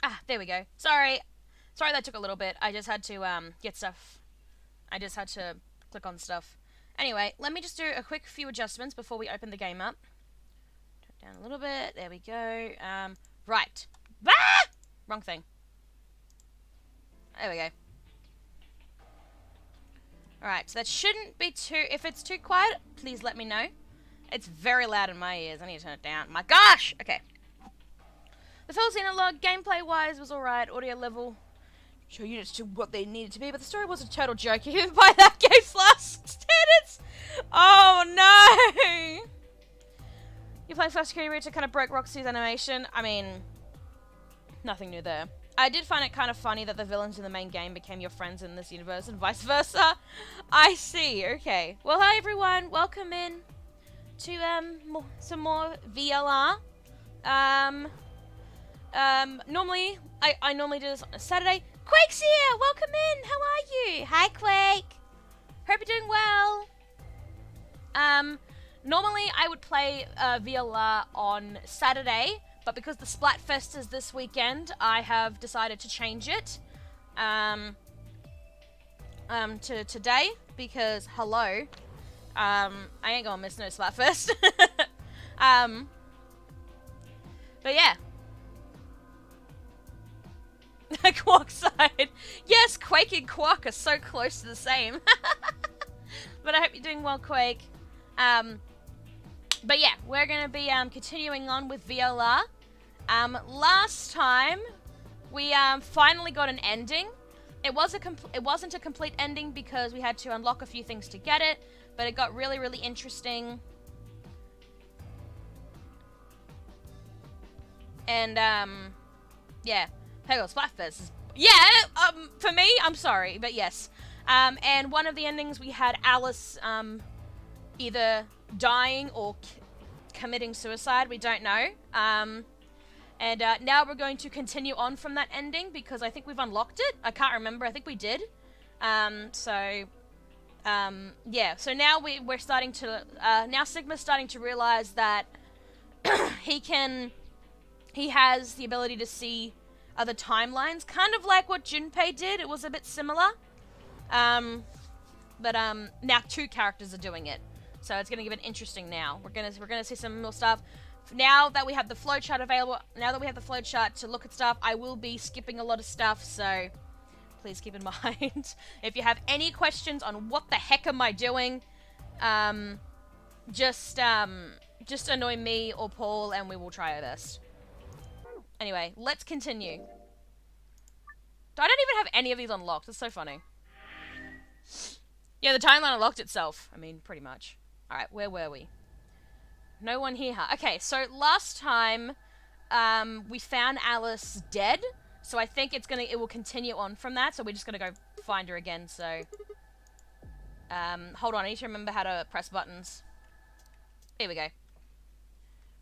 Ah, there we go. Sorry. Sorry that took a little bit. I just had to get stuff. I just had to click on stuff. Anyway, let me just do a quick few adjustments before we open the game up. Turn it down a little bit. There we go. Right. Ah! Wrong thing. There we go. Alright, so that shouldn't be too... If it's too quiet, please let me know. It's very loud in my ears. I need to turn it down. My gosh! Okay. The first analog, gameplay-wise, was alright. Audio level, show units to what they needed to be, but the story was a total joke. Even by that game's last standards! Oh no! You played Flash Security Route kind of broke Roxy's animation. I mean, nothing new there. I did find it kind of funny that the villains in the main game became your friends in this universe and vice versa. I see, okay. Well, hi everyone, welcome in to some more VLR. Normally, I normally do this on a Saturday. Quake's here, welcome in, how are you? Hi Quake, hope you're doing well. Normally I would play VLR on Saturday, but because the Splatfest is this weekend, I have decided to change it to today because hello, I ain't gonna miss no Splatfest. But yeah. Quark side. Yes, Quake and Quark are so close to the same. But I hope you're doing well, Quake. But yeah, we're gonna be continuing on with VLR. Last time we finally got an ending. It wasn't a complete ending because we had to unlock a few things to get it, but it got really, really interesting. And yeah, Peggle Splatfest. Yeah, for me, I'm sorry, but yes. And one of the endings we had Alice either dying or committing suicide. We don't know. And now we're going to continue on from that ending because I think we've unlocked it. I can't remember. I think we did. Yeah. So now we're starting to... now Sigma's starting to realize that he has the ability to see other timelines. Kind of like what Junpei did. It was a bit similar. But now two characters are doing it. So it's gonna get interesting now. We're gonna see some more stuff. Now that we have the flowchart available, now that we have the flowchart to look at stuff, I will be skipping a lot of stuff, so please keep in mind. If you have any questions on what the heck am I doing, just annoy me or Paul and we will try our best. Anyway, let's continue. I don't even have any of these unlocked. It's so funny. Yeah, the timeline unlocked itself. I mean, pretty much. Alright, where were we? No one here, huh? Okay, so last time, we found Alice dead. So I think it will continue on from that. So we're just gonna go find her again, so... hold on, I need to remember how to press buttons. Here we go.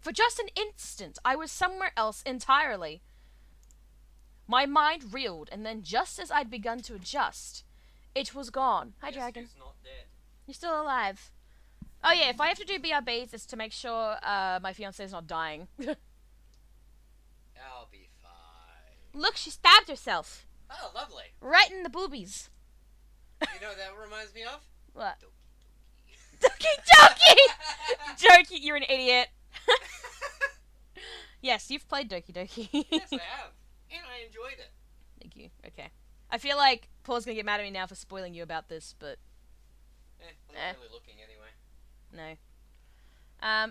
For just an instant, I was somewhere else entirely. My mind reeled, and then just as I'd begun to adjust, it was gone. Hi, Dragon. Not dead. You're still alive. Oh yeah, if I have to do BRBs, it's to make sure my fiancé is not dying. I'll be fine. Look, she stabbed herself. Oh, lovely. Right in the boobies. You know what that reminds me of? What? Doki Doki Doki! Doki, you're an idiot. Yes, you've played Doki Doki. Yes, I have. And I enjoyed it. Thank you. Okay. I feel like Paul's gonna get mad at me now for spoiling you about this, but... I'm not really looking anyway. No.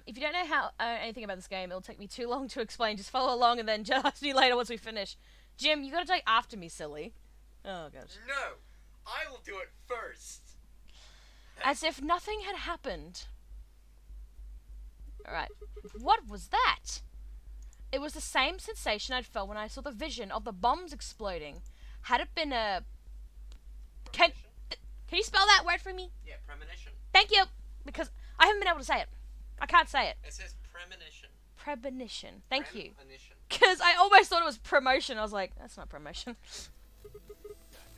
If you don't know how anything about this game, it'll take me too long to explain. Just follow along and then just ask me later once we finish. Jim, you gotta die after me, silly. Oh, gosh. No! I will do it first! As if nothing had happened. Alright. What was that? It was the same sensation I'd felt when I saw the vision of the bombs exploding. Had it been a... Can you spell that word for me? Yeah, premonition. Thank you! Because I haven't been able to say it. I can't say it. It says premonition. Premonition. Thank you. Premonition. Because I almost thought it was promotion. I was like, that's not promotion.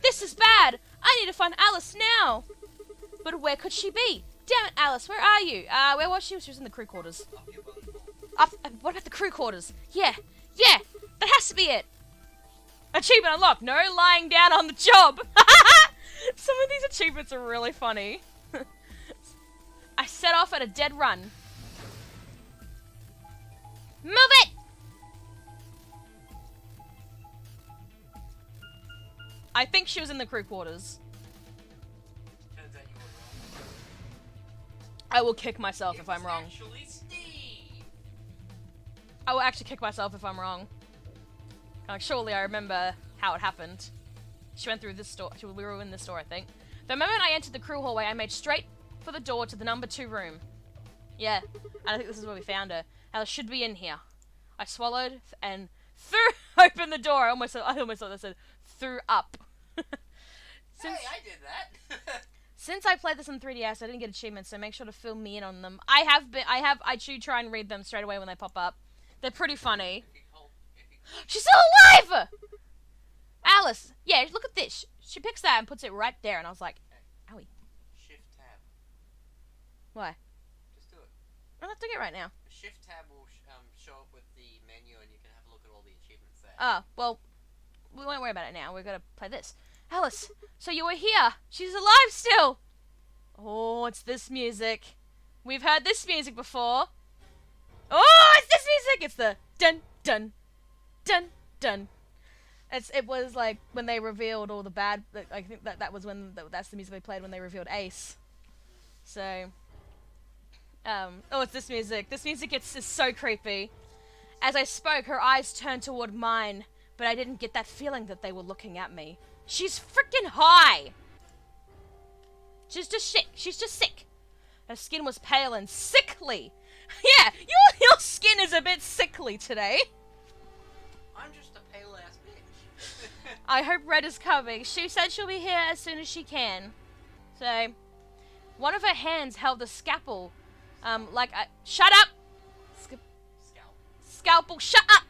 This is bad! I need to find Alice now! But where could she be? Damn it, Alice, where are you? Where was she? She was in the crew quarters. Up your bum. Up. What about the crew quarters? Yeah, that has to be it. Achievement unlocked. No lying down on the job. Some of these achievements are really funny. I set off at a dead run. Move it! I think she was in the crew quarters. Turns out you were wrong. I will kick myself if I'm wrong. Actually, Steve. I will actually kick myself if I'm wrong. Like, surely I remember how it happened. She went through this store. We were in this store, I think. The moment I entered the crew hallway, I made straight for the door to the number 2 room. Yeah, I think this is where we found her. Alice should be in here. I swallowed and threw open the door. I almost thought that said threw up. Hey, I did that. Since I played this on 3DS, I didn't get achievements, so make sure to fill me in on them. I do try and read them straight away when they pop up. They're pretty funny. She's still alive! Alice, yeah, look at this. She picks that and puts it right there, and I was like, owie. Shift tab. Why? Just do it. I'm not doing it right now. The shift tab will show up with the menu, and you can have a look at all the achievements there. Oh, well, we won't worry about it now. We're gonna play this. Alice, so you were here. She's alive still. Oh, it's this music. We've heard this music before. Oh, it's this music. It's the dun dun dun dun. It was like when they revealed all the bad. I think that was when that's the music they played when they revealed Ace. So, oh, it's this music. This music is so creepy. As I spoke, her eyes turned toward mine, but I didn't get that feeling that they were looking at me. She's freaking high. She's just sick. She's just sick. Her skin was pale and sickly. Yeah, your skin is a bit sickly today. I'm just a pale ass bitch. I hope Red is coming. She said she'll be here as soon as she can. So, one of her hands held the scalpel. Shut up! Scalpel, shut up!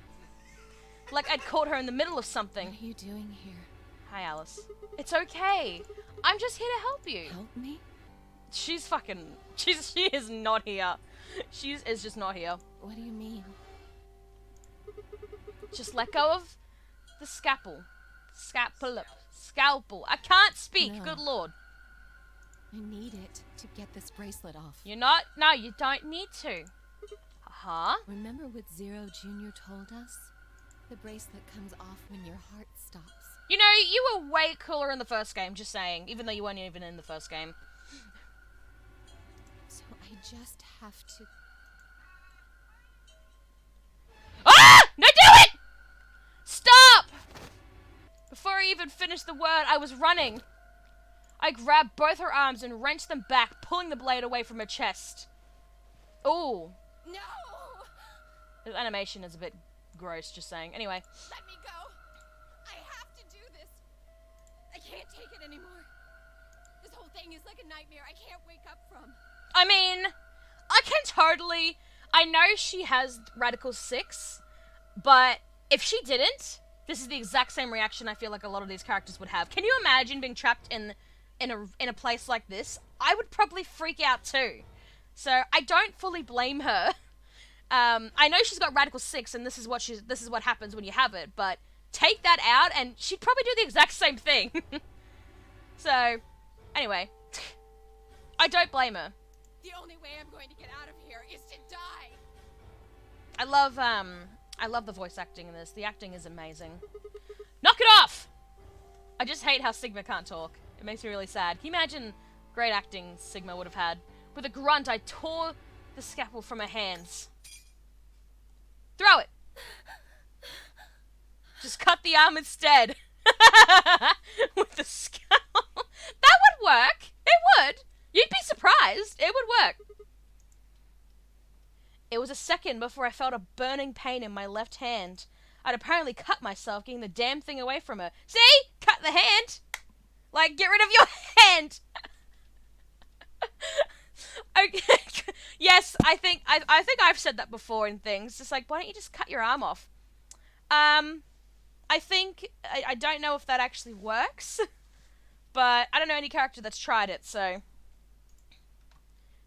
Like I'd caught her in the middle of something. What are you doing here? Hi, Alice. It's okay. I'm just here to help you. Help me? She is not here. She is just not here. What do you mean? Just let go of the scalpel. Scalpel. I can't speak. No. Good lord. I need it to get this bracelet off. You're not. No, you don't need to. Huh? Remember what Zero Jr. told us? The bracelet comes off when your heart stops. You know, you were way cooler in the first game, just saying. Even though you weren't even in the first game. So I just have to... Ah! No, do it! Stop! Before I even finished the word, I was running. I grabbed both her arms and wrenched them back, pulling the blade away from her chest. Ooh. No! The animation is a bit gross, just saying. Anyway. Let me go! I have to do this! I can't take it anymore. This whole thing is like a nightmare I can't wake up from. I mean, I can totally... I know she has Radical 6, but if she didn't, this is the exact same reaction I feel like a lot of these characters would have. Can you imagine being trapped in a place like this? I would probably freak out too. So I don't fully blame her. I know she's got Radical 6, and this is what happens when you have it. But take that out, and she'd probably do the exact same thing. So, anyway, I don't blame her. The only way I'm going to get out of here is to die. I love the voice acting in this. The acting is amazing. Knock it off! I just hate how Sigma can't talk. It makes me really sad. Can you imagine great acting Sigma would have had? With a grunt, I tore the scalpel from her hands. Throw it! Just cut the arm instead. With the scalpel. That would work. It would. You'd be surprised. It would work. It was a second before I felt a burning pain in my left hand. I'd apparently cut myself getting the damn thing away from her. See? Cut the hand. Like, get rid of your hand. Okay. Yes, I think I've said that before in things. Just like, why don't you just cut your arm off? I think I don't know if that actually works, but I don't know any character that's tried it, so.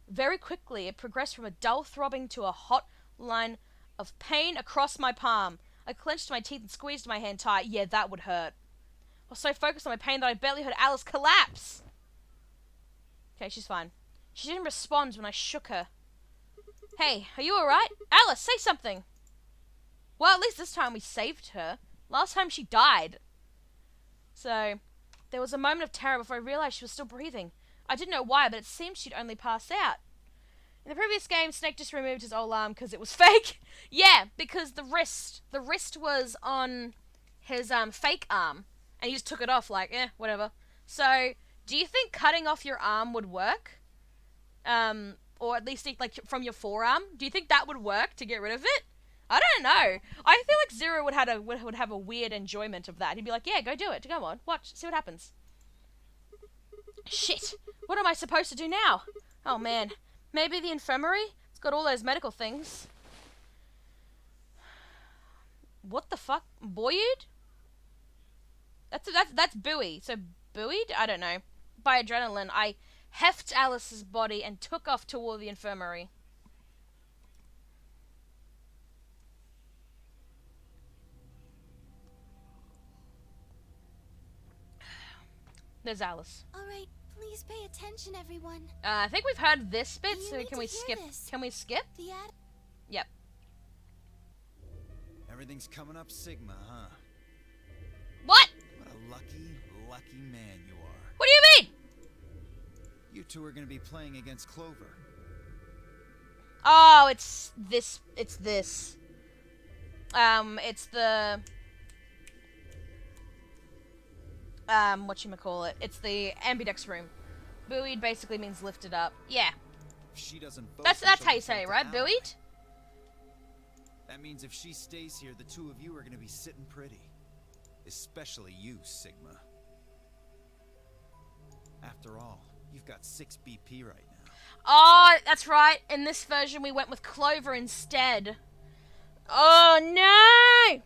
Very quickly, it progressed from a dull throbbing to a hot line of pain across my palm. I clenched my teeth and squeezed my hand tight. Yeah, that would hurt. I was so focused on my pain that I barely heard Alice collapse. Okay, she's fine. She didn't respond when I shook her. Hey, are you alright? Alice, say something! Well, at least this time we saved her. Last time she died. So, there was a moment of terror before I realized she was still breathing. I didn't know why, but it seemed she'd only passed out. In the previous game, Snake just removed his old arm because it was fake. Yeah, because the wrist was on his fake arm, and he just took it off like, whatever. So, do you think cutting off your arm would work? Or at least like from your forearm? Do you think that would work to get rid of it? I don't know. I feel like Zero would have a weird enjoyment of that. He'd be like, yeah, go do it. Go on, watch, see what happens. Shit! What am I supposed to do now? Oh man, maybe the infirmary? It's got all those medical things. What the fuck? Buoyed? That's buoy. So buoyed? I don't know. By adrenaline, I heft Alice's body and took off toward the infirmary. There's Alice. Alright, please pay attention, everyone. I think we've heard this bit, You so need can to we hear skip? this. Can we skip? The ad. Yep. Everything's coming up Sigma, huh? What? What a lucky man you are. What do you mean? You two are gonna be playing against Clover. Oh, it's this. It's this. It's the. Whatchamacallit? It's the ambidex room. Buoyed basically means lifted up. Yeah. If she doesn't vote, That's then how she'll you say it, default to right? ally. Buoyed? That means if she stays here, the two of you are gonna be sitting pretty. Especially you, Sigma. After all, you've got 6 BP right now. Oh, that's right. In this version, we went with Clover instead. Oh, no!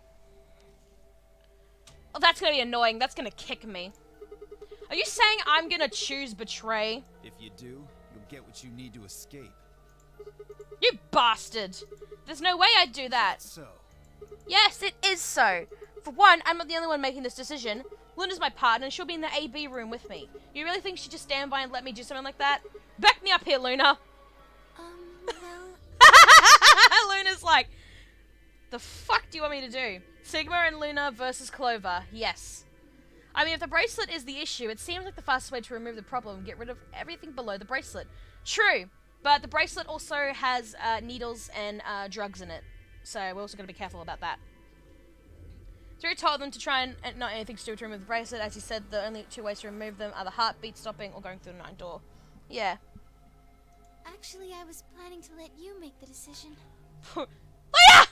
Oh, that's gonna be annoying. That's gonna kick me. Are you saying I'm gonna choose Betray? If you do, you'll get what you need to escape. You bastard! There's no way I'd do that. So, Yes, it is so. For one, I'm not the only one making this decision. Luna's my partner, and she'll be in the AB room with me. You really think she'd just stand by and let me do something like that? Back me up here, Luna. Well, Luna's like, the fuck do you want me to do? Sigma and Luna versus Clover. Yes. I mean, if the bracelet is the issue, it seems like the fastest way to remove the problem and get rid of everything below the bracelet. True, but the bracelet also has needles and drugs in it. So we're also going to be careful about that. Drew told them to try and not anything to do to remove the bracelet. As he said, the only 2 ways to remove them are the heartbeat stopping or going through the 9th door. Yeah. actually, I was planning to let you make the decision. Leia!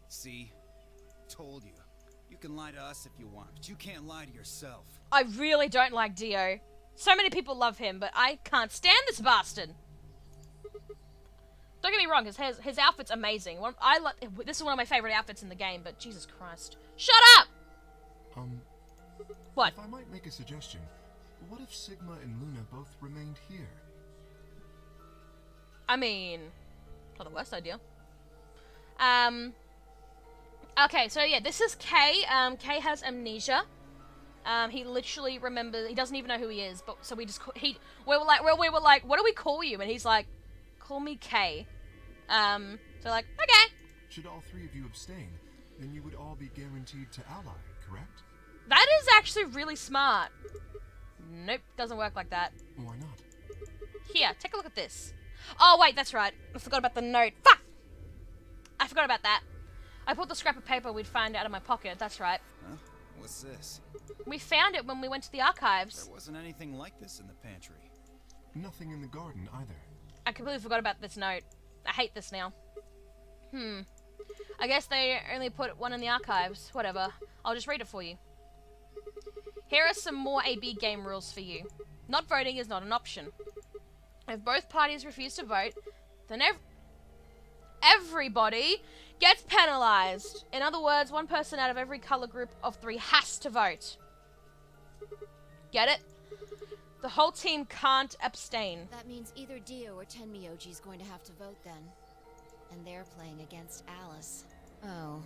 see? Told you. You can lie to us if you want, but you can't lie to yourself. I really don't like Dio. So many people love him, but I can't stand this bastard. Don't get me wrong, his outfit's amazing. This is one of my favorite outfits in the game, but Jesus Christ. Shut up! What? If I might make a suggestion, what if Sigma and Luna both remained here? I mean, not the worst idea. Okay, so yeah, this is Kay. Kay has amnesia. He literally remembers. He doesn't even know who he is. But so we were like, what do we call you? And he's like, call me Kay. So like, okay. Should all 3 of you abstain, then you would all be guaranteed to ally, correct? That is actually really smart. Nope, doesn't work like that. Why not? Here, take a look at this. Oh wait, that's right. I forgot about the note. Fuck! I forgot about that. I pulled the scrap of paper we'd found out of my pocket. That's right. Huh? What's this? We found it when we went to the archives. There wasn't anything like this in the pantry. Nothing in the garden either. I completely forgot about this note. I hate this now. I guess they only put one in the archives. Whatever. I'll just read it for you. Here are some more AB game rules for you. Not voting is not an option. If both parties refuse to vote, then everybody gets penalized. In other words, one person out of every color group of 3 has to vote. Get it? The whole team can't abstain. That means either Dio or Tenmyoji's going to have to vote then. And they're playing against Alice. Oh,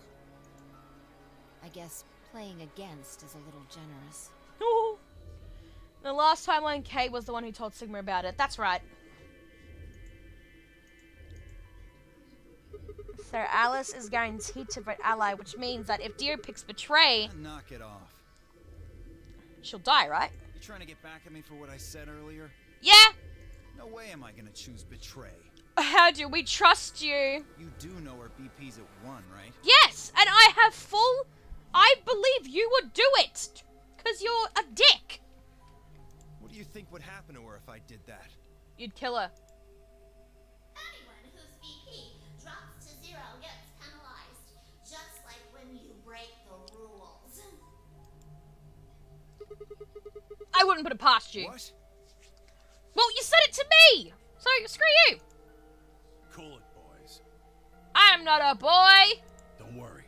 I guess playing against is a little generous. The last timeline, Kay was the one who told Sigma about it. That's right. So Alice is guaranteed to vote ally, which means that if Dio picks Betray, Knock it off. she'll die, right? You trying to get back at me for what I said earlier? Yeah! No way am I gonna choose Betray. How do we trust you? You do know our BP's at 1, right? Yes! And I believe you would do it! Because you're a dick! What do you think would happen to her if I did that? You'd kill her. Anyone whose BP drops to 0 gets penalized, just like when you break the rules. I wouldn't put it past you. What? Well, you said it to me! So, screw you! Cool it, boys. I'm not a boy! Don't worry.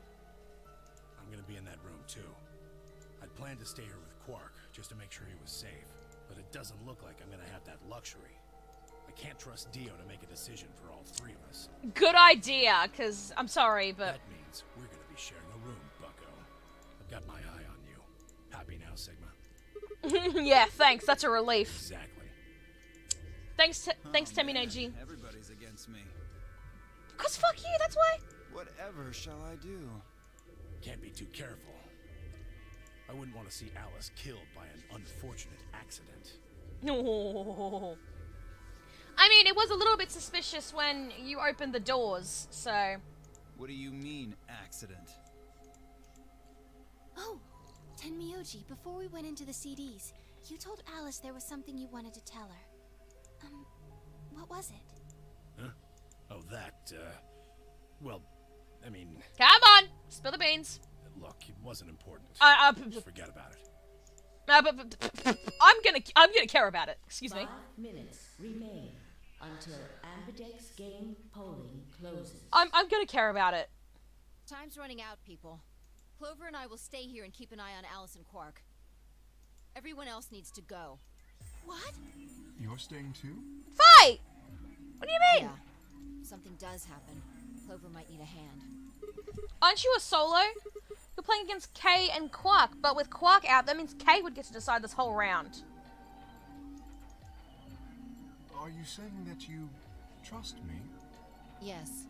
I'm gonna be in that room, too. I'd planned to stay here with Quark, just to make sure he was safe. But it doesn't look like I'm gonna have that luxury. I can't trust Dio to make a decision for all 3 of us. Good idea, because I'm sorry, but... That means we're gonna be sharing a room, bucko. I've got my eye on you. Happy now, Sigma? Yeah, thanks. That's a relief. Exactly. Thanks, Oh, Temi man, G. Everybody's against me. Cause fuck you, that's why. Whatever shall I do? Can't be too careful. I wouldn't want to see Alice killed by an unfortunate accident. No. I mean, it was a little bit suspicious when you opened the doors, so... What do you mean, accident? Oh, Tenmyoji, before we went into the CDs, you told Alice there was something you wanted to tell her. What was it? Huh? Oh, that, well, I mean, Come on! Spill the beans. look, it wasn't important. Just Just forget about it. I'm gonna care about it. Excuse me. 5 minutes remain until Ambidex game polling closes. I'm gonna care about it. Time's running out, people. Clover and I will stay here and keep an eye on Alice and Quark. Everyone else needs to go. What? You're staying too? Fight! What do you mean? Yeah. If something does happen, Clover might need a hand. Aren't you a solo? You're playing against Kay and Quark, but with Quark out, that means Kay would get to decide this whole round. Are you saying that you trust me? Yes.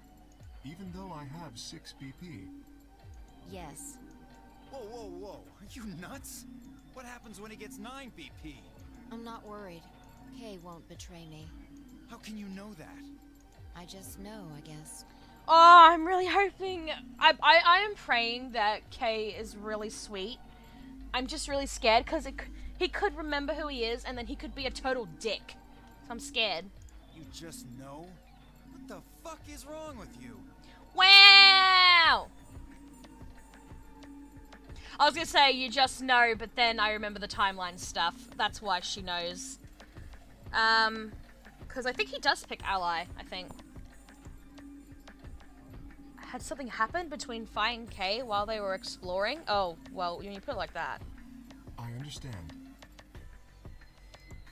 Even though I have 6 BP? Yes. Whoa, whoa, whoa. Are you nuts? What happens when he gets 9 BP? I'm not worried. Kay won't betray me. How can you know that? I just know, I guess. Oh, I'm really hoping... I am praying that Kay is really sweet. I'm just really scared, because he could remember who he is, and then he could be a total dick. So I'm scared. You just know? What the fuck is wrong with you? Wow! I was gonna say, you just know, but then I remember the timeline stuff. That's why she knows. Because I think he does pick ally, I think. Had something happened between Fi and Kay while they were exploring? Oh, well, you put it like that. I understand.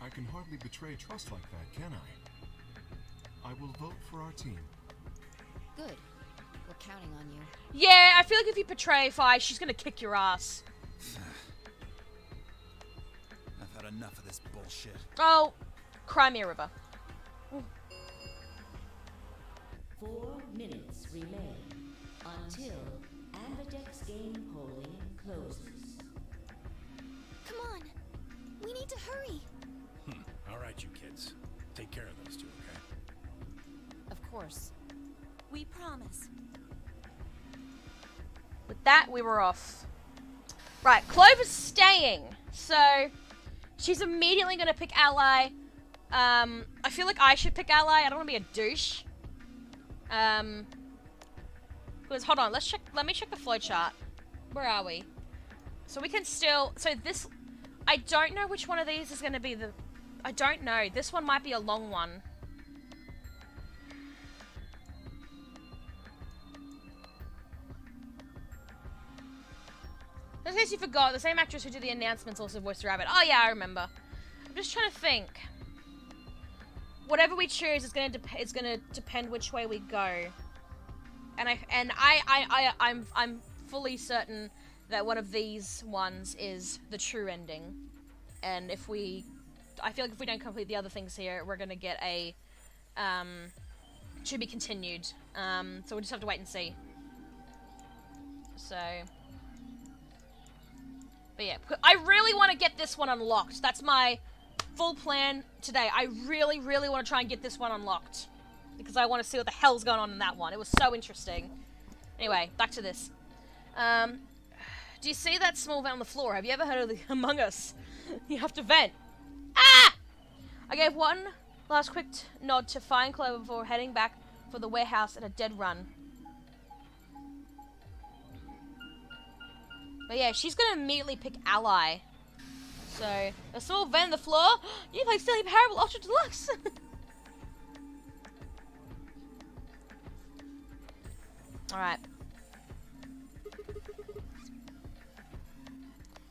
I can hardly betray trust like that, can I? I will vote for our team. Good. We're counting on you. Yeah, I feel like if you betray Fi, she's gonna kick your ass. I've had enough of this bullshit. Oh, cry me a river. 4 minutes remain until Ambidex game polling closes. Come on! We need to hurry! All right, you kids. Take care of those two, okay? Of course. We promise. With that, we were off. Right, Clover's staying. So, she's immediately going to pick ally. I feel like I should pick ally. I don't want to be a douche. Because, hold on, let me check the flowchart. Where are we? So we can still, so this, I don't know which one of these is going to be the, I don't know. This one might be a long one. In case you forgot, the same actress who did the announcements also voiced Rabbit. Oh yeah, I remember. I'm just trying to think. Whatever we choose is gonna depend which way we go. And I'm fully certain that one of these ones is the true ending. And if we... I feel like if we don't complete the other things here, we're gonna get a... to be continued. So we'll just have to wait and see. So... But yeah, I really want to get this one unlocked. That's my full plan today. I really, really want to try and get this one unlocked. Because I want to see what the hell's going on in that one. It was so interesting. Anyway, back to this. Do you see that small vent on the floor? Have you ever heard of the Among Us? You have to vent. Ah! I gave one last quick nod to find Clover before heading back for the warehouse at a dead run. But yeah, she's gonna immediately pick Ally. So, a small vent on the floor. You play Stanley Parable Ultra Deluxe. Alright.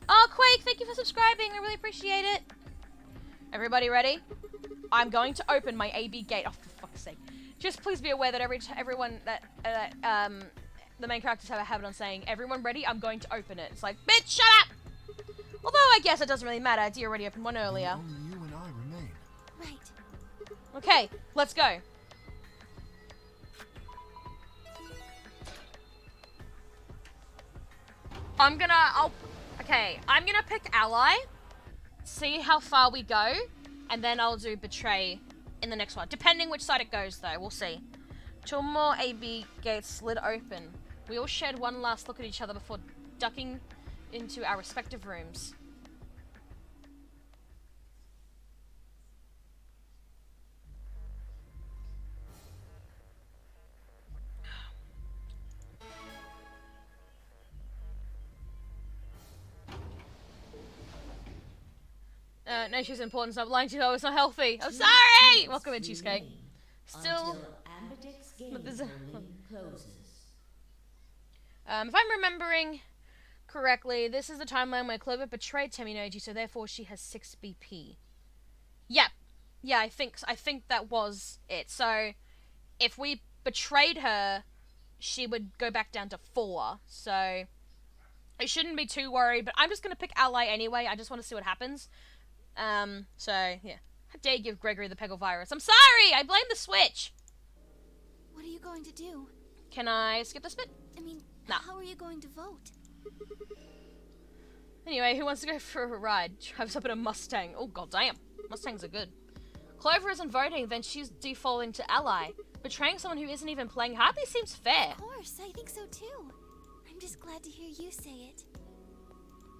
Oh, Quake, thank you for subscribing. I really appreciate it. Everybody ready? I'm going to open my AB gate. Oh, for fuck's sake. Just please be aware that everyone that, the main characters have a habit on saying, everyone ready? I'm going to open it. It's like, bitch, shut up! Although I guess it doesn't really matter. Dia already opened one earlier. Only you and I remain. Right. Okay, let's go. I'm gonna pick Ally, see how far we go, and then I'll do Betray in the next one. Depending which side it goes, though, we'll see. 2 more AB gates slid open. We all shared one last look at each other before ducking into our respective rooms. No, she's important. Stop lying to you. It's not healthy. I'm sorry. Welcome in, Cheesecake. Still, but there's a, if I'm remembering correctly, this is the timeline where Clover betrayed Teminoji, so therefore she has 6 BP. Yep. Yeah, I think that was it. So, if we betrayed her, she would go back down to 4. So, I shouldn't be too worried. But I'm just gonna pick Ally anyway. I just want to see what happens. So, yeah. How dare you give Gregory the Peggle virus? I'm sorry! I blame the Switch! What are you going to do? Can I skip this bit? I mean, No. how are you going to vote? Anyway, who wants to go for a ride? Drives up in a Mustang. Oh, goddamn. Mustangs are good. Clover isn't voting, then she's defaulting to Ally. Betraying someone who isn't even playing hardly seems fair. Of course, I think so too. I'm just glad to hear you say it.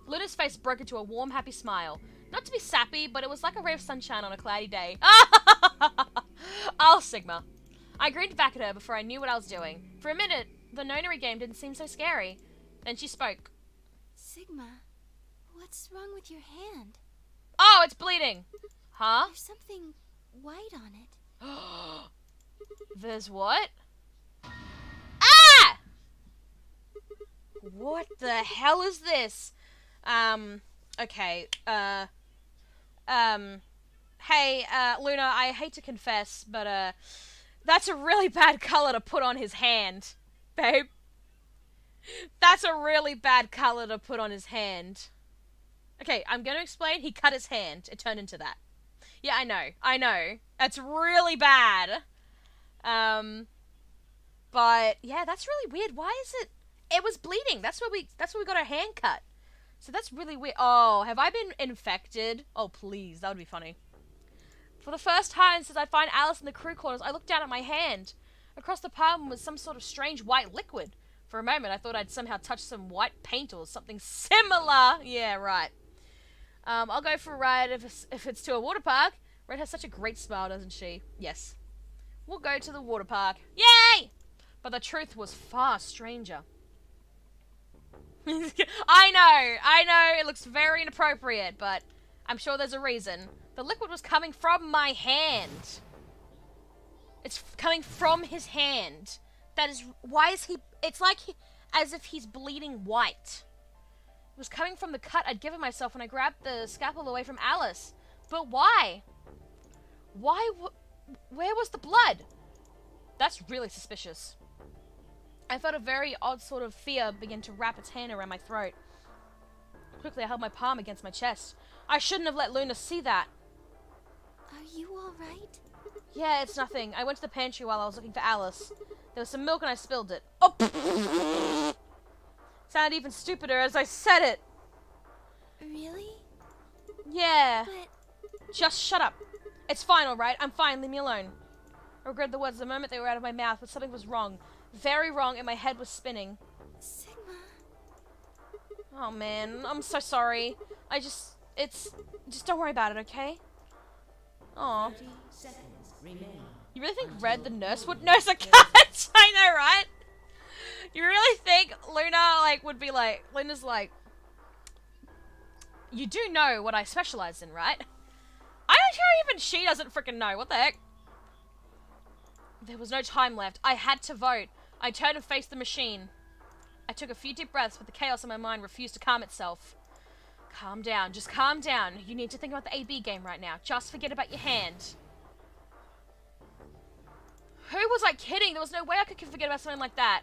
Luna's face broke into a warm, happy smile. Not to be sappy, but it was like a ray of sunshine on a cloudy day. Oh, Sigma. I grinned back at her before I knew what I was doing. For a minute, the nonary game didn't seem so scary. Then she spoke. Sigma, what's wrong with your hand? Oh, it's bleeding. Huh? There's something white on it. There's what? Ah! What the hell is this? Okay, hey, Luna, I hate to confess, but, that's a really bad color to put on his hand, babe. That's a really bad color to put on his hand. Okay, I'm gonna explain. He cut his hand. It turned into that. Yeah, I know. That's really bad. But, yeah, that's really weird. Why is it... It was bleeding. That's where we got our hand cut. So that's really weird. Oh, have I been infected? Oh, please. That would be funny. For the first time since I find Alice in the crew quarters, I looked down at my hand. Across the palm was some sort of strange white liquid. For a moment, I thought I'd somehow touched some white paint or something similar. Yeah, right. I'll go for a ride if it's to a water park. Red has such a great smile, doesn't she? Yes. We'll go to the water park. Yay! But the truth was far stranger. I know, it looks very inappropriate, but I'm sure there's a reason. The liquid was coming from my hand. It's coming from his hand. That is, why is he, it's like as if he's bleeding white. It was coming from the cut I'd given myself when I grabbed the scalpel away from Alice. But why? Where was the blood? That's really suspicious. I felt a very odd sort of fear begin to wrap its hand around my throat. Quickly, I held my palm against my chest. I shouldn't have let Luna see that. Are you alright? Yeah, it's nothing. I went to the pantry while I was looking for Alice. There was some milk and I spilled it. Oh! Sounded even stupider as I said it. Really? Yeah. But Just shut up. It's fine, alright? I'm fine. Leave me alone. I regretted the words the moment they were out of my mouth, but something was wrong. Very wrong, and my head was spinning. Sigma. Oh, man. I'm so sorry. Just don't worry about it, okay? Aw. 30 seconds remain. You really think Red the nurse would nurse a cat? I know, right? You really think Luna, like, would be like... Luna's like... You do know what I specialize in, right? I'm sure even she doesn't freaking know. What the heck? There was no time left. I had to vote. I turned and faced the machine. I took a few deep breaths, but the chaos in my mind refused to calm itself. Calm down. Just calm down. You need to think about the AB game right now. Just forget about your hand. Who was I kidding? There was no way I could forget about something like that.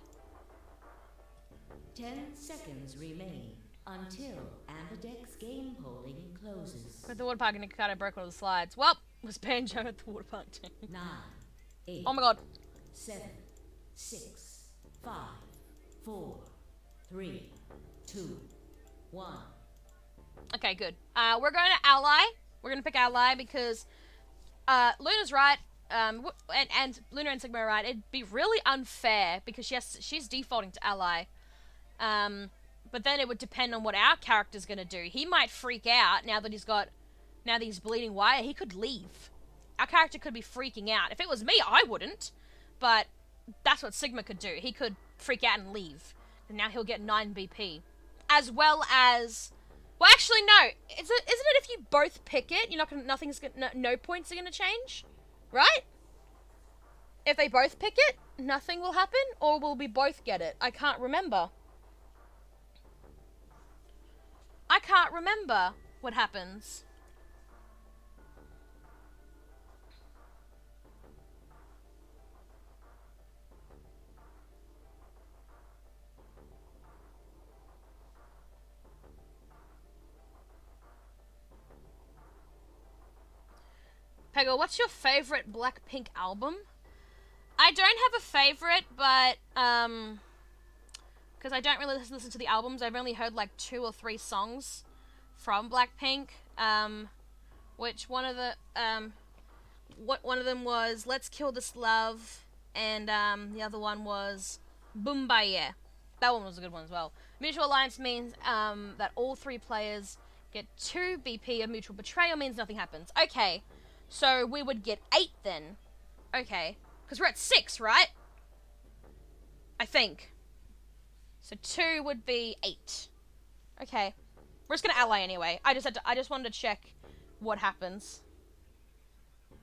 10 seconds remain until Ambidex game polling closes. At the water park and it kind of broke one of the slides. Well, it was Banjo at the water park too. 9, 8. Oh my god. 7, 6, 5, 4, 3, 2, 1. Okay, good. We're going to Ally. We're going to pick Ally because Luna's right. And Luna and Sigma are right. It'd be really unfair because she's defaulting to Ally. But then it would depend on what our character's going to do. He might freak out now that he's bleeding wire. He could leave. Our character could be freaking out. If it was me, I wouldn't. But that's what Sigma could do. He could freak out and leave. And now he'll get 9 BP. As well as... Well, actually, no. Isn't it if you both pick it, no points are going to change? Right? If they both pick it, nothing will happen? Or will we both get it? I can't remember. I can't remember what happens. Peggle, what's your favorite Blackpink album? I don't have a favorite, but, because I don't really listen to the albums. I've only heard, like, 2 or 3 songs from Blackpink, which one of them was Let's Kill This Love, and, the other one was Boombaye. That one was a good one as well. Mutual Alliance means, that all 3 players get 2 BP of mutual betrayal means nothing happens. Okay. So we would get 8 then. Okay. Because we're at 6, right? I think. So 2 would be 8. Okay. We're just gonna ally anyway. I just wanted to check what happens.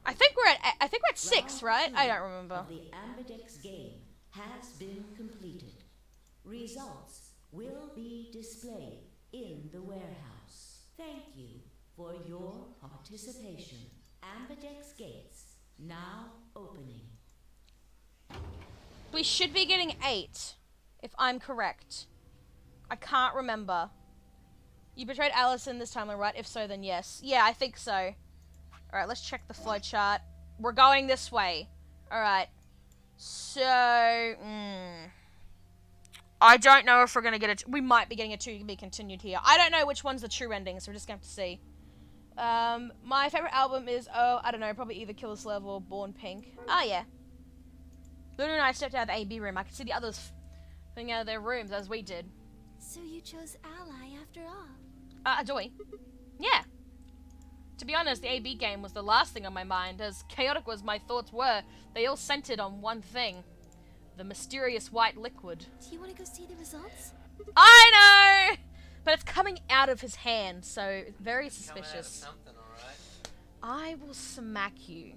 I think we're at 6, right? I don't remember. The Ambidex game has been completed. Results will be displayed in the warehouse. Thank you for your participation. Ambidex gates now opening. We should be getting 8, if I'm correct. I can't remember. You betrayed Allison this time, right? If so, then yes. Yeah, I think so. Alright, let's check the flowchart. We're going this way. Alright. So, I don't know if we're gonna get we might be getting a to be continued here. I don't know which one's the true ending, so we're just gonna have to see. My favorite album is, I don't know, probably either Kill This Love or Born Pink. Oh, yeah. Luna and I stepped out of the AB room. I could see the others coming out of their rooms as we did. So you chose Ally after all? Do we? Yeah. To be honest, the AB game was the last thing on my mind. As chaotic as my thoughts were, they all centered on one thing. The mysterious white liquid. Do you want to go see the results? I know! But it's coming out of his hand, so very suspicious. Something, alright. I will smack you.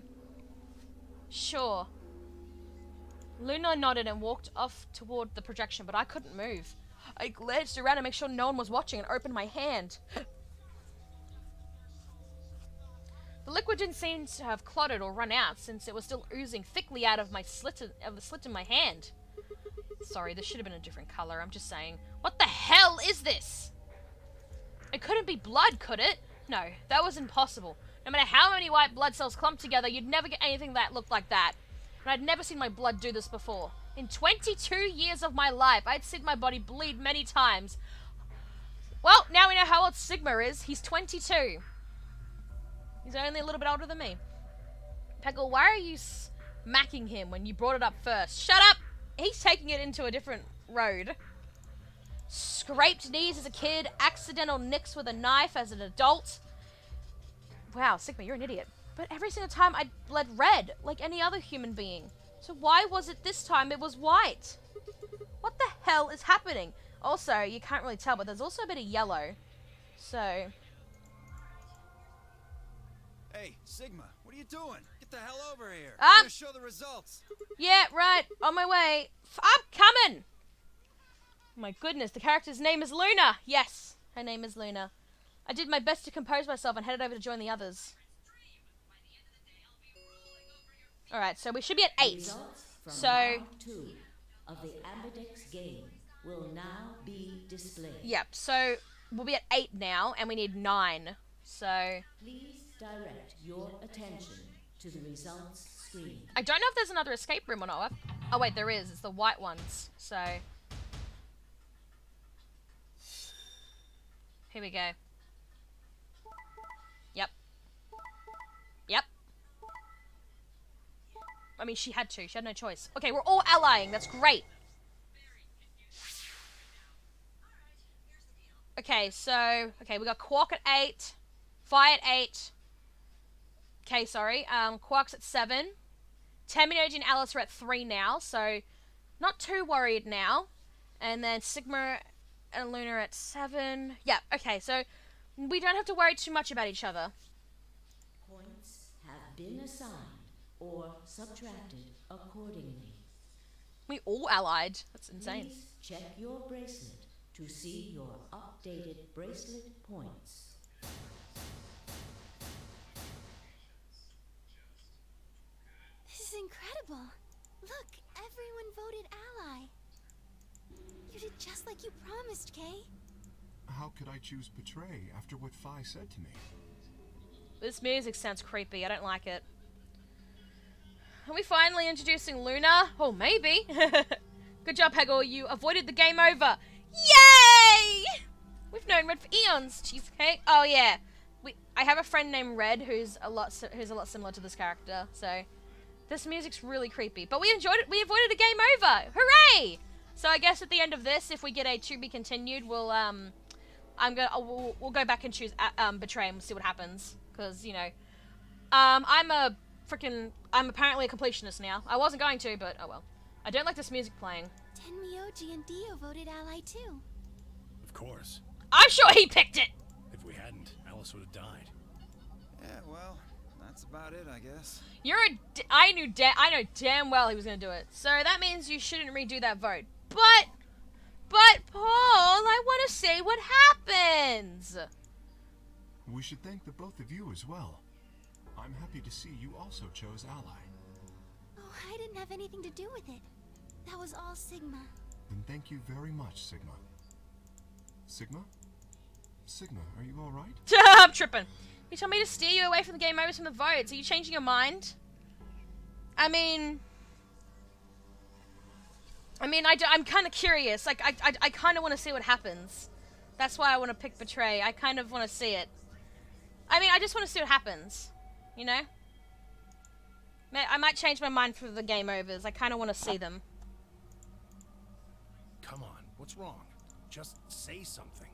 Sure. Luna nodded and walked off toward the projection, but I couldn't move. I glanced around to make sure no one was watching and opened my hand. The liquid didn't seem to have clotted or run out, since it was still oozing thickly out of the slit in my hand. Sorry, this should have been a different color, I'm just saying. What the hell is this? It couldn't be blood, could it? No, that was impossible. No matter how many white blood cells clumped together, you'd never get anything that looked like that. And I'd never seen my blood do this before. In 22 years of my life, I'd seen my body bleed many times. Well, now we know how old Sigma is. He's 22. He's only a little bit older than me. Peggle, why are you smacking him when you brought it up first? Shut up! He's taking it into a different road. Scraped knees as a kid, accidental nicks with a knife as an adult. Wow, Sigma, you're an idiot. But every single time I bled red, like any other human being. So why was it this time it was white? What the hell is happening? Also, you can't really tell, but there's also a bit of yellow. So... Hey, Sigma, what are you doing? Get the hell over here. Ah. I'm gonna show the results. Yeah, right. On my way. I'm coming! My goodness, the character's name is Luna. Yes, her name is Luna. I did my best to compose myself and headed over to join the others. Alright, so we should be at 8. Results from So... round 2 of the Ambidex game will now be displayed. Yep, so we'll be at 8 now, and we need 9. So... Please direct your attention to the results screen. I don't know if there's another escape room or not. Oh wait, there is. It's the white ones. So... Here we go. Yep. Yep. I mean, she had to. She had no choice. Okay, we're all allying. That's great. Okay, so... Okay, we got Quark at 8. Fi at 8. Okay, sorry. Quark's at 7. Terminoji and Alice are at 3 now, so... Not too worried now. And then Sigma and Luna at 7. Yeah, okay, so... We don't have to worry too much about each other. Points have been assigned or subtracted accordingly. We all allied. That's insane. Please check your bracelet to see your updated bracelet points. This is incredible. Look, everyone voted ally. You did just like you promised, Kay. How could I choose Betray after what Phi said to me? This music sounds creepy. I don't like it. Are we finally introducing Luna? Oh, maybe. Good job, Peggle. You avoided the game over. Yay! We've known Red for eons. Cheesecake. Oh yeah. I have a friend named Red who's a lot similar to this character. So this music's really creepy. But we enjoyed it. We avoided a game over. Hooray! So I guess at the end of this, if we get a to be continued, we'll we'll go back and choose Betray and we'll see what happens. Because you know, I'm apparently a completionist now. I wasn't going to, but oh well. I don't like this music playing. Tenmyoji and Dio voted ally too. Of course. I'm sure he picked it! If we hadn't, Alice would have died. Yeah, well, that's about it, I guess. I know damn well he was gonna do it. So that means you shouldn't redo that vote. But Paul, I want to see what happens! We should thank the both of you as well. I'm happy to see you also chose ally. Oh, I didn't have anything to do with it. That was all Sigma. Then thank you very much, Sigma. Sigma? Sigma, are you alright? I'm tripping. You told me to steer you away from the game overs from the votes. Are you changing your mind? I mean, I'm kind of curious. Like, I kind of want to see what happens. That's why I want to pick Betray. I kind of want to see it. I mean, I just want to see what happens. You know? I might change my mind for the game overs. I kind of want to see them. Come on, what's wrong? Just say something.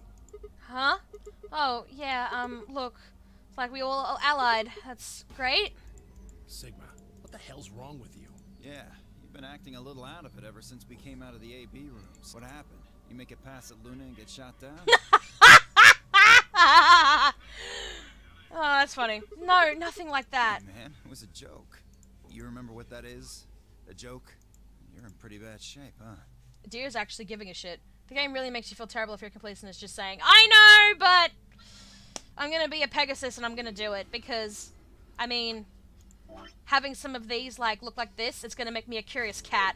Huh? Oh, yeah, look. It's like we all allied. That's great. Sigma, what the hell's wrong with you? Yeah, you've been acting a little out of it ever since we came out of the AB rooms. What happened? You make it past at Luna and get shot down? Oh, that's funny. No, nothing like that. Hey, man, it was a joke. You remember what that is? A joke? You're in pretty bad shape, huh? Dio's actually giving a shit. The game really makes you feel terrible if you're complacent. It's just saying, I know, but I'm gonna be a Pegasus and I'm gonna do it because, I mean, having some of these look like this, it's gonna make me a curious cat.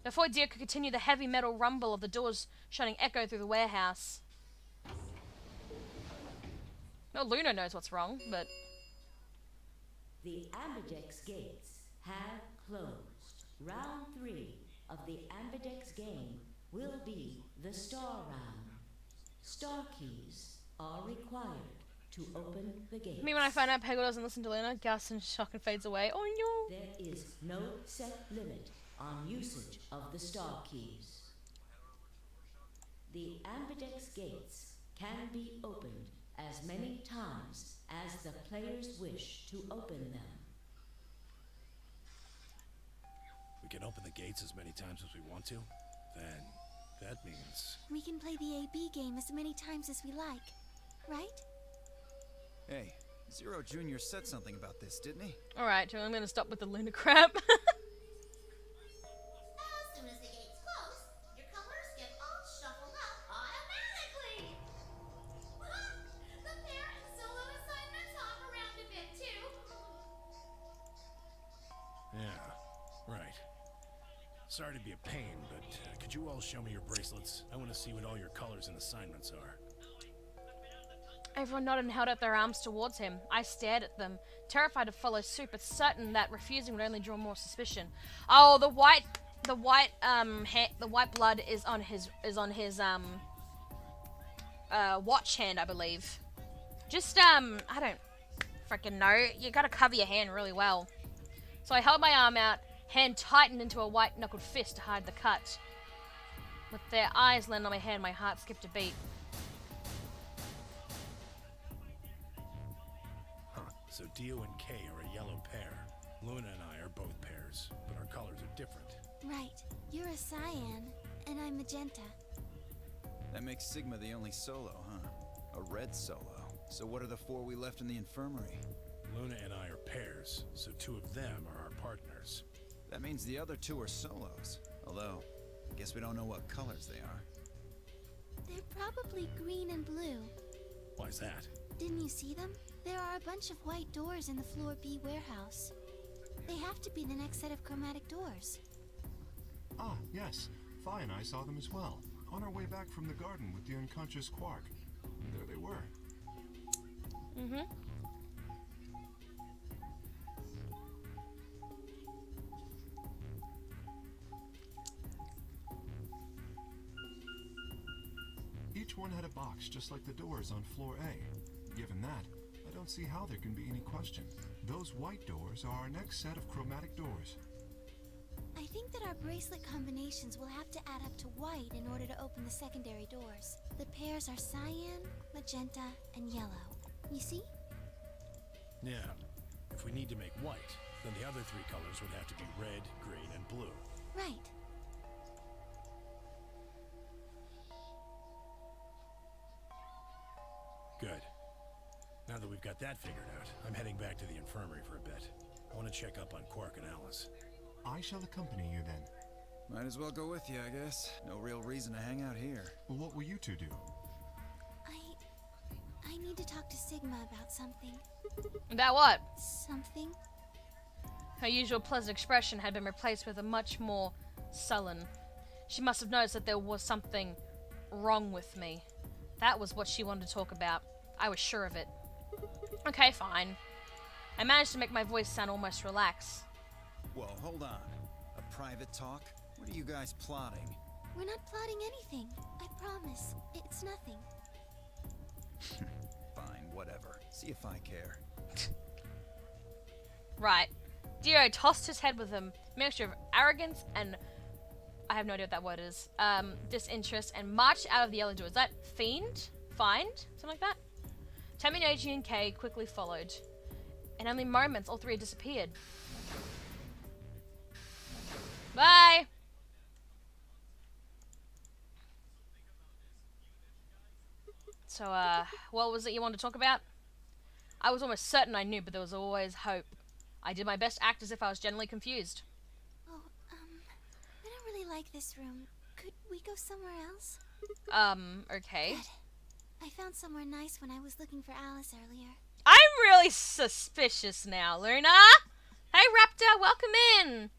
Before Dio could continue, the heavy metal rumble of the doors shutting echo through the warehouse. No, Luna knows what's wrong, but... The Ambidex gates have closed. Round 3 of the Ambidex game will be the Star Round. Star keys are required to open the gates. I mean, when I find out Peggle doesn't listen to Luna, Gus and shock and fades away. Oh no! There is no set limit on usage of the Star keys. The Ambidex gates can be opened as many times as the players wish to open them. We can open the gates as many times as we want to? Then, that means... We can play the AB game as many times as we like, right? Hey, Zero Jr. said something about this, didn't he? Alright, I'm gonna stop with the Luna crap. As soon as the gates close, your colors get all shuffled up automatically. The pair and solo assignments hop around a bit too. Yeah, right. Sorry to be a pain, but could you all show me your bracelets? I want to see what all your colors and assignments are. Everyone nodded and held out their arms towards him. I stared at them, terrified to follow suit, but certain that refusing would only draw more suspicion. Oh, the white blood is on his watch hand, I believe. Just I don't freaking know. You gotta cover your hand really well. So I held my arm out, hand tightened into a white-knuckled fist to hide the cut. With their eyes landed on my hand, my heart skipped a beat. So Dio and Kay are a yellow pair. Luna and I are both pairs, but our colors are different. Right. You're a cyan, and I'm magenta. That makes Sigma the only solo, huh? A red solo. So what are the 4 we left in the infirmary? Luna and I are pairs, so 2 of them are our partners. That means the other 2 are solos. Although, I guess we don't know what colors they are. They're probably green and blue. Why's that? Didn't you see them? There are a bunch of white doors in the Floor B warehouse. They have to be the next set of chromatic doors. Ah, yes. Fi and I saw them as well, on our way back from the garden with the unconscious Quark. There they were. Mm-hmm. Each one had a box just like the doors on floor A. Given that, I don't see how there can be any question. Those white doors are our next set of chromatic doors. I think that our bracelet combinations will have to add up to white in order to open the secondary doors. The pairs are cyan, magenta, and yellow. You see? Yeah. If we need to make white, then the other 3 colors would have to be red, green, and blue. Right. Good. Now that we've got that figured out, I'm heading back to the infirmary for a bit. I want to check up on Quark and Alice. I shall accompany you then. Might as well go with you, I guess. No real reason to hang out here. Well, what will you 2 do? I need to talk to Sigma about something. About what? Something? Her usual pleasant expression had been replaced with a much more sullen. She must have noticed that there was something wrong with me. That was what she wanted to talk about. I was sure of it. Okay, fine. I managed to make my voice sound almost relaxed. Well, hold on. A private talk? What are you guys plotting? We're not plotting anything. I promise. It's nothing. Fine, whatever. See if I care. Right. Dio tossed his head with a mixture of arrogance and... I have no idea what that word is. Disinterest, and marched out of the yellow door. Is that fiend? Find? Something like that? Taminoji and Kay quickly followed. In only moments, all 3 had disappeared. Bye! So, what was it you wanted to talk about? I was almost certain I knew, but there was always hope. I did my best to act as if I was genuinely confused. Oh, I don't really like this room. Could we go somewhere else? Okay. Good. I found somewhere nice when I was looking for Alice earlier. I'm really suspicious now, Luna! Hey, Raptor, welcome in!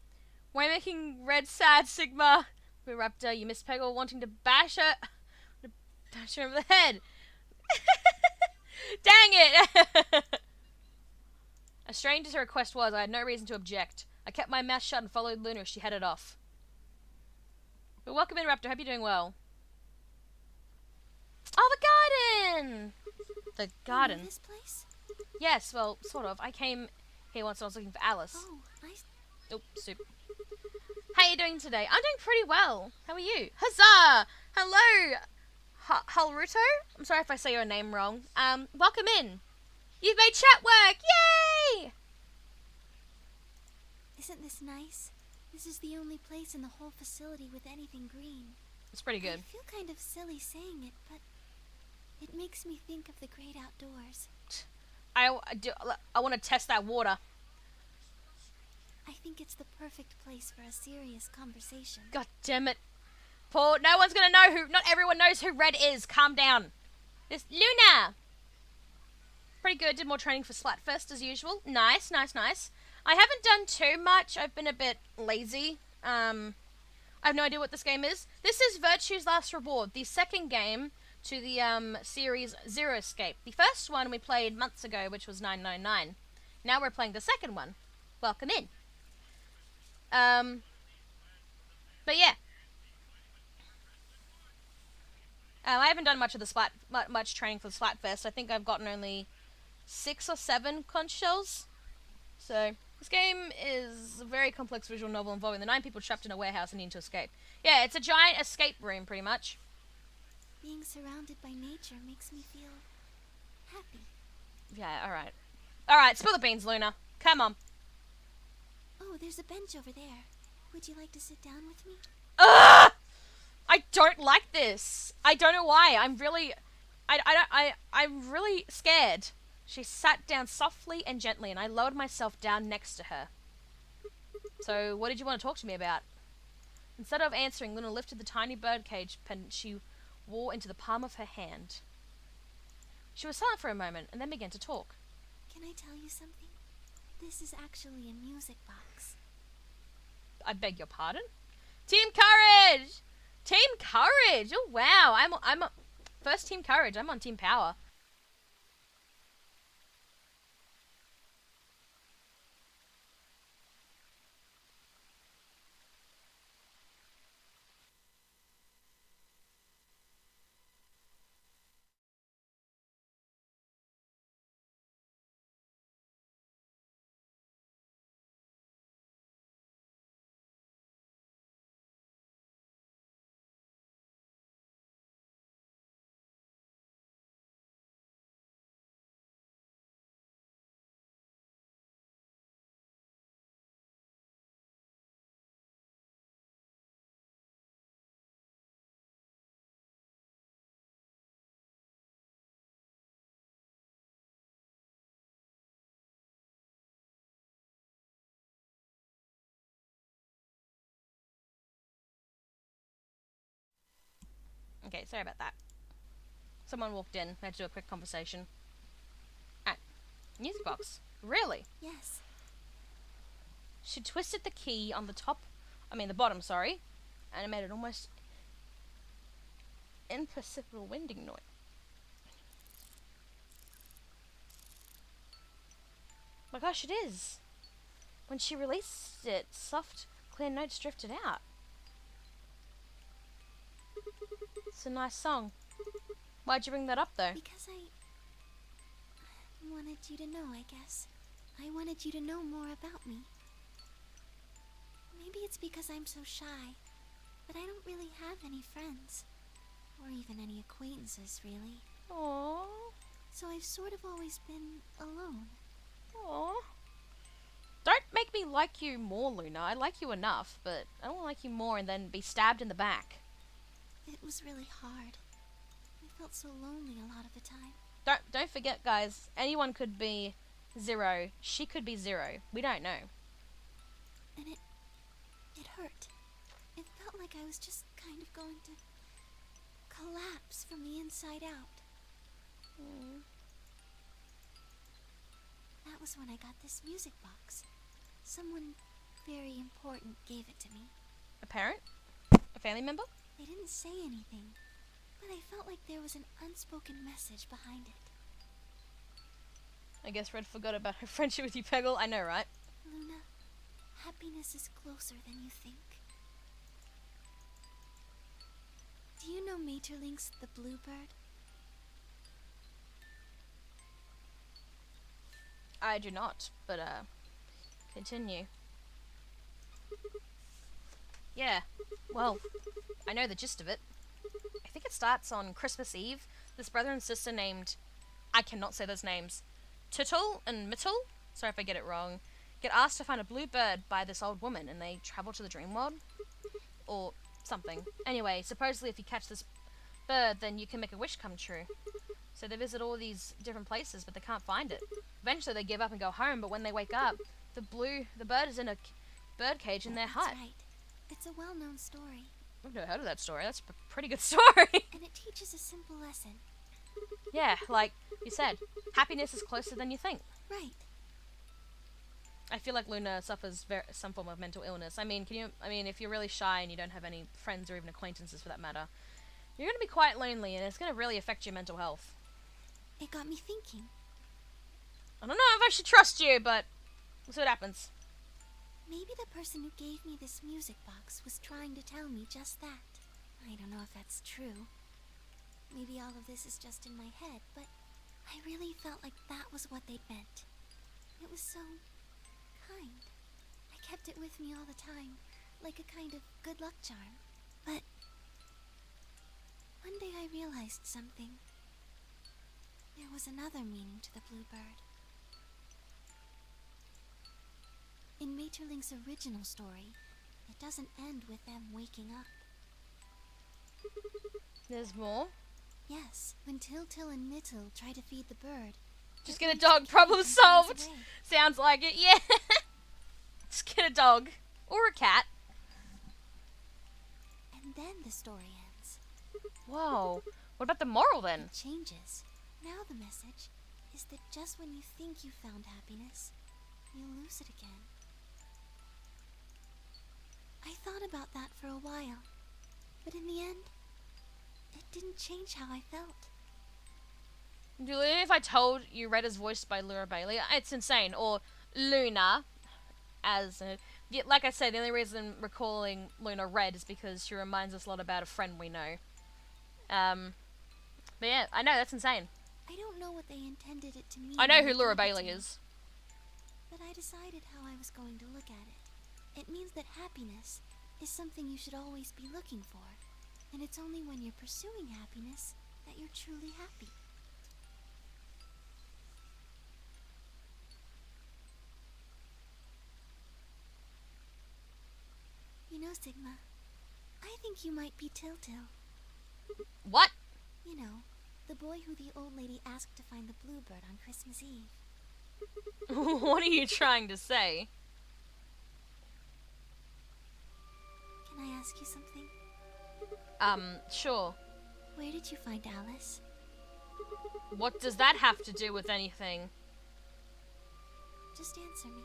Why making red sad, Sigma? Wait, Raptor, you missed Peggle wanting to bash her over the head. Dang it! strange as her request was, I had no reason to object. I kept my mouth shut and followed Luna as she headed off. But welcome in, Raptor. Hope you're doing well. Oh, the garden! The garden. You know this place? Yes, well, sort of. I came here once when I was looking for Alice. Oh, Oh, soup. How are you doing today? I'm doing pretty well. How are you? Huzzah! Hello, Halruto? I'm sorry if I say your name wrong. Welcome in. You've made chat work! Yay! Isn't this nice? This is the only place in the whole facility with anything green. It's pretty good. I feel kind of silly saying it, but it makes me think of the great outdoors. I want to test that water. I think it's the perfect place for a serious conversation. God damn it. Paul, no one's gonna know who, not everyone knows who Red is. Calm down. This Luna. Pretty good, did more training for Splatfest as usual. Nice, nice, nice. I haven't done too much, I've been a bit lazy. I have no idea what this game is. This is Virtue's Last Reward, the second game to the series Zero Escape. The first one we played months ago, which was 999. Now we're playing the second one. Welcome in. But yeah. I haven't done much of the much training for the Splatfest. I think I've gotten only 6 or 7 conch shells. So this game is a very complex visual novel involving the 9 people trapped in a warehouse and needing to escape. Yeah, it's a giant escape room, pretty much. Being surrounded by nature makes me feel happy. Yeah, alright. Alright, spill the beans, Luna. Come on. Oh, there's a bench over there. Would you like to sit down with me? Ugh! I don't like this. I don't know why. I'm really scared. She sat down softly and gently, and I lowered myself down next to her. So, what did you want to talk to me about? Instead of answering, Luna lifted the tiny birdcage pendant she wore into the palm of her hand. She was silent for a moment, and then began to talk. Can I tell you something? This is actually a music box. I beg your pardon? Team Courage! Team Courage! Oh, wow. I'm first Team Courage. I'm on Team Power. Okay, sorry about that. Someone walked in. We had to do a quick conversation. Ah, music box. Really? Yes. She twisted the key on the the bottom, sorry, and it made an almost imperceptible winding noise. My gosh, it is. When she released it, soft, clear notes drifted out. It's a nice song. Why'd you bring that up, though? Because I wanted you to know, I guess. I wanted you to know more about me. Maybe it's because I'm so shy, but I don't really have any friends. Or even any acquaintances, really. Aww. So I've sort of always been alone. Aww. Don't make me like you more, Luna. I like you enough, but I don't want to like you more and then be stabbed in the back. It was really hard. I felt so lonely a lot of the time. Don't forget, guys. Anyone could be Zero. She could be Zero. We don't know. And it hurt. It felt like I was just kind of going to collapse from the inside out. That was when I got this music box. Someone very important gave it to me. A parent? A family member? They didn't say anything, but I felt like there was an unspoken message behind it. I guess Red forgot about her friendship with you, Peggle. I know, right? Luna, happiness is closer than you think. Do you know Maeterlinck's the Bluebird? I do not, but continue. Yeah, well, I know the gist of it. I think it starts on Christmas Eve. This brother and sister named, I cannot say those names, Tuttle and Mittel, sorry if I get it wrong, get asked to find a blue bird by this old woman, and they travel to the dream world, or something. Anyway, supposedly if you catch this bird, then you can make a wish come true. So they visit all these different places, but they can't find it. Eventually they give up and go home, but when they wake up, the bird is in a bird cage in their hut. That's right. It's a well-known story. I've never heard of that story. That's a pretty good story. And it teaches a simple lesson. Yeah, like you said, happiness is closer than you think. Right. I feel like Luna suffers some form of mental illness. I mean, if you're really shy and you don't have any friends or even acquaintances for that matter, you're going to be quite lonely, and it's going to really affect your mental health. It got me thinking. I don't know if I should trust you, but we'll see what happens. Maybe the person who gave me this music box was trying to tell me just that. I don't know if that's true. Maybe all of this is just in my head, but I really felt like that was what they meant. It was so kind. I kept it with me all the time, like a kind of good luck charm. But one day I realized something. There was another meaning to the bluebird. In Maeterlinck's original story, it doesn't end with them waking up. There's more? Yes, when Till and Mittel try to feed the bird. Just get a dog, problem solved! Away. Sounds like it, yeah! Just get a dog. Or a cat. And then the story ends. Whoa. What about the moral then? It changes. Now the message is that just when you think you found happiness, you'll lose it again. I thought about that for a while, but in the end, it didn't change how I felt. Julian, if I told you Red is voiced by Laura Bailey, it's insane. Or Luna, as like I said, the only reason we're calling Luna Red is because she reminds us a lot about a friend we know. But yeah, I know, that's insane. I don't know what they intended it to mean. I know when who they Laura gave it to Bailey me, is. But I decided how I was going to look at it. It means that happiness is something you should always be looking for. And it's only when you're pursuing happiness that you're truly happy. You know, Sigma, I think you might be Till. What? You know, the boy who the old lady asked to find the bluebird on Christmas Eve. What are you trying to say? Can I ask you something? Sure. Where did you find Alice? What does that have to do with anything? Just answer me.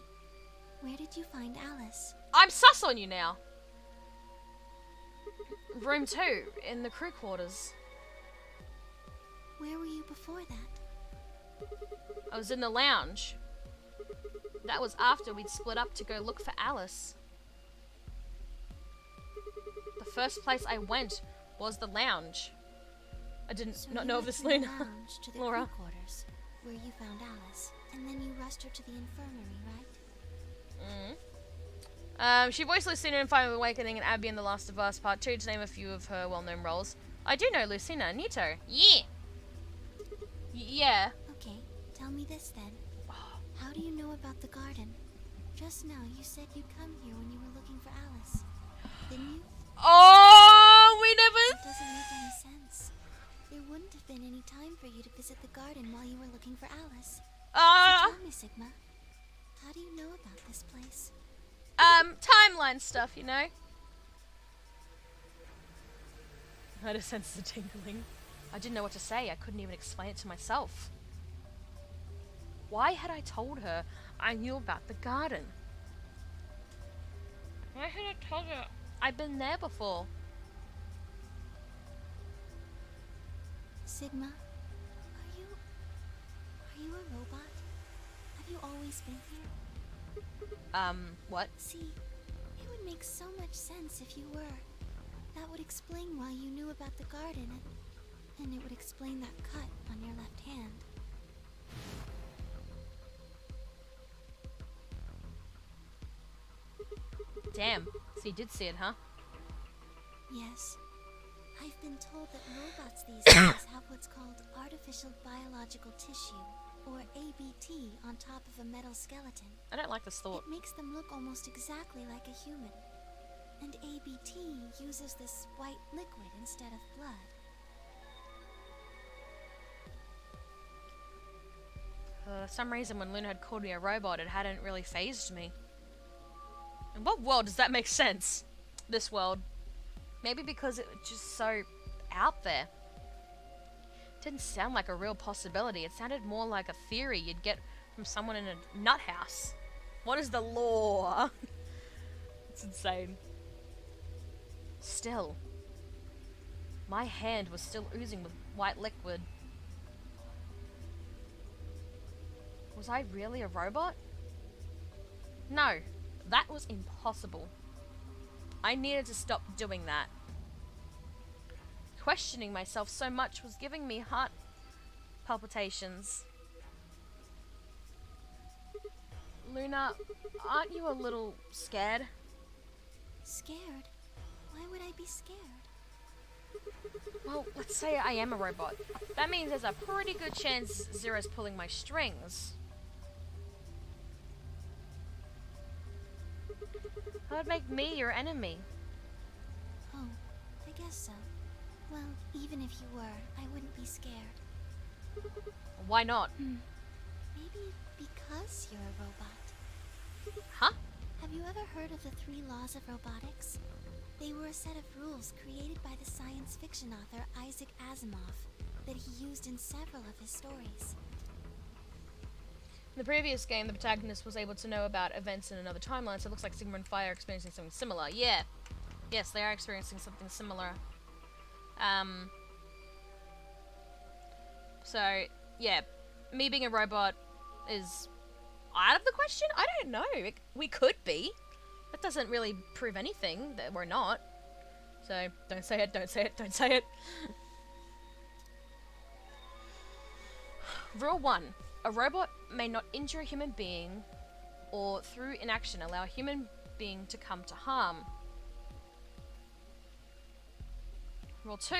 Where did you find Alice? I'm sus on you now. Room 2, in the crew quarters. Where were you before that? I was in the lounge. That was after we'd split up to go look for Alice. The first place I went was the lounge. I did So not you know of went this, from the Luna. lounge to the Laura. crew quarters, where you found Alice, and then you rushed her to the infirmary, right? She voiced Lucina in Final Awakening and Abby in The Last of Us Part 2, to name a few of her well-known roles. I do know Lucina. Nito. Yeah. Yeah. Okay, tell me this then. How do you know about the garden? Just now you said you'd come here when you were looking for Alice. Didn't you? Oh, we It never... doesn't make any sense. There wouldn't have been any time for you to visit the garden while you were looking for Alice. So tell me, Sigma, how do you know about this place? Timeline stuff, you know? I had a sense of tingling. I didn't know what to say. I couldn't even explain it to myself. Why had I told her I knew about the garden? Why had I told her I'd been there before? Sigma, are you a robot? always been here? What? See, it would make so much sense if you were. That would explain why you knew about the garden, and it would explain that cut on your left hand. Damn. So you did see it, huh? Yes. I've been told that robots these days have what's called artificial biological tissue, or ABT, on top of a metal skeleton. I don't like this thought. It makes them look almost exactly like a human. And ABT uses this white liquid instead of blood. For some reason, when Luna had called me a robot, it hadn't really phased me. In what world does that make sense? This world. Maybe because it was just so out there. It didn't sound like a real possibility. It sounded more like a theory you'd get from someone in a nut house. What is the law? It's insane. Still. My hand was still oozing with white liquid. Was I really a robot? No, that was impossible. I needed to stop doing that. Questioning myself so much was giving me heart palpitations. Luna, aren't you a little scared? Scared? Why would I be scared? Well, let's say I am a robot. That means there's a pretty good chance Zero's pulling my strings. That would make me your enemy. Oh, I guess so. Well, even if you were, I wouldn't be scared. Why not? Maybe because you're a robot. Huh? Have you ever heard of the 3 laws of robotics? They were a set of rules created by the science fiction author Isaac Asimov that he used in several of his stories. In the previous game, the protagonist was able to know about events in another timeline, so it looks like Sigma and Phi are experiencing something similar. Yeah. Yes, they are experiencing something similar. So, yeah. Me being a robot is out of the question? I don't know. We could be. That doesn't really prove anything that we're not. So, don't say it, don't say it, don't say it. Rule 1. A robot may not injure a human being or through inaction allow a human being to come to harm. Rule 2.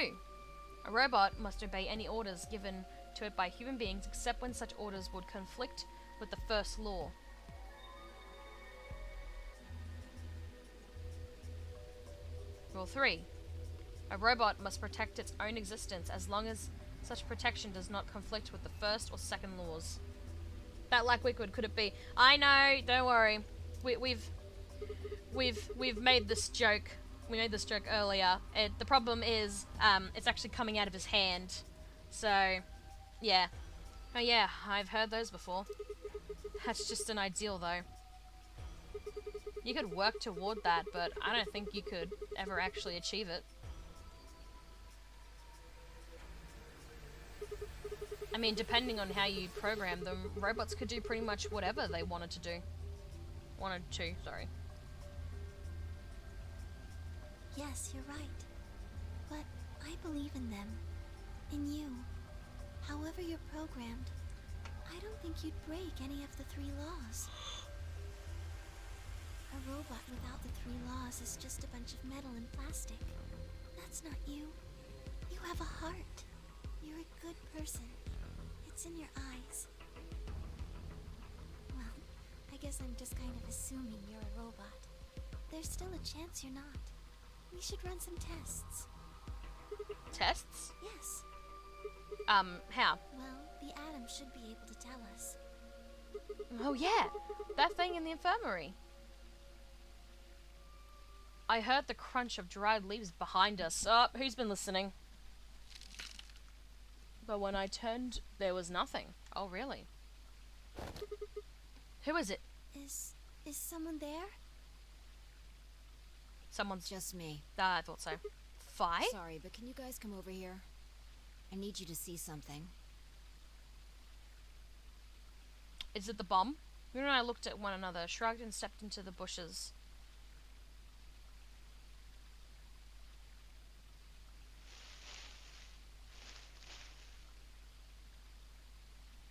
A robot must obey any orders given to it by human beings except when such orders would conflict with the first law. Rule 3. A robot must protect its own existence as long as such protection does not conflict with the first or second laws. That like liquid, could it be? I know, don't worry. We've made this joke. We made this joke earlier. The problem is, it's actually coming out of his hand. So, yeah. Oh yeah, I've heard those before. That's just an ideal though. You could work toward that, but I don't think you could ever actually achieve it. I mean, depending on how you program them, robots could do pretty much whatever they wanted to do. Sorry. Yes, you're right. But I believe in them. In you. However you're programmed, I don't think you'd break any of the 3 laws. A robot without the 3 laws is just a bunch of metal and plastic. That's not you. You have a heart. You're a good person. It's in your eyes. Well, I guess I'm just kind of assuming you're a robot. There's still a chance you're not. We should run some tests. Tests? Yes. How? Well, the Atom should be able to tell us. Oh yeah, that thing in the infirmary. I heard the crunch of dried leaves behind us. Oh, who's been listening? But when I turned, there was nothing. Oh, really? Who is it? Is someone there? Someone's... Just me. I thought so. Phi? Sorry, but can you guys come over here? I need you to see something. Is it the bomb? Moon and I looked at one another, shrugged, and stepped into the bushes.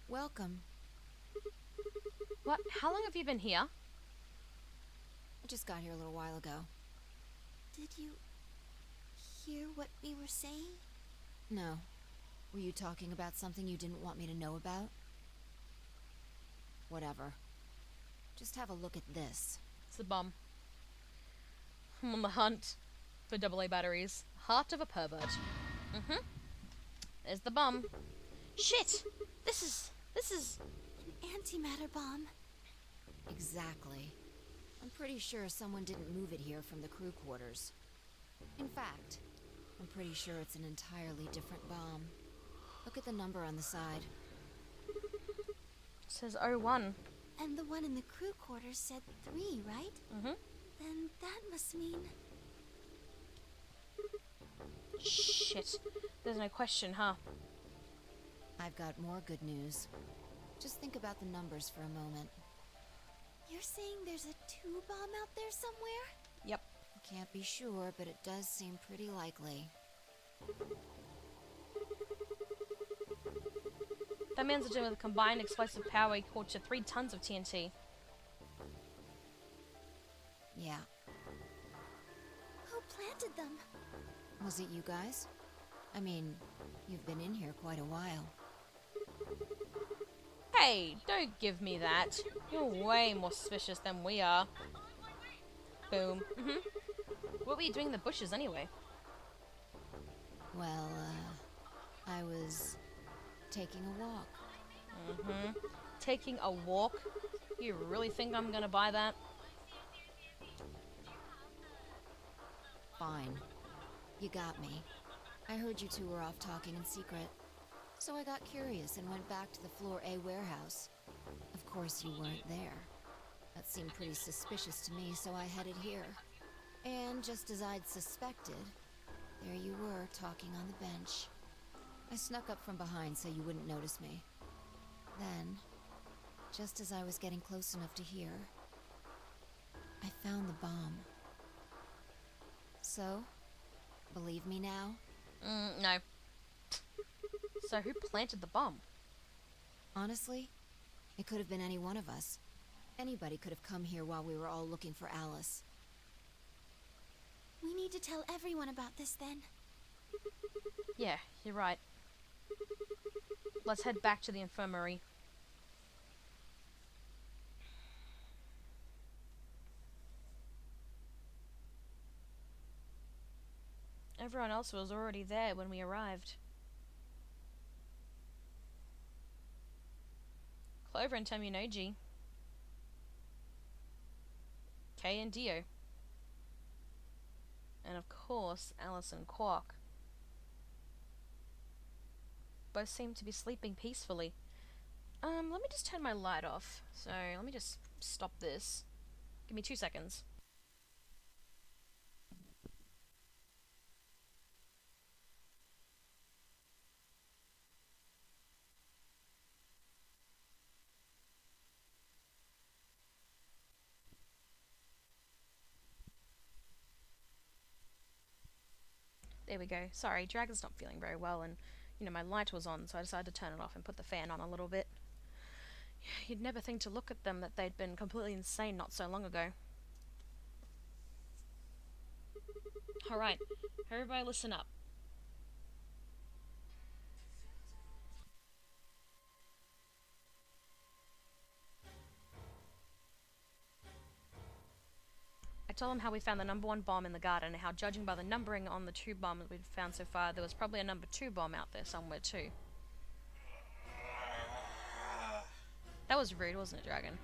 Welcome. What? How long have you been here? I just got here a little while ago. Did you hear what we were saying? No. Were you talking about something you didn't want me to know about? Whatever. Just have a look at this. It's the bomb. I'm on the hunt for AA batteries. Heart of a pervert. There's the bomb. Shit! This is... An antimatter bomb. Exactly. I'm pretty sure someone didn't move it here from the crew quarters. In fact, I'm pretty sure it's an entirely different bomb. Look at the number on the side. It says 01. And the one in the crew quarters said 3, right? Then that must mean... Shit. There's no question, huh? I've got more good news. Just think about the numbers for a moment. You're saying there's a 2 bomb out there somewhere? Yep. I can't be sure, but it does seem pretty likely. That man's doing with a combined explosive power equal to 3 tons of TNT. Yeah. Who planted them? Was it you guys? I mean, you've been in here quite a while. Hey, don't give me that. You're way more suspicious than we are. Boom. What were you doing in the bushes anyway? Well, I was taking a walk. Taking a walk? You really think I'm gonna buy that? Fine. You got me. I heard you two were off talking in secret. So I got curious and went back to the Floor A warehouse. Of course, you weren't there. That seemed pretty suspicious to me, so I headed here. And just as I'd suspected, there you were, talking on the bench. I snuck up from behind so you wouldn't notice me. Then, just as I was getting close enough to hear, I found the bomb. So, believe me now? No. So who planted the bomb? Honestly, it could have been any one of us. Anybody could have come here while we were all looking for Alice. We need to tell everyone about this then. Yeah, you're right. Let's head back to the infirmary. Everyone else was already there when we arrived. Clover and Tomonoji. Kay and Dio. And of course, Alice and Quark. Both seem to be sleeping peacefully. Let me just turn my light off. So, let me just stop this. Give me 2 seconds. There we go. Sorry, Dragon's not feeling very well, and, you know, my light was on, so I decided to turn it off and put the fan on a little bit. You'd never think to look at them that they'd been completely insane not so long ago. Alright, everybody listen up. I told him how we found the #1 bomb in the garden, and how, judging by the numbering on the 2 bombs we'd found so far, there was probably a #2 bomb out there somewhere too. That was rude, wasn't it, Dragon?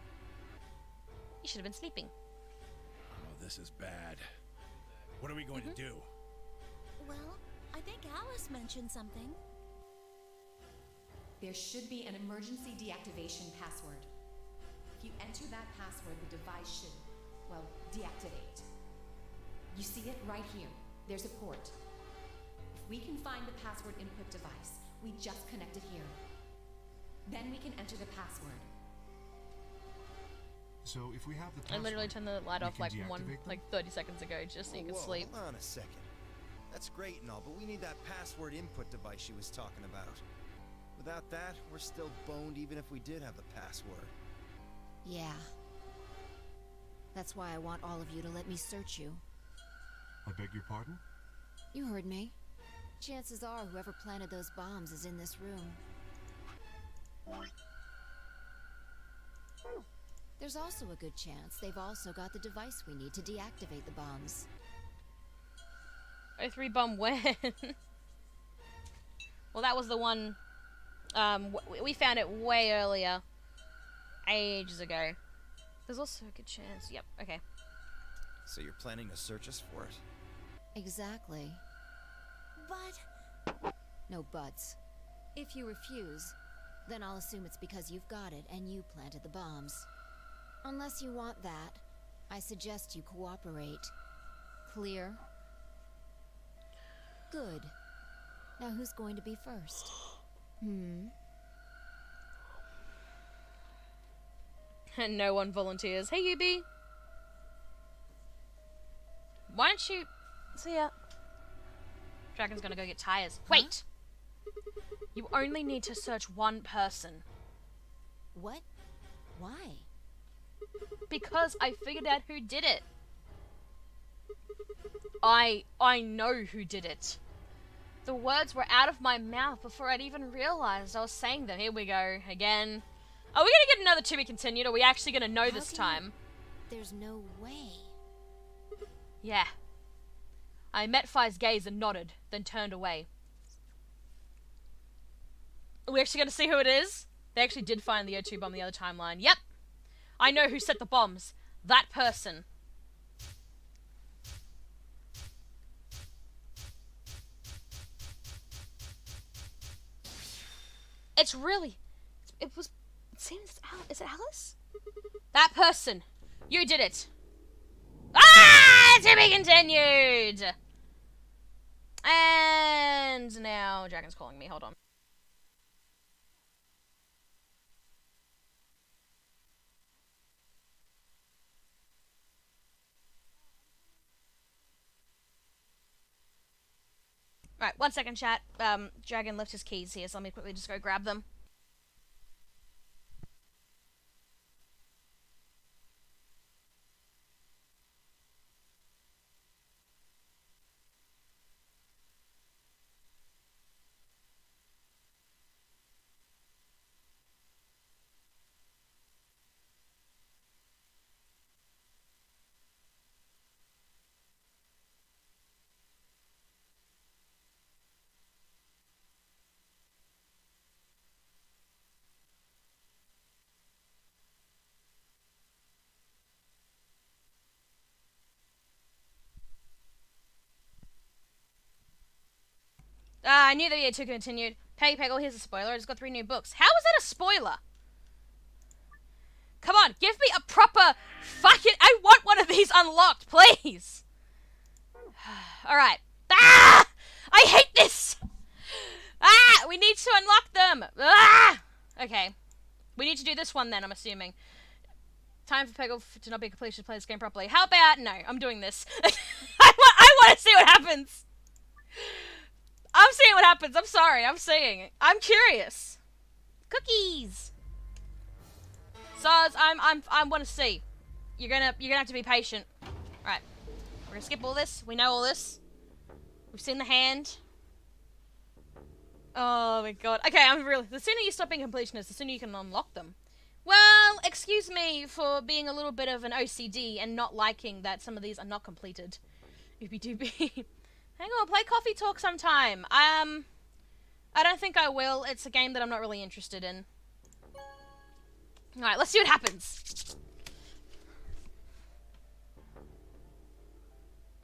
You should have been sleeping. Oh, this is bad. What are we going to do? Well, I think Alice mentioned something. There should be an emergency deactivation password. If you enter that password, the device should, well, deactivate. You see it right here. There's a port. If we can find the password input device, we just connect it here. Then we can enter the password. So if we have the I password, literally turned the light we off can like deactivate them? 30 seconds ago just so you could Whoa, sleep. Hold on a second. That's great and all, but we need that password input device she was talking about. Without that, we're still boned even if we did have the password. Yeah. That's why I want all of you to let me search you. I beg your pardon? You heard me. Chances are whoever planted those bombs is in this room. There's also a good chance they've also got the device we need to deactivate the bombs. O3 bomb when? Well, that was the one. We found it way earlier. Ages ago. There's also a good chance. Yep, okay. So you're planning to search us for it? Exactly. But No buts. If you refuse, then I'll assume it's because you've got it and you planted the bombs. Unless you want that, I suggest you cooperate. Clear? Good. Now who's going to be first? And no one volunteers. Hey, UB. Why don't you... See ya. Dragon's gonna go get tires. Wait! You only need to search one person. What? Why? Because I figured out who did it. I know who did it. The words were out of my mouth before I'd even realized I was saying them. Here we go. Again. Are we gonna get another to be continued? Or are we actually gonna know this time? There's no way. Yeah. I met Fi's gaze and nodded, then turned away. Are we actually gonna see who it is? They actually did find the O2 bomb the other timeline. Yep! I know who set the bombs. That person. It's really... It seems... Is it Alice? That person. You did it. Ah! To be continued! And now Dragon's calling me. Hold on. Alright, 1 second, chat. Dragon left his keys here, so let me quickly just go grab them. I knew that he had to continued. Hey, Peggle, here's a spoiler. I just got 3 new books. How is that a spoiler? Come on, give me a proper fucking... I want one of these unlocked, please. Alright. Ah! I hate this! Ah! We need to unlock them! Ah! Okay. We need to do this one then, I'm assuming. Time for Peggle to not be a completionist to play this game properly. How about... No, I'm doing this. I want to see what happens! I'm seeing what happens. I'm sorry. I'm saying. I'm curious. Cookies. Soz, I want to see. You're gonna have to be patient. Right. We're gonna skip all this. We know all this. We've seen the hand. Oh my god. Okay, the sooner you stop being completionist, the sooner you can unlock them. Well, excuse me for being a little bit of an OCD and not liking that some of these are not completed. Ooby dooby. Hang on, play Coffee Talk sometime. I don't think I will. It's a game that I'm not really interested in. Alright, let's see what happens.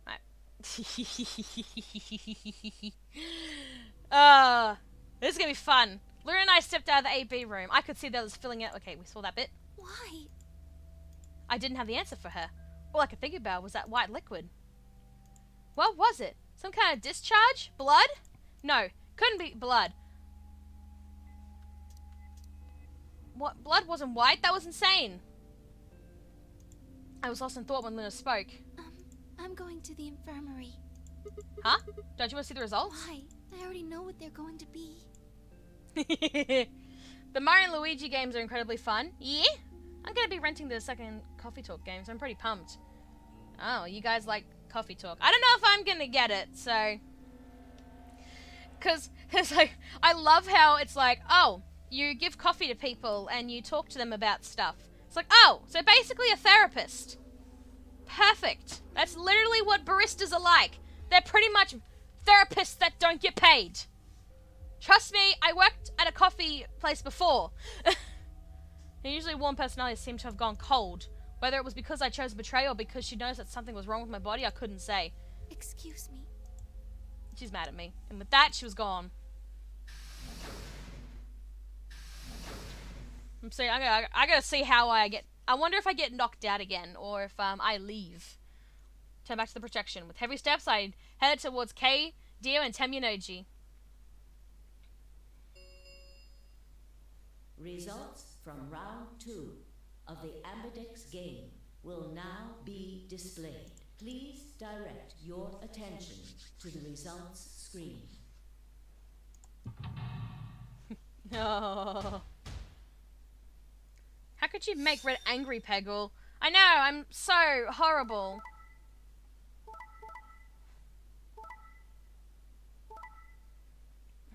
Alright. This is gonna be fun. Luna and I stepped out of the AB room. I could see that it was filling out. Okay, we saw that bit. why? I didn't have the answer for her. All I could think about was that white liquid. What was it? Some kind of discharge? Blood? No, couldn't be blood. What? Blood wasn't white? That was insane. I was lost in thought when Luna spoke. I'm going to the infirmary. Huh? Don't you want to see the results? Why? I already know what they're going to be. The Mario and Luigi games are incredibly fun. Yeah? I'm gonna be renting the second Coffee Talk games. I'm pretty pumped. Oh, you guys like Coffee Talk. I don't know if I'm gonna get it, so... Because like, I love how it's like, oh, you give coffee to people and you talk to them about stuff. It's like, oh, so basically a therapist. Perfect. That's literally what baristas are like. They're pretty much therapists that don't get paid. Trust me, I worked at a coffee place before. And usually warm personalities seem to have gone cold. Whether it was because I chose betrayal or because she knows that something was wrong with my body, I couldn't say. Excuse me. She's mad at me. And with that, she was gone. I'm saying, I gotta see how I get... I wonder if I get knocked out again, or if I leave. Turn back to the projection. With heavy steps, I headed towards Kei, Dio, and Temyunoji. Results from round 2 of the Ambidex game will now be displayed. Please direct your attention to the results screen. No. How could you make Red angry, Peggle? I know, I'm so horrible.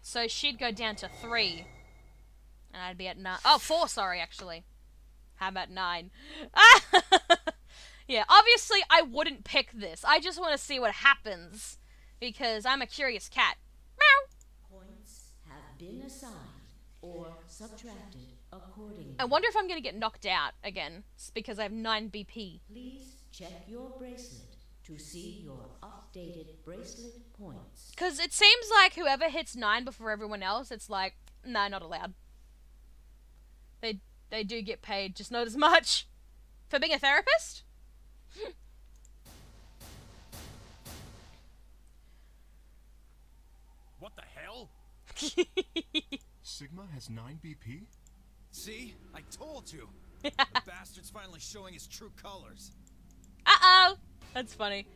So she'd go down to 3. And I'd be at 9. Oh, 4, sorry, actually. How about 9? Yeah, obviously I wouldn't pick this. I just want to see what happens. Because I'm a curious cat. Meow. Points have been assigned or subtracted accordingly. I wonder if I'm going to get knocked out again. It's because I have 9 BP. Please check your bracelet to see your updated bracelet points. Because it seems like whoever hits 9 before everyone else, it's like, no, not allowed. They do get paid, just not as much. For being a therapist? What the hell? Sigma has 9 BP? See? I told you. The bastard's finally showing his true colors. Uh-oh! That's funny.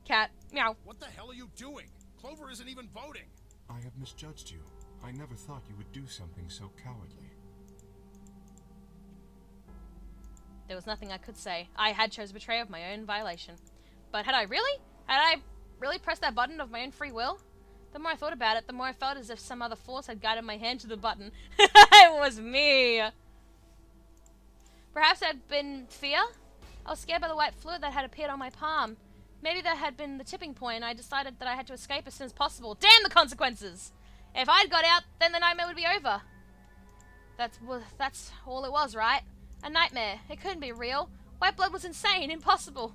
Cat. Meow. What the hell are you doing? Clover isn't even voting. I have misjudged you. I never thought you would do something so cowardly. There was nothing I could say. I had chose betrayal of my own violation. But had I really pressed that button of my own free will? The more I thought about it, the more I felt as if some other force had guided my hand to the button. It was me! Perhaps it had been fear? I was scared by the white fluid that had appeared on my palm. Maybe that had been the tipping point and I decided that I had to escape as soon as possible. Damn the consequences! If I'd got out, then the nightmare would be over. That's all it was, right? A nightmare. It couldn't be real. White blood was insane. Impossible.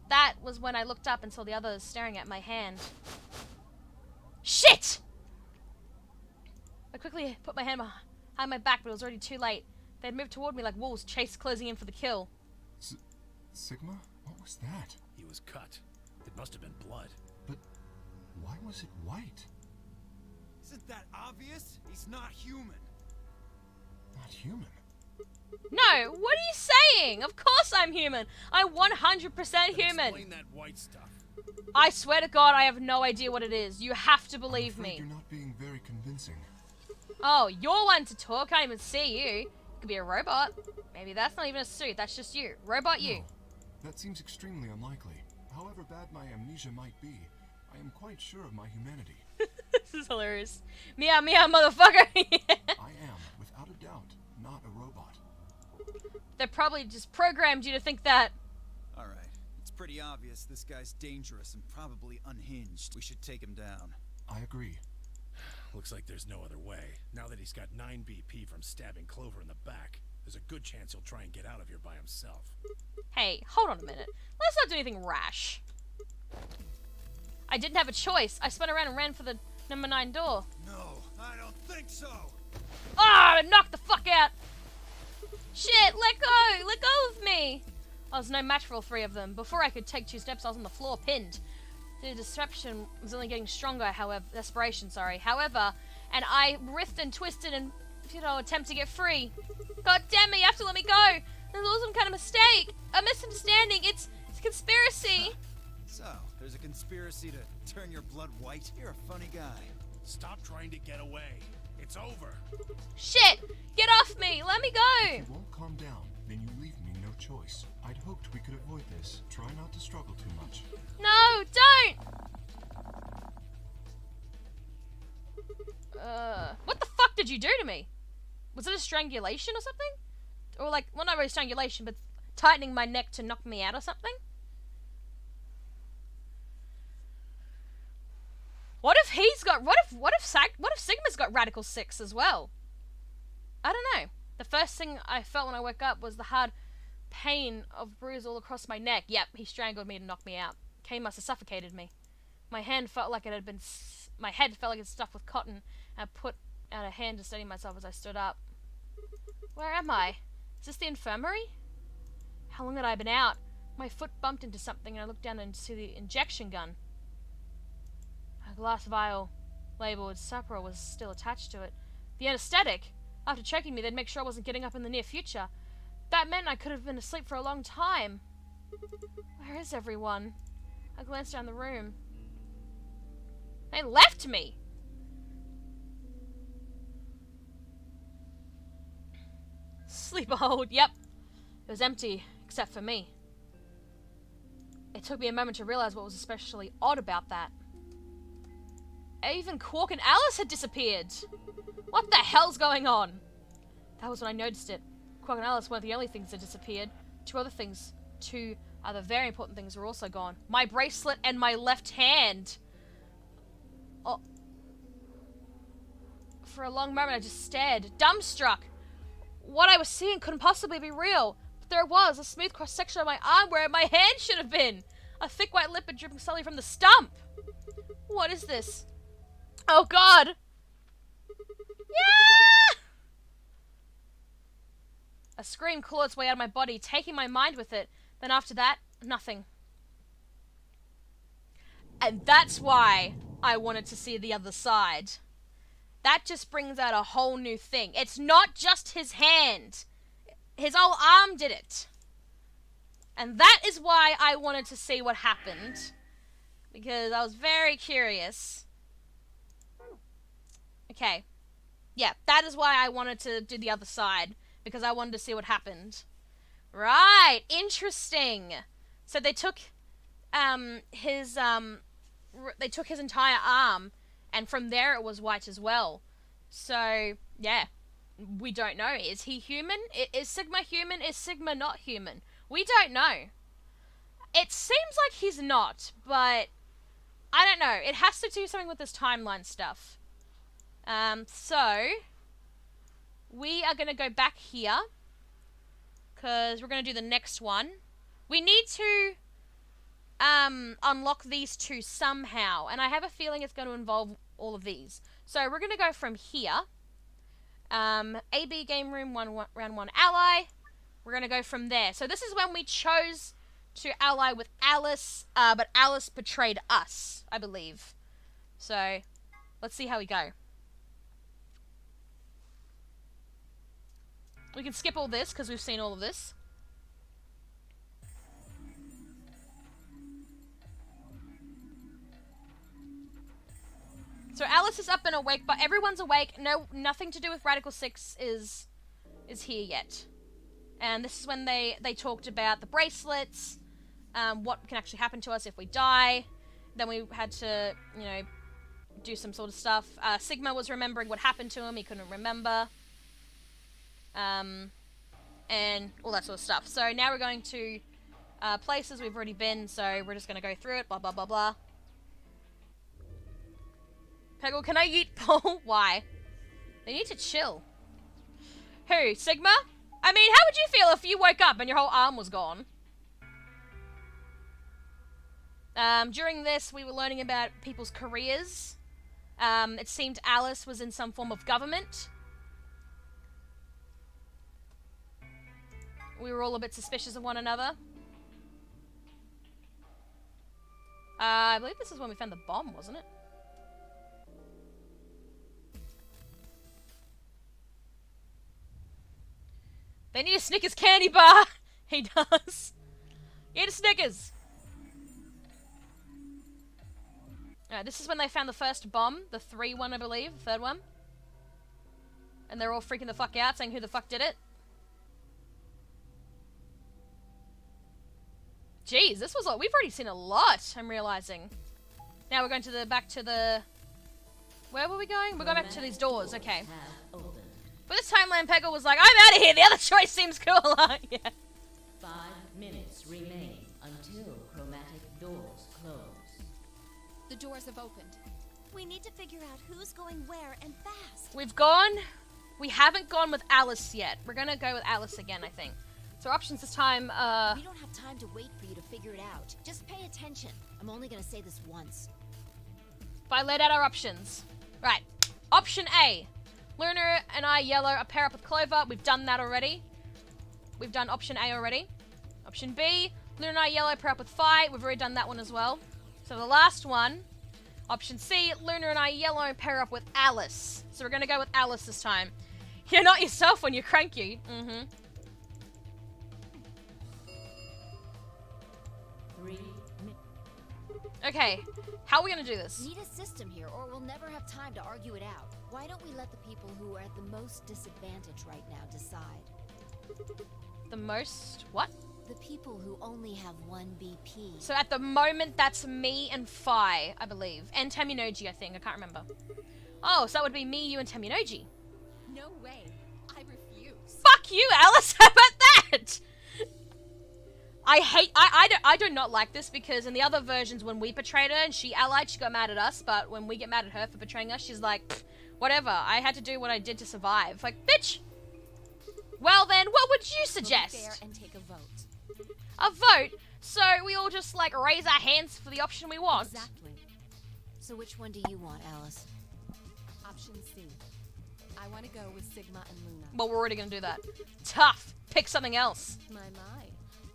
That was when I looked up and saw the others staring at my hand. Shit! I quickly put my hand behind my back, but it was already too late. They'd moved toward me like wolves, closing in for the kill. Sigma? What was that? He was cut. It must have been blood. But why was it white? Isn't that obvious? He's not human. Not human? No, what are you saying? Of course I'm human. I'm 100% human. Explain that white stuff. I swear to God, I have no idea what it is. You have to believe I'm afraid me. You're not being very convincing. Oh, you're one to talk. I can't even see you. You could be a robot. Maybe that's not even a suit. That's just you. Robot you. No, that seems extremely unlikely. However bad my amnesia might be, I am quite sure of my humanity. This is hilarious. Meow, meow, motherfucker. I am, without a doubt, not a robot. They probably just programmed you to think that. Alright, it's pretty obvious this guy's dangerous and probably unhinged. We should take him down. I agree. Looks like there's no other way. Now that he's got 9 BP from stabbing Clover in the back, there's a good chance he'll try and get out of here by himself. Hey, hold on a minute. Let's not do anything rash. I didn't have a choice. I spun around and ran for the number 9 door. No, I don't think so. Ah, knock the fuck out. Shit, let go! Let go of me! I was no match for all 3 of them. Before I could take 2 steps, I was on the floor, pinned. The deception was only getting stronger, however, desperation, sorry. However, and I writhed and twisted in futile attempt to get free. God damn it, you have to let me go! There's all some kind of mistake. A misunderstanding. It's a conspiracy. So, there's a conspiracy to turn your blood white? You're a funny guy. Stop trying to get away. It's over. Shit! Get off me! Let me go! If you won't calm down, then you leave me no choice. I'd hoped we could avoid this. Try not to struggle too much. No, don't! What the fuck did you do to me? Was it a strangulation or something? Or like, well, not really strangulation, but tightening my neck to knock me out or something? What if he's got, what if Sigma's got Radical 6 as well? I don't know. The first thing I felt when I woke up was the hard pain of bruise all across my neck. Yep, he strangled me to knock me out. Kane must have suffocated me. My head felt like it's stuffed with cotton, and I put out a hand to steady myself as I stood up. Where am I? Is this the infirmary? How long had I been out? My foot bumped into something and I looked down and see the injection gun. A glass vial labeled Sapro was still attached to it. The anesthetic! After checking me, they'd make sure I wasn't getting up in the near future. That meant I could have been asleep for a long time. Where is everyone? I glanced around the room. They left me! Sleeper hold, yep. It was empty, except for me. It took me a moment to realize what was especially odd about that. Even Quark and Alice had disappeared! What the hell's going on? That was when I noticed it. Quark and Alice weren't the only things that disappeared. Two other very important things were also gone. My bracelet and my left hand! Oh. For a long moment I just stared, dumbstruck. What I was seeing couldn't possibly be real. But there it was, a smooth cross-section of my arm where my hand should have been. A thick white lipid dripping slowly from the stump. What is this? Oh god! Yeah! A scream clawed its way out of my body, taking my mind with it. Then after that, nothing. And that's why I wanted to see the other side. That just brings out a whole new thing. It's not just his hand. His whole arm did it. And that is why I wanted to see what happened. Because I was very curious. Okay. Yeah, that is why I wanted to do the other side. Because I wanted to see what happened. Right, interesting. So they took his entire arm, and from there it was white as well. So yeah, we don't know. Is he human? Is Sigma human? Is Sigma not human? We don't know. It seems like he's not, but I don't know. It has to do something with this timeline stuff. So we are gonna go back here. Because we're going to do the next one. We need to unlock these two somehow. And I have a feeling it's going to involve all of these. So we're going to go from here. AB game room, round 1 ally. We're going to go from there. So this is when we chose to ally with Alice. But Alice betrayed us, I believe. So let's see how we go. We can skip all this, because we've seen all of this. So Alice is up and awake, but everyone's awake. No, nothing to do with Radical 6 is here yet. And this is when they talked about the bracelets, what can actually happen to us if we die. Then we had to, you know, do some sort of stuff. Sigma was remembering what happened to him. He couldn't remember. And all that sort of stuff. So now we're going to places we've already been, so we're just going to go through it, blah, blah, blah, blah. Peggle, can I eat Paul? Why? They need to chill. Who? Sigma? I mean, how would you feel if you woke up and your whole arm was gone? During this, we were learning about people's careers. It seemed Alice was in some form of government. We were all a bit suspicious of one another. I believe this is when we found the bomb, wasn't it? They need a Snickers candy bar. He does. Eat a Snickers. This is when they found the first bomb. The 3 one, I believe. The third one. And they're all freaking the fuck out, saying who the fuck did it. Jeez, this was like, we've already seen a lot, I'm realizing. Now we're going to the, back to the, where were we going? We're going back to these doors, okay. But this time Lampeggle was like, I'm out of here, the other choice seems cooler. Yeah. 5 minutes remain until chromatic doors close. The doors have opened. We need to figure out who's going where and fast. We've gone, we haven't gone with Alice yet. We're gonna go with Alice again, I think. So options this time, We don't have time to wait for you to figure it out. Just pay attention. I'm only gonna say this once. If I laid out our options. Right. Option A. Luna and I, Yellow, are pair up with Clover. We've done that already. We've done option A already. Option B. Luna and I, Yellow, pair up with Fi. We've already done that one as well. So the last one. Option C. Luna and I, Yellow, pair up with Alice. So we're going to go with Alice this time. You're not yourself when you're cranky. Mm-hmm. 3 minutes. Okay. How are we going to do this? Need a system here, or we'll never have time to argue it out. Why don't we let the people who are at the most disadvantage right now decide? The most... what? The people who only have 1 BP. So at the moment, that's me and Fi, I believe. And Taminoji, I think. I can't remember. Oh, so that would be me, you, and Taminoji. No way. I refuse. Fuck you, Alice! How about that? I do not like this because in the other versions, when we betrayed her and she allied, she got mad at us. But when we get mad at her for betraying us, she's like, whatever. I had to do what I did to survive. Like, bitch! Well then, what would you suggest? We'll be fair and take a vote. A vote? So we all just, like, raise our hands for the option we want? Exactly. So which one do you want, Alice? Option C. I want to go with Sigma and Luna. Well, we're already gonna do that. Tough. Pick something else. My.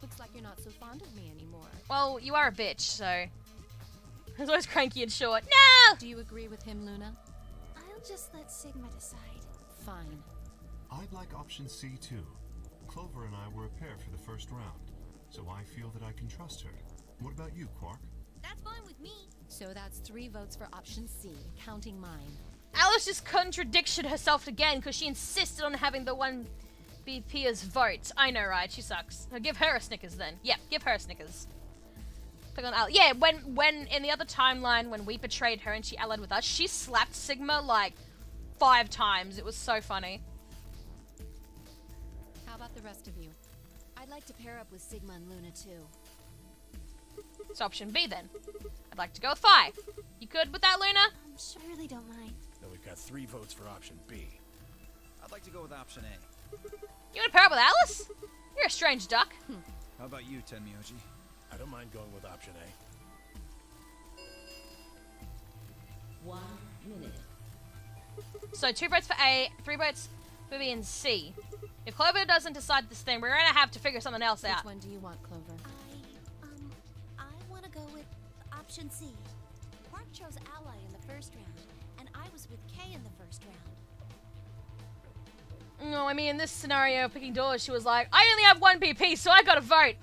Looks like you're not so fond of me anymore. Well, you are a bitch, so... It's always cranky and short. No! Do you agree with him, Luna? I'll just let Sigma decide. Fine. I'd like option C too. Clover and I were a pair for the first round, so I feel that I can trust her. What about you, Quark? That's fine with me. So that's 3 votes for option C, counting mine. Alice just contradicted herself again because she insisted on having the 1 BP as vote. I know, right? She sucks. I'll give her a Snickers then. Yep, give her a Snickers. Click on Alice. Yeah, when in the other timeline, when we betrayed her and she allied with us, she slapped Sigma like 5 times. It was so funny. How about the rest of you? I'd like to pair up with Sigma and Luna too. It's option B then. I'd like to go with Fi. You good with that, Luna? Sure, really don't mind. Then we've got 3 votes for option B. I'd like to go with option A. You want to pair up with Alice? You're a strange duck. How about you, Tenmyoji? I don't mind going with option A. 1 minute. So 2 votes for A, 3 votes for B and C. If Clover doesn't decide this thing, we're going to have to figure something else out. Which one do you want, Clover? I want to go with option C. Quark chose Ally in the first round, and I was with Kay in the first round. No, I mean, in this scenario, picking doors, she was like, I only have 1 BP, so I got to vote.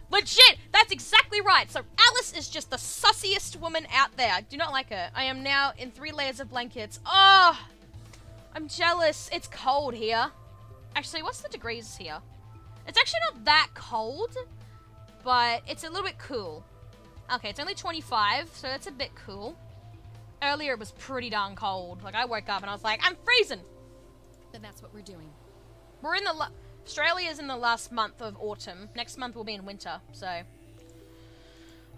Legit! That's exactly right. So Alice is just the sussiest woman out there. I do not like her. I am now in 3 layers of blankets. Oh, I'm jealous. It's cold here. Actually, what's the degrees here? It's actually not that cold, but it's a little bit cool. Okay, it's only 25, so that's a bit cool. Earlier, it was pretty darn cold. Like, I woke up and I was like, I'm freezing. Then that's what we're doing. We're in the... Australia's in the last month of autumn. Next month we'll be in winter, so...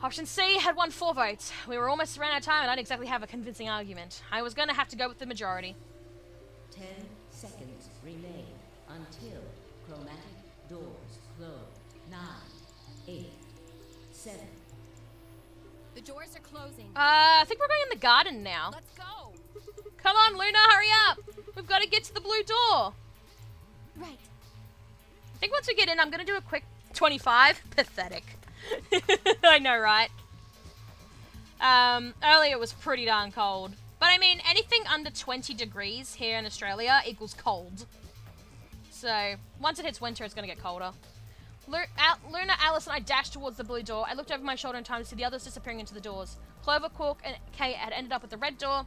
Option C had won 4 votes. We were almost ran out of time and I didn't exactly have a convincing argument. I was going to have to go with the majority. 10 seconds remain until chromatic doors close. 9, 8, 7. The doors are closing. I think we're going in the garden now. Let's go. Come on, Luna, hurry up! We've got to get to the blue door. Right. I think once we get in, I'm going to do a quick 25. Pathetic. I know, right? Earlier it was pretty darn cold. But I mean, anything under 20 degrees here in Australia equals cold. So, Once it hits winter, it's gonna get colder. Luna, Alice, and I dashed towards the blue door. I looked over my shoulder in time to see the others disappearing into the doors. Clover, Quark, and Kate had ended up at the red door.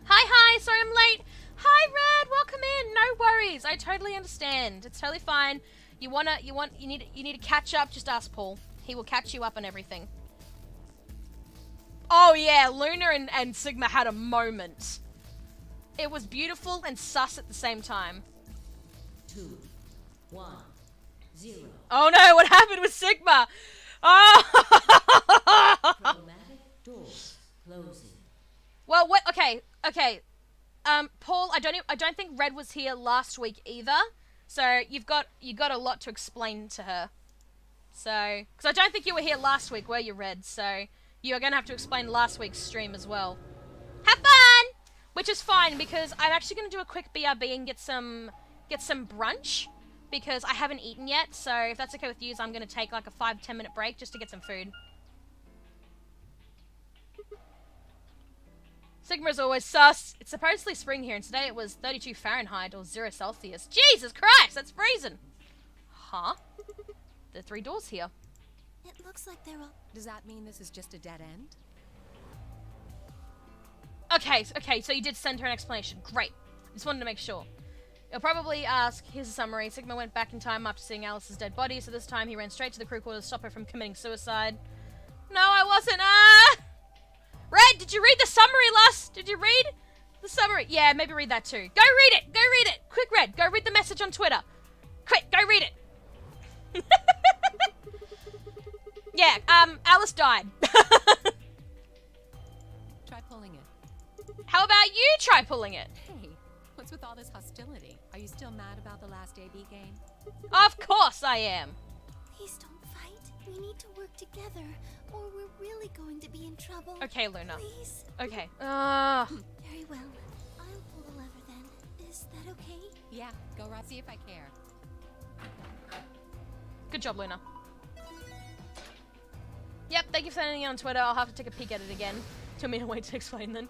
Hi, sorry I'm late. Hi, Red, welcome in. No worries, I totally understand. It's totally fine. You need to catch up. Just ask Paul. He will catch you up on everything. Oh yeah, Luna and Sigma had a moment. It was beautiful and sus at the same time. 2, 1, 0. Oh no, what happened with Sigma? Oh! Chromatic doors closing. Well, what? Okay. Paul, I don't think Red was here last week either. So you got a lot to explain to her. So, because I don't think you were here last week, were you, Red? So you're gonna have to explain last week's stream as well. Have fun! Which is fine because I'm actually gonna do a quick BRB and get some brunch because I haven't eaten yet. So if that's okay with you, I'm gonna take like a 5-10 minute break just to get some food. Sigma's always sus. It's supposedly spring here, and today it was 32 Fahrenheit or 0 Celsius. Jesus Christ, that's freezing. Huh? There are 3 doors here. It looks like they're all... Does that mean this is just a dead end? Okay, so you did send her an explanation. Great. Just wanted to make sure. You'll probably ask, here's a summary. Sigma went back in time after seeing Alice's dead body, so this time he ran straight to the crew quarters to stop her from committing suicide. No, I wasn't. Red, did you read the summary Did you read the summary? Yeah, maybe read that too. Go read it! Quick, Red, go read the message on Twitter. Quick, go read it. Yeah, Alice died. Try pulling it. How about you try pulling it? Hey, what's with all this hostility? Are you still mad about the last AB game? Of course I am. Please don't fight. We need to work together, or we're really going to be in trouble. Okay, Luna. Please. Okay. Very well. I'll pull the lever then. Is that okay? Yeah, go right. See if I care. Good job, Luna. Yep, thank you for sending it on Twitter. I'll have to take a peek at it again. Took me a way to explain then.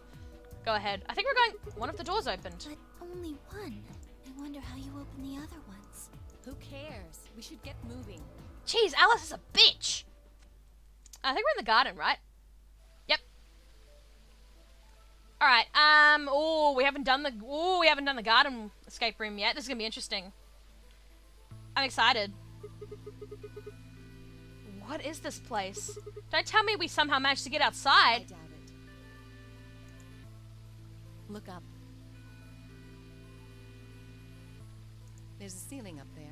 Go ahead. I think we're going... One of the doors opened. But only one. I wonder how you open the other ones. Who cares? We should get moving. Jeez, Alice is a bitch. I think we're in the garden, right? Yep. All right. Oh, we haven't done the garden escape room yet. This is gonna be interesting. I'm excited. What is this place? Don't tell me we somehow managed to get I outside. doubt it. Look up. There's a ceiling up there.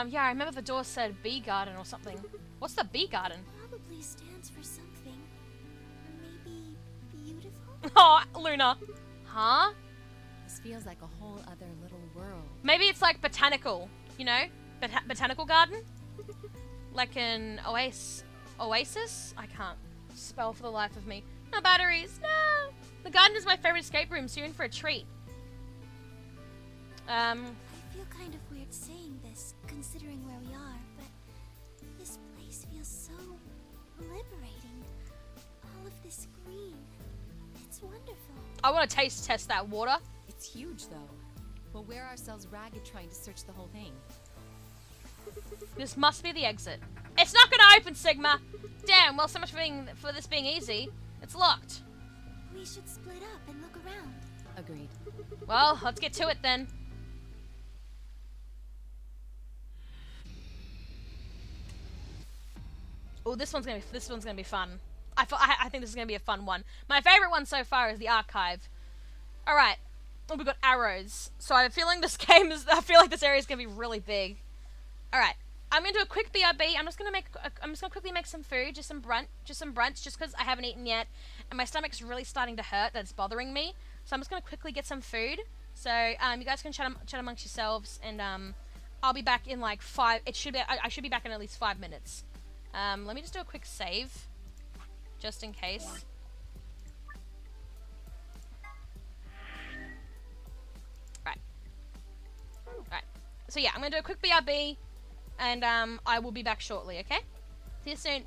Yeah, I remember the door said bee garden or something. What's the bee garden? Probably stands for something. Maybe beautiful? Oh, Luna. Huh? This feels like a whole other little world. Maybe it's like botanical, you know? Botanical garden? Like an oasis? I can't spell for the life of me. No batteries, no! The garden is my favorite escape room, so you're in for a treat. I feel kind of weird saying this, considering where we are, but this place feels so liberating. All of this green. It's wonderful. I want to taste test that water. It's huge, though. We'll wear ourselves ragged trying to search the whole thing. This must be the exit. It's not gonna open, Sigma! Damn, well, so much for this being easy. It's locked. We should split up and look around. Agreed. Well, let's get to it then. Oh, this one's gonna be fun. I think this is gonna be a fun one. My favorite one so far is the archive. All right. Oh, we've got arrows. So I have a feeling this game is. I feel like this area is gonna be really big. All right. I'm gonna do a quick BRB. I'm just gonna quickly make some food, just some brunch, just because I haven't eaten yet, and my stomach's really starting to hurt. That's bothering me. So I'm just gonna quickly get some food. So you guys can chat amongst yourselves, and I'll be back in like 5. I should be back in at least 5 minutes. Let me just do a quick save, just in case. Right. So yeah, I'm gonna do a quick BRB, and I will be back shortly. Okay. See you soon.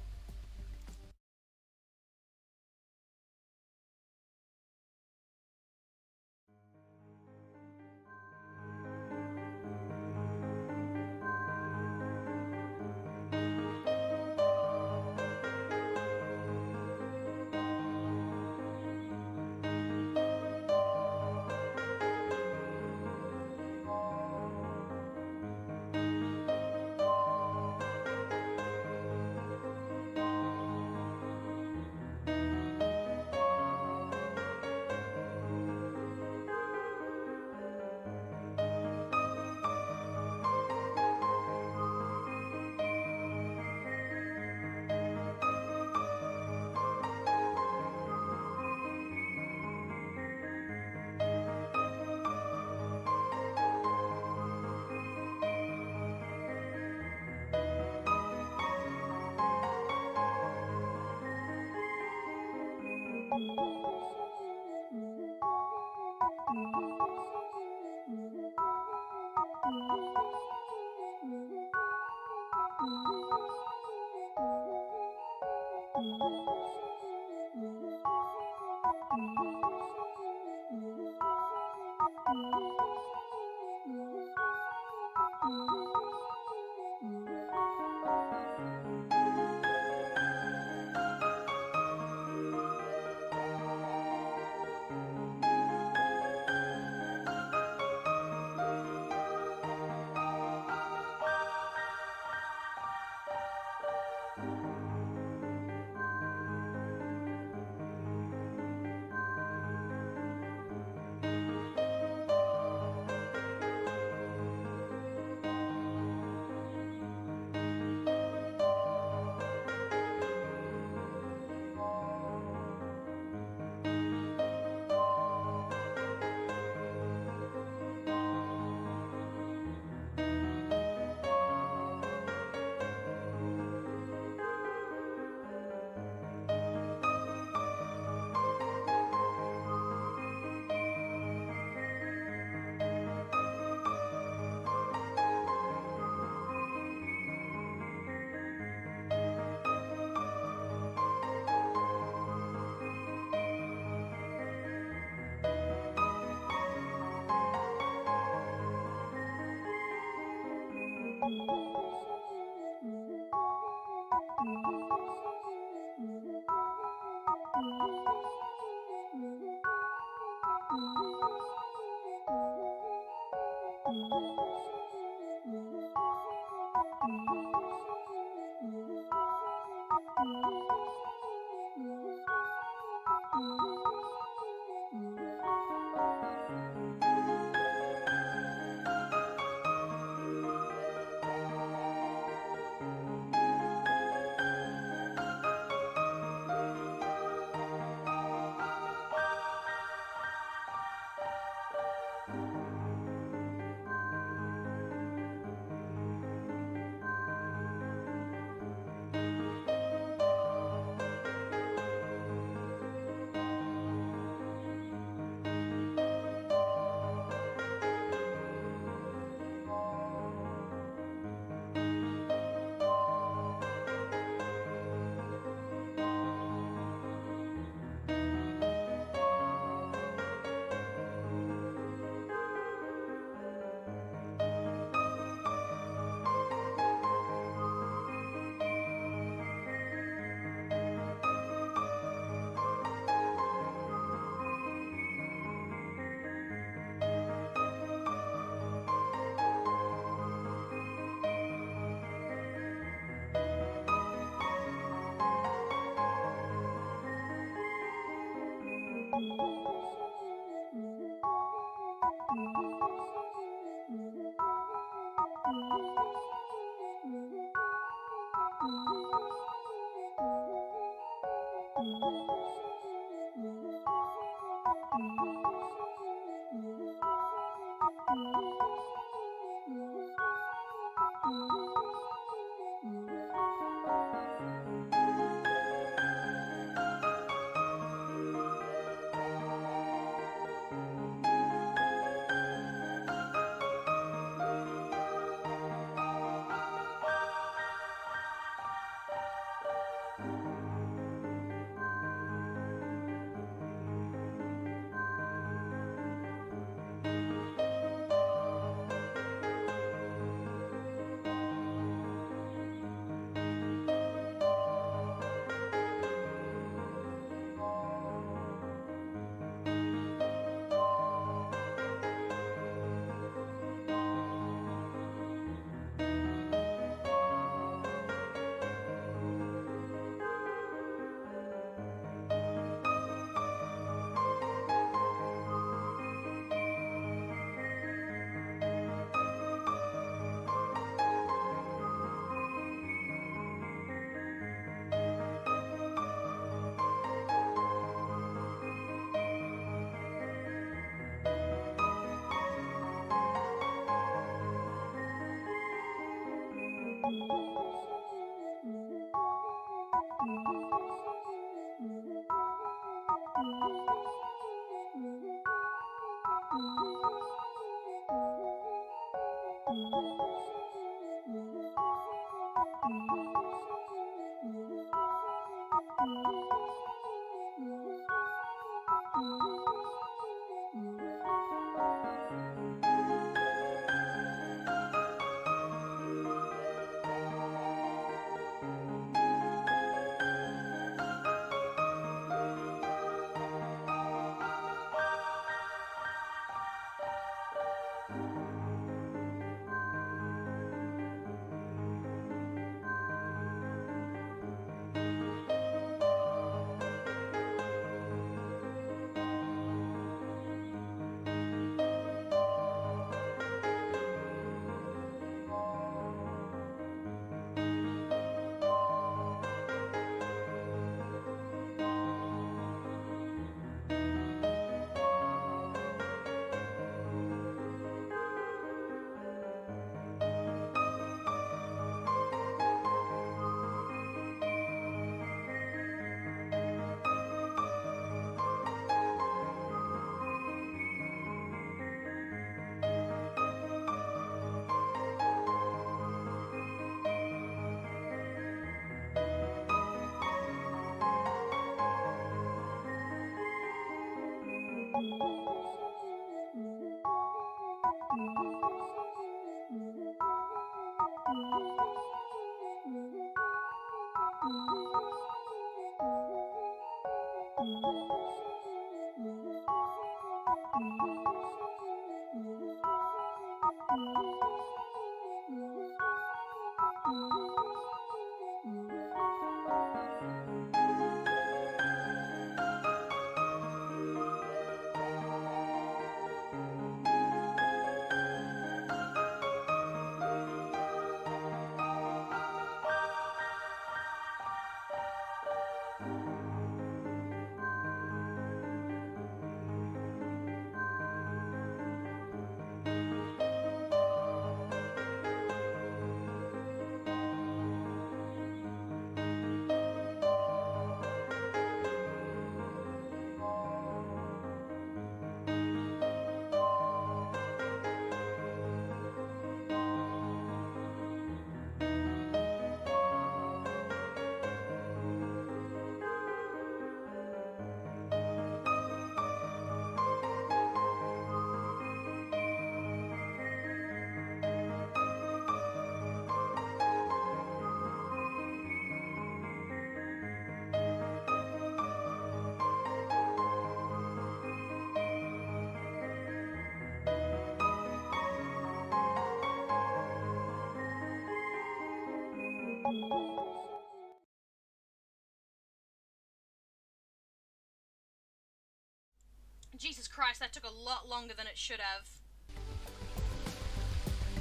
Jesus Christ, that took a lot longer than it should have.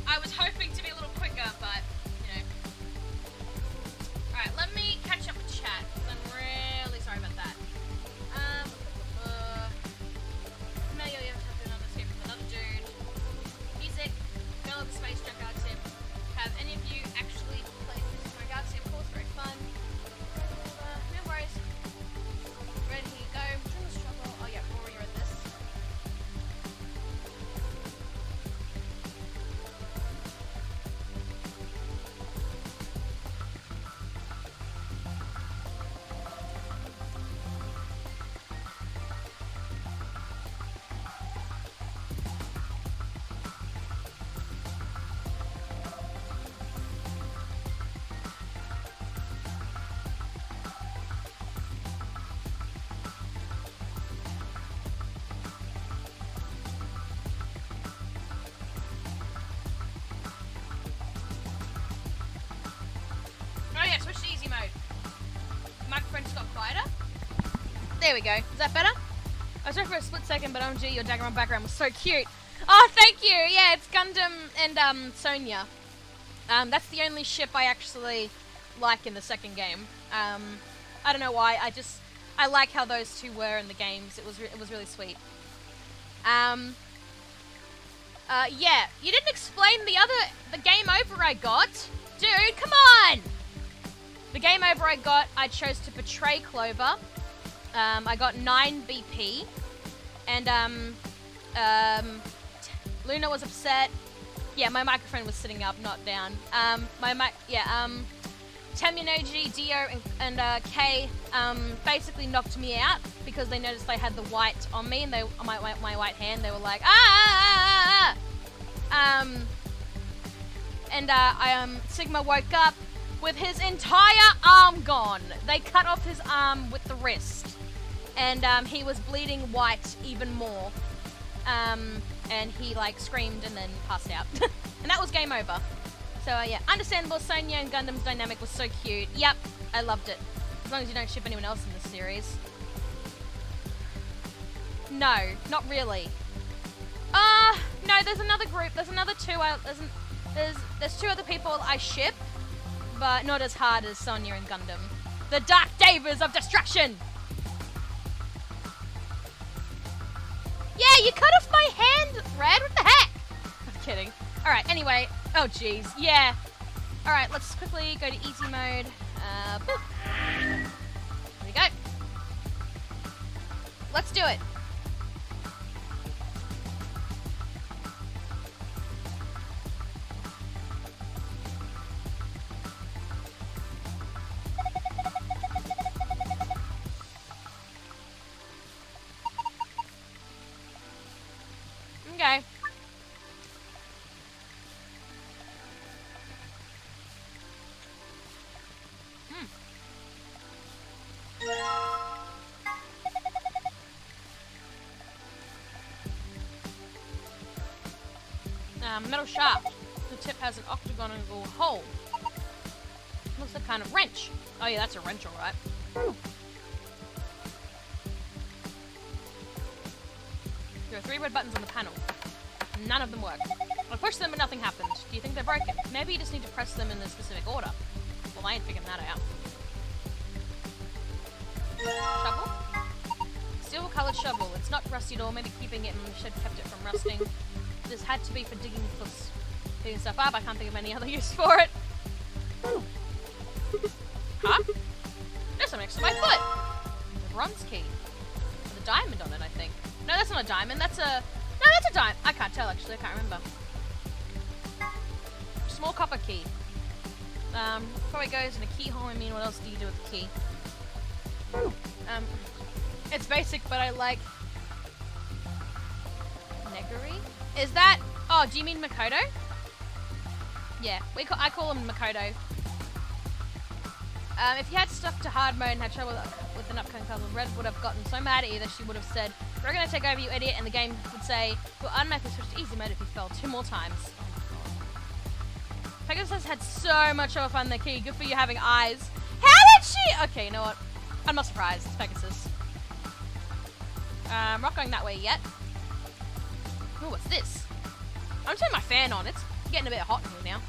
I was hoping to be a little quicker, but, you know. Alright, let me catch up with chat, because I'm really sorry about that. No, you have to do another escape from another dude. Music, Girl of the Space Junkyard Sim. Have any of you actually played this Junkyard Sim? Of course, very fun. No worries. Ready, here you go. Join the struggle. Oh yeah, Rory, you're at this. Oh yeah, switch to easy mode. Microphone just got quieter. There we go. Is that better? I was sorry for a split second, but OMG, your Daggeron background was so cute. Oh, thank you. Yeah, it's Gundam and Sonya. That's the only ship I actually like in the second game. I don't know why. I like how those two were in the games. It was really sweet. Yeah, you didn't explain the game over I got. Dude, come on! The game over I chose to betray Clover. I got 9 BP, and Luna was upset. Yeah, my microphone was sitting up, not down. Temyanoji, Dio, and Kay basically knocked me out because they noticed I had the white on me and on my white hand. They were like, Sigma woke up with his entire arm gone. They cut off his arm with the wrist, and he was bleeding white even more. And he like screamed and then passed out, and that was game over. So yeah, understandable. Sonya and Gundam's dynamic was so cute. Yep, I loved it. As long as you don't ship anyone else in this series. No, not really. No, there's another group. There's another two. There's 2 other people I ship, but not as hard as Sonya and Gundam. The Dark Davers of Destruction! Yeah, you cut off my hand, Red! What the heck? I'm kidding. Alright, anyway. Oh, jeez. Yeah. Alright, let's quickly go to easy mode. There we go. Let's do it. Okay. Metal shaft. The tip has an octagonal hole. Looks like kind of wrench. Oh yeah, that's a wrench, alright. There are 3 red buttons on the panel. None of them work. I pushed them but nothing happened. Do you think they're broken? Maybe you just need to press them in a specific order. Well, I ain't figuring that out. Shovel? Silver colored shovel. It's not rusty at all. Maybe keeping it in the shed kept it from rusting. This had to be for digging stuff up. I can't think of any other use for it. Huh? There's something next to my foot. The bronze key. With a diamond on it, I think. No, that's not a diamond. That's a diamond. I can't tell, actually. I can't remember. Small copper key. Probably goes in a keyhole. I mean, what else do you do with the key? It's basic, but I like... Neguri? Is that... Oh, do you mean Makoto? Yeah, I call him Makoto. If you had stuck to hard mode and had trouble with an upcoming couple, Red would have gotten so mad at you that she would have said, "We're gonna take over, you idiot," and the game would say, "We'll automatically switch to easy mode if you fell 2 more times." Pegasus had so much of fun in the key. Good for you having eyes. How did she? Okay, you know what? I'm not surprised. It's Pegasus. I'm not going that way yet. Ooh, what's this? I'm turning my fan on. It's getting a bit hot in here now.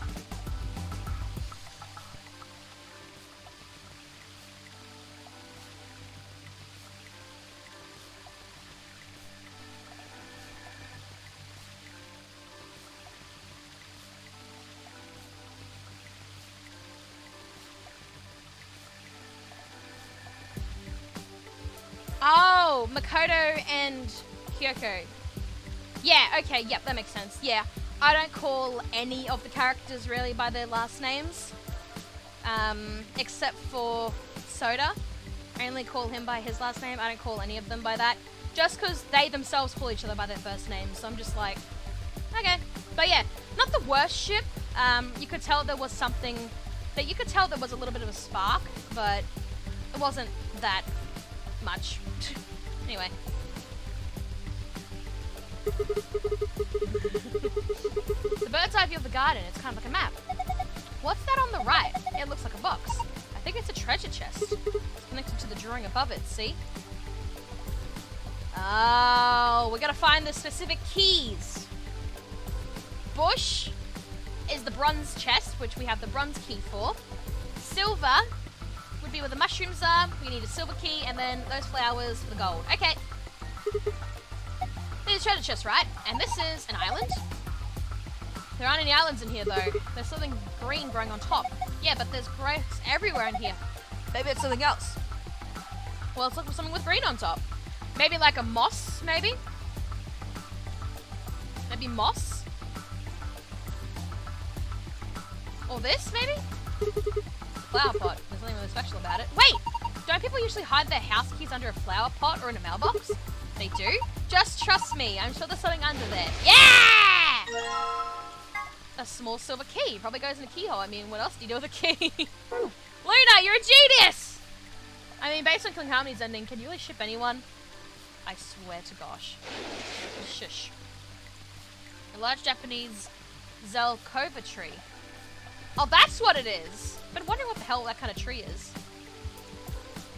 Oh, Makoto and Kyoko. Yeah, okay, yep, that makes sense. Yeah, I don't call any of the characters really by their last names. Except for Soda. I only call him by his last name. I don't call any of them by that. Just because they themselves call each other by their first names. So I'm just like, okay. But yeah, not the worst ship. You could tell there was something... You could tell there was a little bit of a spark, but it wasn't that much. Anyway. The bird's eye view of the garden. It's kind of like a map. What's that on the right? It looks like a box. I think it's a treasure chest. It's connected to the drawing above it, see? Oh, we gotta find the specific keys. Bush is the bronze chest, which we have the bronze key for. Silver would be where the mushrooms are. We need a silver key, and then those flowers for the gold. Okay. There's a treasure chest, right? And this is an island. There aren't any islands in here, though. There's something green growing on top. Yeah, but there's growths everywhere in here. Maybe it's something else. Well, let's look for something with green on top. Maybe like a moss, maybe? Maybe moss? Or this, maybe? Flower pot. There's nothing really special about it. Wait! Don't people usually hide their house keys under a flower pot or in a mailbox? They do? Just trust me. I'm sure there's something under there. Yeah! A small silver key. Probably goes in a keyhole. I mean, what else do you do with a key? Luna, you're a genius! I mean, based on King Harmony's ending, can you really ship anyone? I swear to gosh. Shush. A large Japanese Zelkova tree. Oh, that's what it is! Been wondering what the hell that kind of tree is.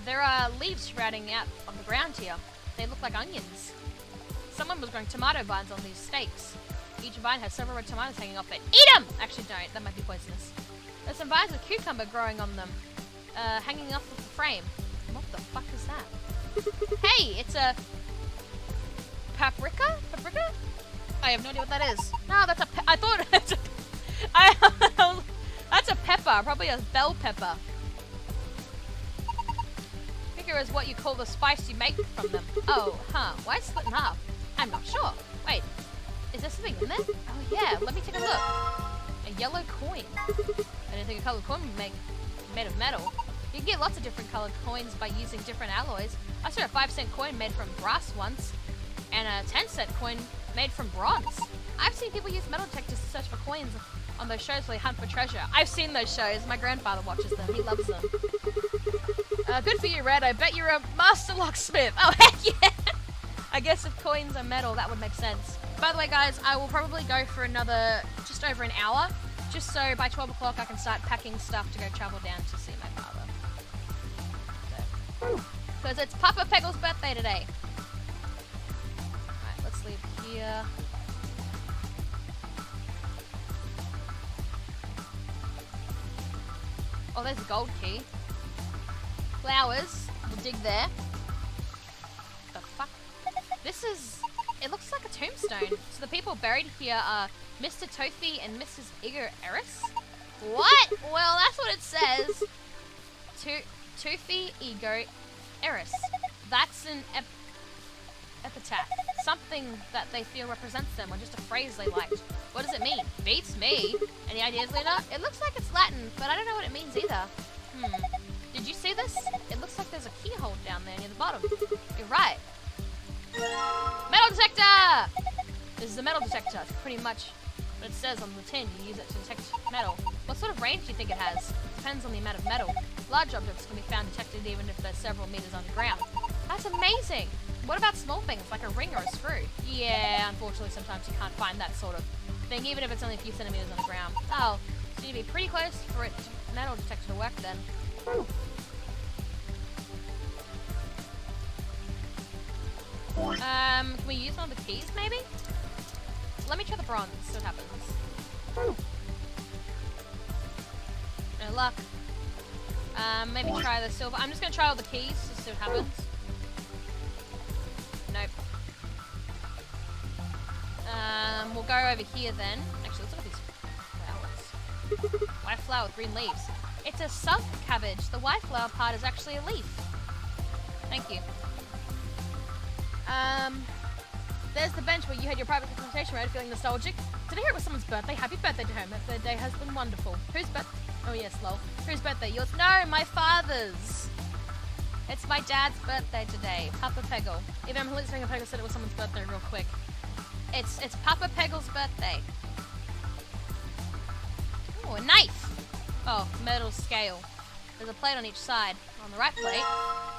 There are leaves sprouting out on the ground here. They look like onions. Someone was growing tomato vines on these stakes. Each vine has several red tomatoes hanging off it. Eat them! Actually, don't. That might be poisonous. There's some vines with cucumber growing on them, hanging off of the frame. What the fuck is that? Hey, it's a paprika? Paprika? I have no idea what that is. No, that's a. I thought it's a. That's a pepper, probably a bell pepper. Figure is what you call the spice you make from them. Oh, huh. Why is it split in half? I'm not sure. Wait, is there something in there? Oh yeah, let me take a look. A yellow coin. I didn't think a colored coin would be made of metal. You can get lots of different colored coins by using different alloys. I saw a 5-cent coin made from brass once, and a 10-cent coin made from bronze. I've seen people use metal detectors to search for coins on those shows where they hunt for treasure. I've seen those shows. My grandfather watches them. He loves them. Good for you, Red. I bet you're a master locksmith. Oh, heck yeah! I guess if coins are metal, that would make sense. By the way, guys, I will probably go for another, just over an hour, just so by 12 o'clock I can start packing stuff to go travel down to see my father. Because it's Papa Peggle's birthday today. Alright, let's leave here. Oh, there's a gold key. Flowers. We'll dig there. The fuck? This is... It looks like a tombstone. So the people buried here are Mr. Tofi and Mrs. Igor Eris? What? Well, that's what it says. Tofi Igor Eris. That's an epitaph. Something that they feel represents them, or just a phrase they liked. What does it mean? Beats me. Any ideas, Lena? It looks like it's Latin, but I don't know what it means either. Did you see this? It looks like there's a keyhole down there near the bottom. You're right. Metal detector! This is a metal detector. It's pretty much what it says on the tin. You use it to detect metal. What sort of range do you think it has? Depends on the amount of metal. Large objects can be found detected even if they're several meters underground. That's amazing! What about small things like a ring or a screw? Yeah, unfortunately sometimes you can't find that sort of thing, even if it's only a few centimeters underground. Oh, so you'd be pretty close for it metal detector to work then. Can we use one of the keys maybe? Let me try the bronze, see what happens. No luck. Maybe try the silver. I'm just gonna try all the keys to see what happens. Nope. We'll go over here then. Actually, let's look at these flowers. White flower with green leaves. It's a sub cabbage. The white flower part is actually a leaf. Thank you. There's the bench where you had your private consultation, right? Feeling nostalgic. Did I hear it was someone's birthday? Happy birthday to him. The day has been wonderful. Whose birthday? Oh yes, lol. Whose birthday? Yours? No, my father's. It's my dad's birthday today. Papa Peggle. Even I'm listening to Peggle said it was someone's birthday real quick. It's Papa Peggle's birthday. Oh, a knife. Oh, metal scale. There's a plate on each side. On the right plate,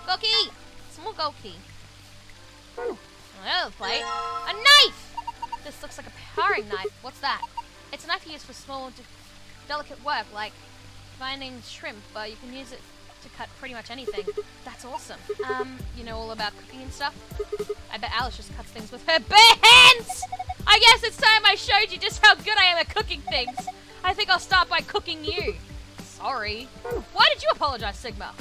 gold key. Small gold key. On the other plate, a knife. This looks like a paring knife. What's that? It's a knife you use for small, delicate work, like finding shrimp. But you can use it to cut pretty much anything. That's awesome. You know all about cooking and stuff? I bet Alice just cuts things with her bare hands! I guess it's time I showed you just how good I am at cooking things. I think I'll start by cooking you. Sorry. Why did you apologize, Sigma?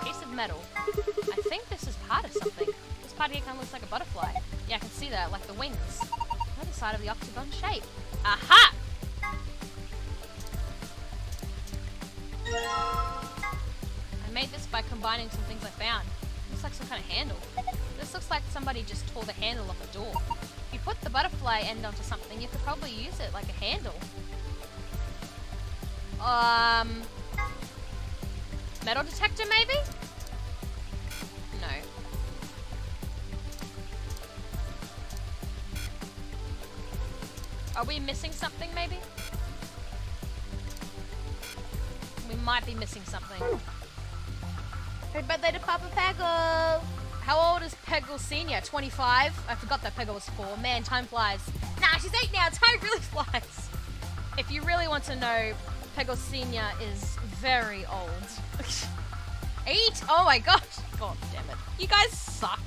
Piece of metal. I think this is part of something. This part here kind of looks like a butterfly. Yeah, I can see that, like the wings. Other side of the octagon shape. Aha! I made this by combining some things I found. Looks like some kind of handle. This looks like somebody just tore the handle off a door. If you put the butterfly end onto something, you could probably use it like a handle. Metal detector maybe? No. Are we missing something maybe? We might be missing something. Happy birthday to Papa Peggle! How old is Peggle Senior? 25? I forgot that Peggle was 4. Man, time flies. Nah, she's 8 now. Time really flies. If you really want to know, Peggle Senior is very old. 8? Oh my gosh. God damn it. You guys suck.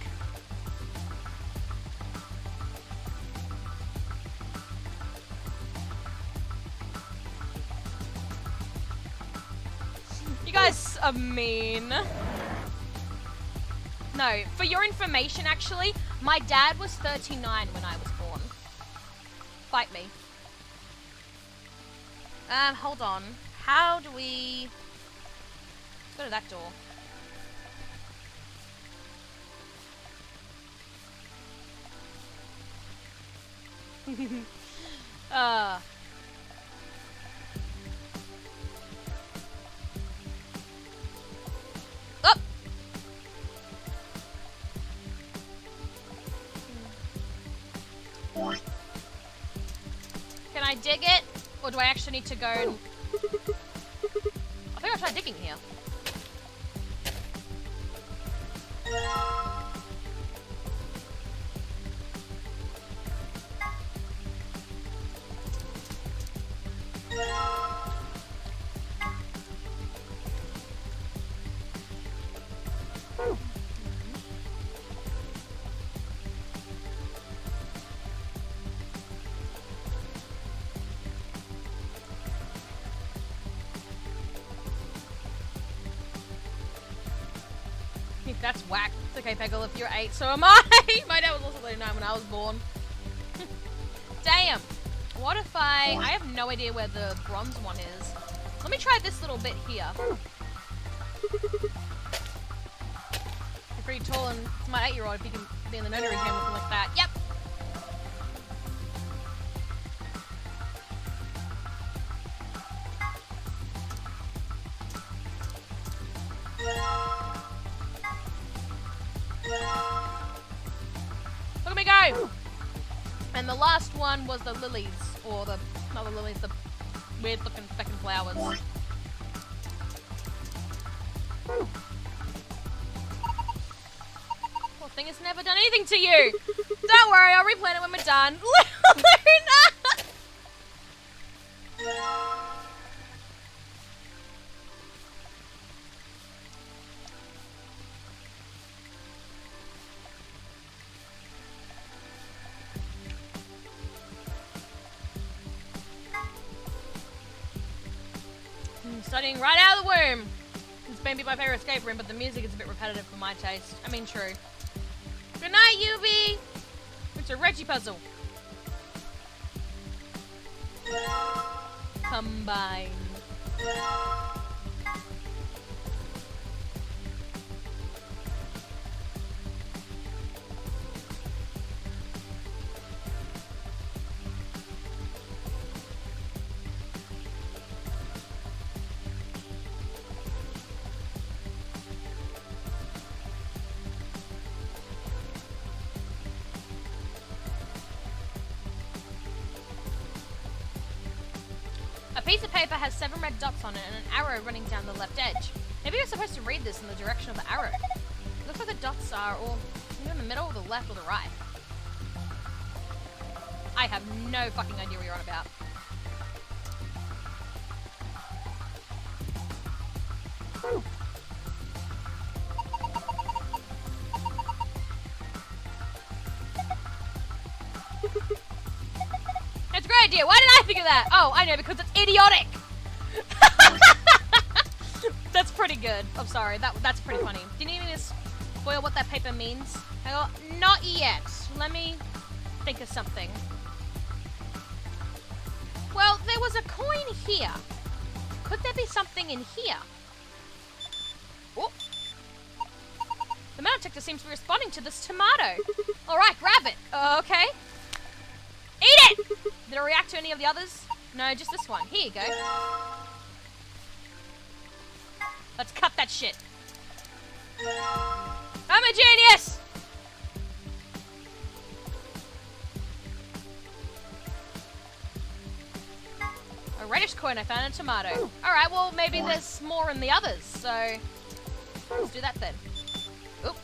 You guys are mean. No, for your information, actually, my dad was 39 when I was born. Fight me. Hold on. How do we... Let's go to that door. Can I dig it? Or do I actually need to go and... I think I'll try digging here. That's whack. It's okay, Peggle, if you're 8, so am I! My dad was also 39 when I was born. Damn! What if I have no idea where the bronze one is. Let me try this little bit here. You're pretty tall and it's my 8-year-old if you can be in the notary game looking like that. Yep! Look at me go! And the last one was the lilies, or the, not the lilies, the weird looking fucking flowers. Poor thing has never done anything to you! Don't worry, I'll replay it when we're done. Luna! Studying right out of the womb. It's maybe my favorite escape room, but the music is a bit repetitive for my taste. I mean, true. Good night, Yubi! It's a Reggie puzzle. Combine. A piece of paper has 7 red dots on it and an arrow running down the left edge. Maybe you're supposed to read this in the direction of the arrow. It looks like the dots are all either in the middle, or the left, or the right. I have no fucking idea what you're on about. That's a great idea. Why did I think of that? Oh, I know, because it's idiotic. That's pretty good. I'm sorry. That's pretty funny. Do you need me to spoil what that paper means? I go, not yet. Let me think of something. Well, there was a coin here. Could there be something in here? Oh. The metal detector seems to be responding to this tomato. Alright, grab it. Okay. Eat it! Did it react to any of the others? No, just this one. Here you go. Let's cut that shit. I'm a genius! A reddish coin I found in a tomato. Alright, well maybe there's more in the others, so let's do that then. Oop.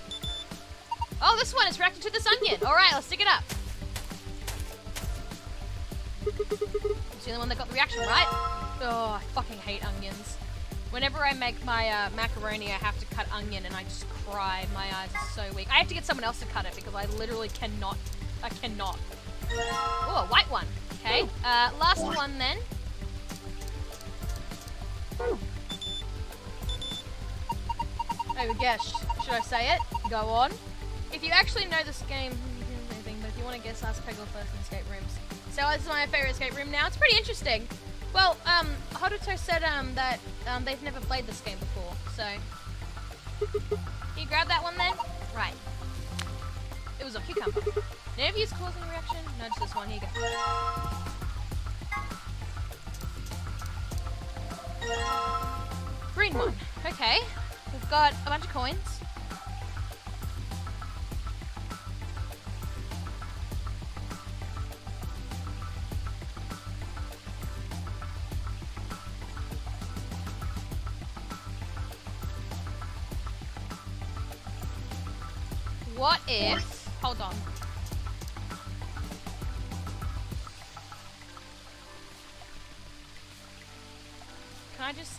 Oh, this one is reacting to this onion. Alright, let's dig it up. It's the only one that got the reaction, right? Oh, I fucking hate onions. Whenever I make my macaroni, I have to cut onion and I just cry. My eyes are so weak. I have to get someone else to cut it because I literally cannot. I cannot. Oh, a white one. Okay, last one then. Oh gosh, should I say it? Go on. If you actually know this game, but if you want to guess, ask Peggle first in escape rooms. So this is my favorite escape room now. It's pretty interesting. Well, Hodoto said that they've never played this game before, so can you grab that one then? Right. It was a cucumber. Did any of you cause any reaction? No, just this one. Here you go. Green one. Okay. We've got a bunch of coins. What if... Hold on. Can I just...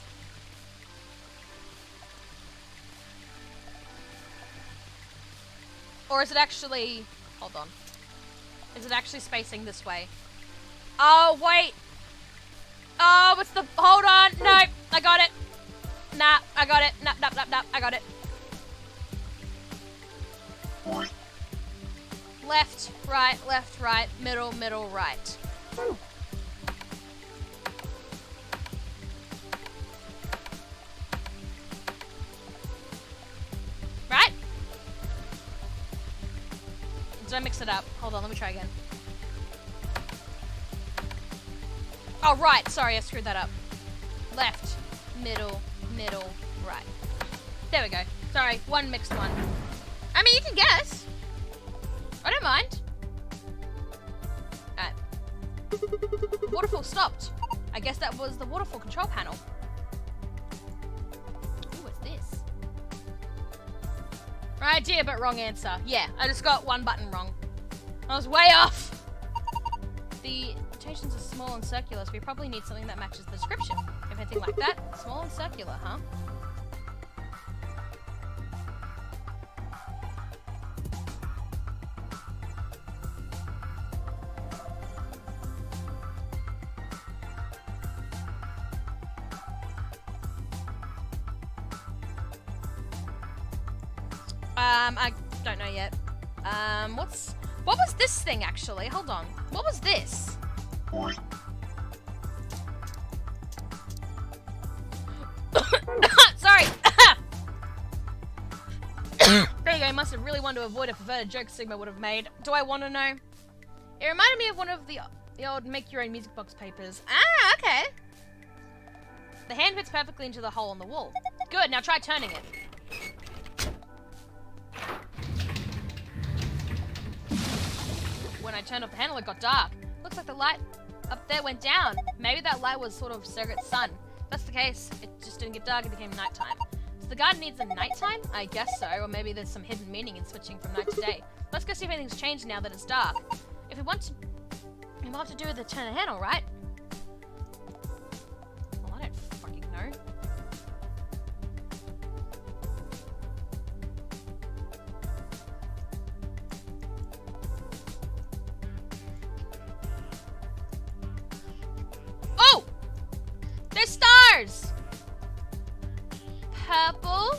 Or is it actually... Hold on. Is it actually spacing this way? Oh, wait. Oh, it's the... Hold on. No, I got it. Nah, I got it. Nah, I got it. Left, right, middle, right. Right? Did I mix it up? Hold on, let me try again. Oh, right. Sorry, I screwed that up. Left, middle, right. There we go. Sorry, one mixed one. I mean, you can guess. I don't mind. Alright. Waterfall stopped. I guess that was the waterfall control panel. Ooh, what's this? Right idea, but wrong answer. Yeah, I just got one button wrong. I was way off. The notations are small and circular, so we probably need something that matches the description. If anything like that, small and circular, huh? I don't know yet. What was this thing actually? Hold on. What was this? Sorry. There you go. Must have really wanted to avoid a perverted joke Sigma would have made. Do I want to know? It reminded me of one of the old make your own music box papers. Ah, okay. The hand fits perfectly into the hole on the wall. Good. Now try turning it. When I turned off the handle, it got dark. Looks like the light up there went down. Maybe that light was sort of surrogate sun. If that's the case, it just didn't get dark, it became nighttime. So the garden needs a nighttime? I guess so, or maybe there's some hidden meaning in switching from night to day. Let's go see if anything's changed now that it's dark. If we want to... we might have to do with the turn the handle, right? Well, I don't fucking know. Oh! There's stars! Purple?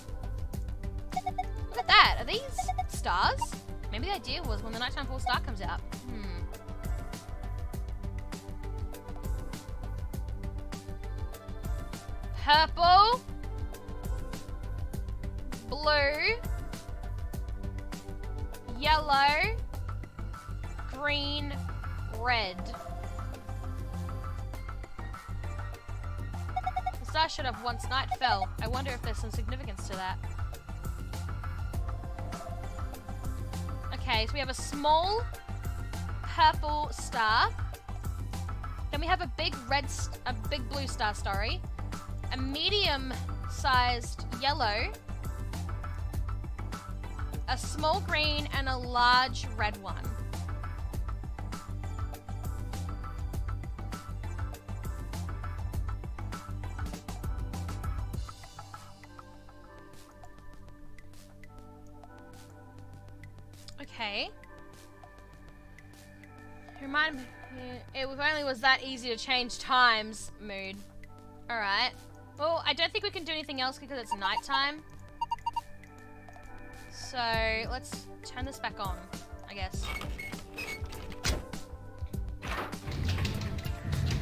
Look at that. Are these stars? Maybe the idea was when the nighttime full star comes out. Purple. Blue. yellow, green, red. The star showed up once night fell. I wonder if there's some significance to that. Okay, so we have a small purple star. Then we have a big big blue star, sorry. A medium-sized yellow. A small green and a large red one. Okay. Remind me. It only was that easy to change times, mood. Alright. Well, I don't think we can do anything else because it's nighttime. So, let's turn this back on, I guess.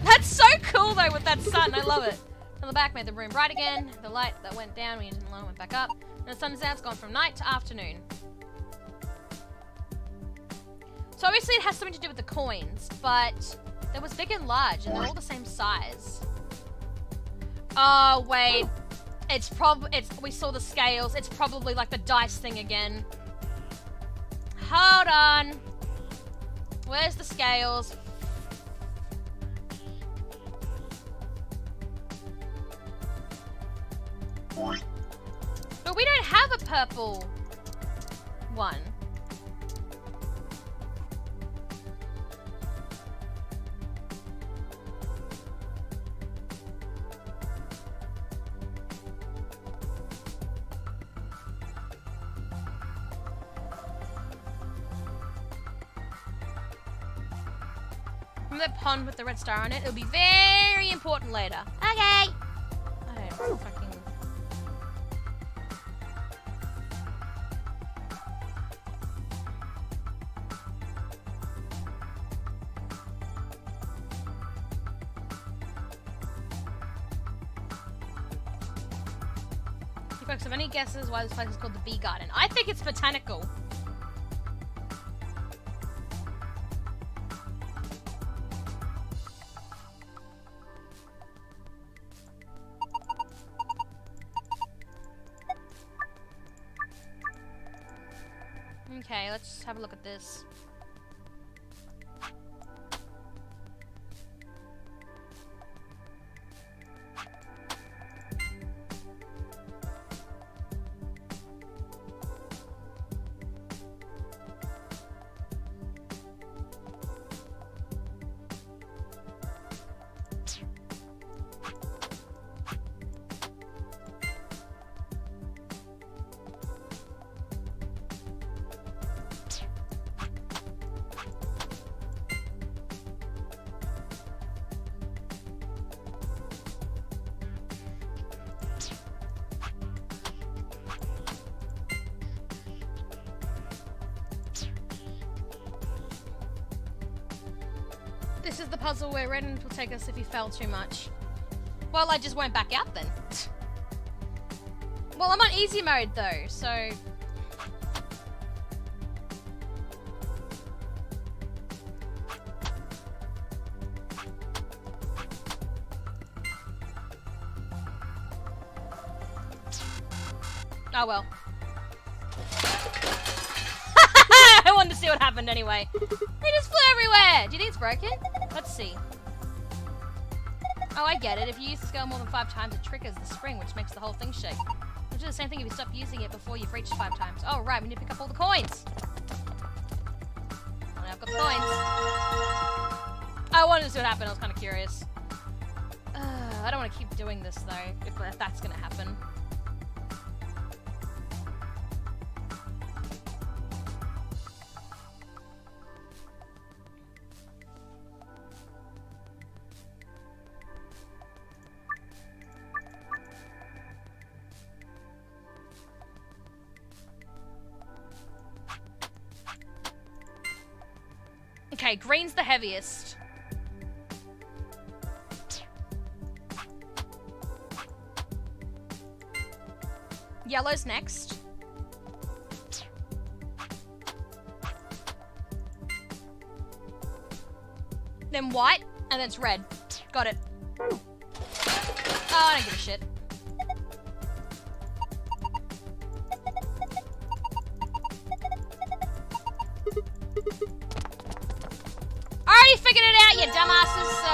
That's so cool though with that sun, I love it. On the back made the room bright again. The light that went down when you didn't went back up. And the sun's out, it's gone from night to afternoon. So obviously it has something to do with the coins, but there was big and large, and they're all the same size. Oh wait, we saw the scales. It's probably like the dice thing again. Hold on. Where's the scales? But we don't have a purple one. The pond with the red star on it. It'll be very important later. Okay. I don't fucking... You folks have any guesses why this place is called the Bee Garden? I think it's botanical. Okay, let's have a look at this. This is the puzzle where Redden will take us if he fell too much. Well, I just went back out then. Well, I'm on easy mode though, so... Oh well. I wanted to see what happened anyway. They just flew everywhere! Do you think it's broken? Let's see. Oh, I get it. If you use the scale more than 5 times, it triggers the spring, which makes the whole thing shake. Which is the same thing if you stop using it before you've reached 5 times. Oh, right. We need to pick up all the coins. Oh, now I've got the coins. I wanted to see what happened. I was kind of curious. I don't want to keep doing this, though, if that's going to happen. Okay, green's the heaviest. Yellow's next. then white, and then it's red. Got it. Oh, I don't give a shit. I already figured it out, you dumbasses, so...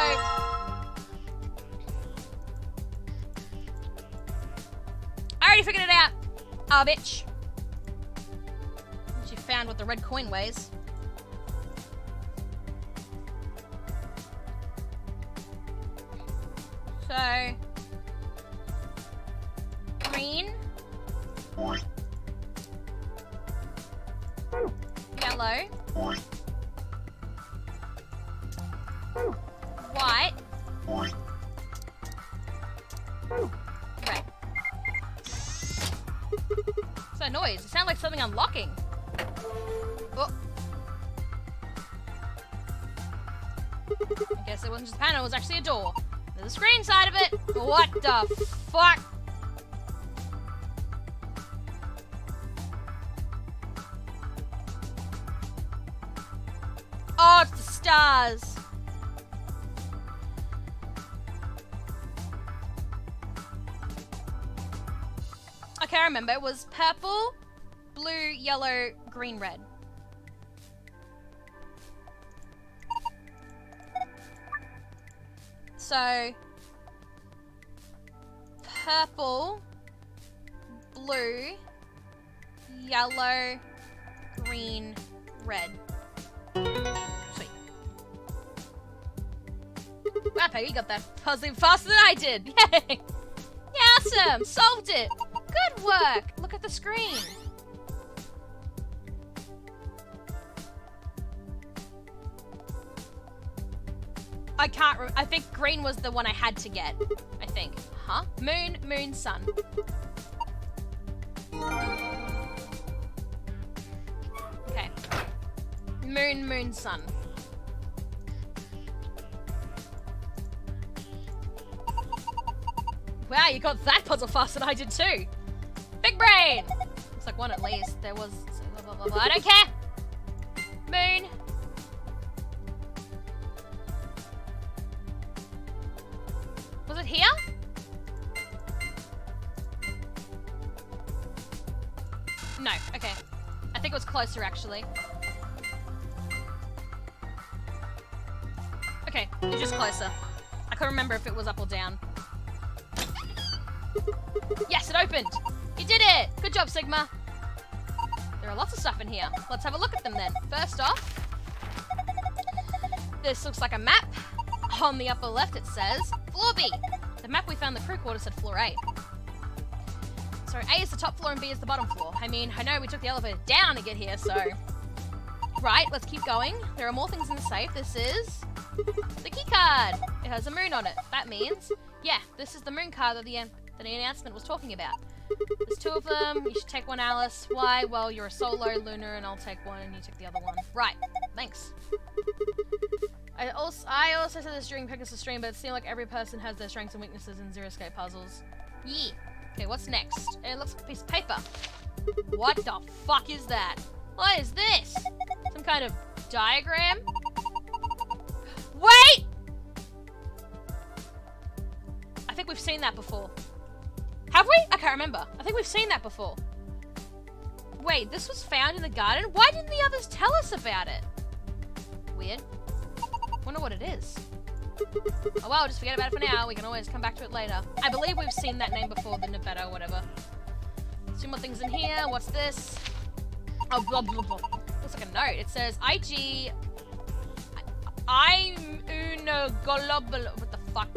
I already figured it out. Ah, bitch. She found what the red coin weighs. So... green. Yellow. White. Red. What's that noise? It sounds like something unlocking. Oh. I guess it wasn't just a panel, it was actually a door. There's a screen side of it. What the fuck? Oh, it's the stars. Okay, I remember. It was purple, blue, yellow, green, red. So, purple, blue, yellow, green, red. Sweet. Wow, Peggy, you got that puzzle even faster than I did. Yay! Yeah, awesome! Solved it! Good work! Look at the screen. I can't remember. I think green was the one I had to get. I think. Huh? Moon, moon, sun. Okay. Moon, moon, sun. Wow, you got that puzzle faster than I did too. Big brain! Looks like one at least. There was... Blah, blah, blah, blah. I don't care! Moon. Was it here? No, okay. I think it was closer actually. Okay, it's just closer. I couldn't remember if it was up or down. Yes, it opened! You did it! Good job, Sigma. There are lots of stuff in here. Let's have a look at them then. First off, this looks like a map. On the upper left it says Floor B. The map we found in the crew quarters said Floor A. So A is the top floor and B is the bottom floor. I mean, I know we took the elevator down to get here, so... Right, let's keep going. There are more things in the safe. This is... the key card. It has a moon on it. That means... yeah, this is the moon card that the announcement was talking about. There's two of them. You should take one, Alice. Why? Well, you're a solo lunar, and I'll take one, and you take the other one. Right. Thanks. I also said this during Pegasus stream, but it seemed like every person has their strengths and weaknesses in Zero Escape puzzles. Yeah. Okay, what's next? It looks like a piece of paper. What the fuck is that? What is this? Some kind of diagram? Wait! I think we've seen that before. Have we? I can't remember. I think we've seen that before. Wait, this was found in the garden? Why didn't the others tell us about it? Weird. Wonder what it is. Oh well, just forget about it for now. We can always come back to it later. I believe we've seen that name before, the Nevada or whatever. Two more things in here. What's this? Oh, blah, blah, blah. Looks like a note. It says, I'm unoglobal. What the fuck?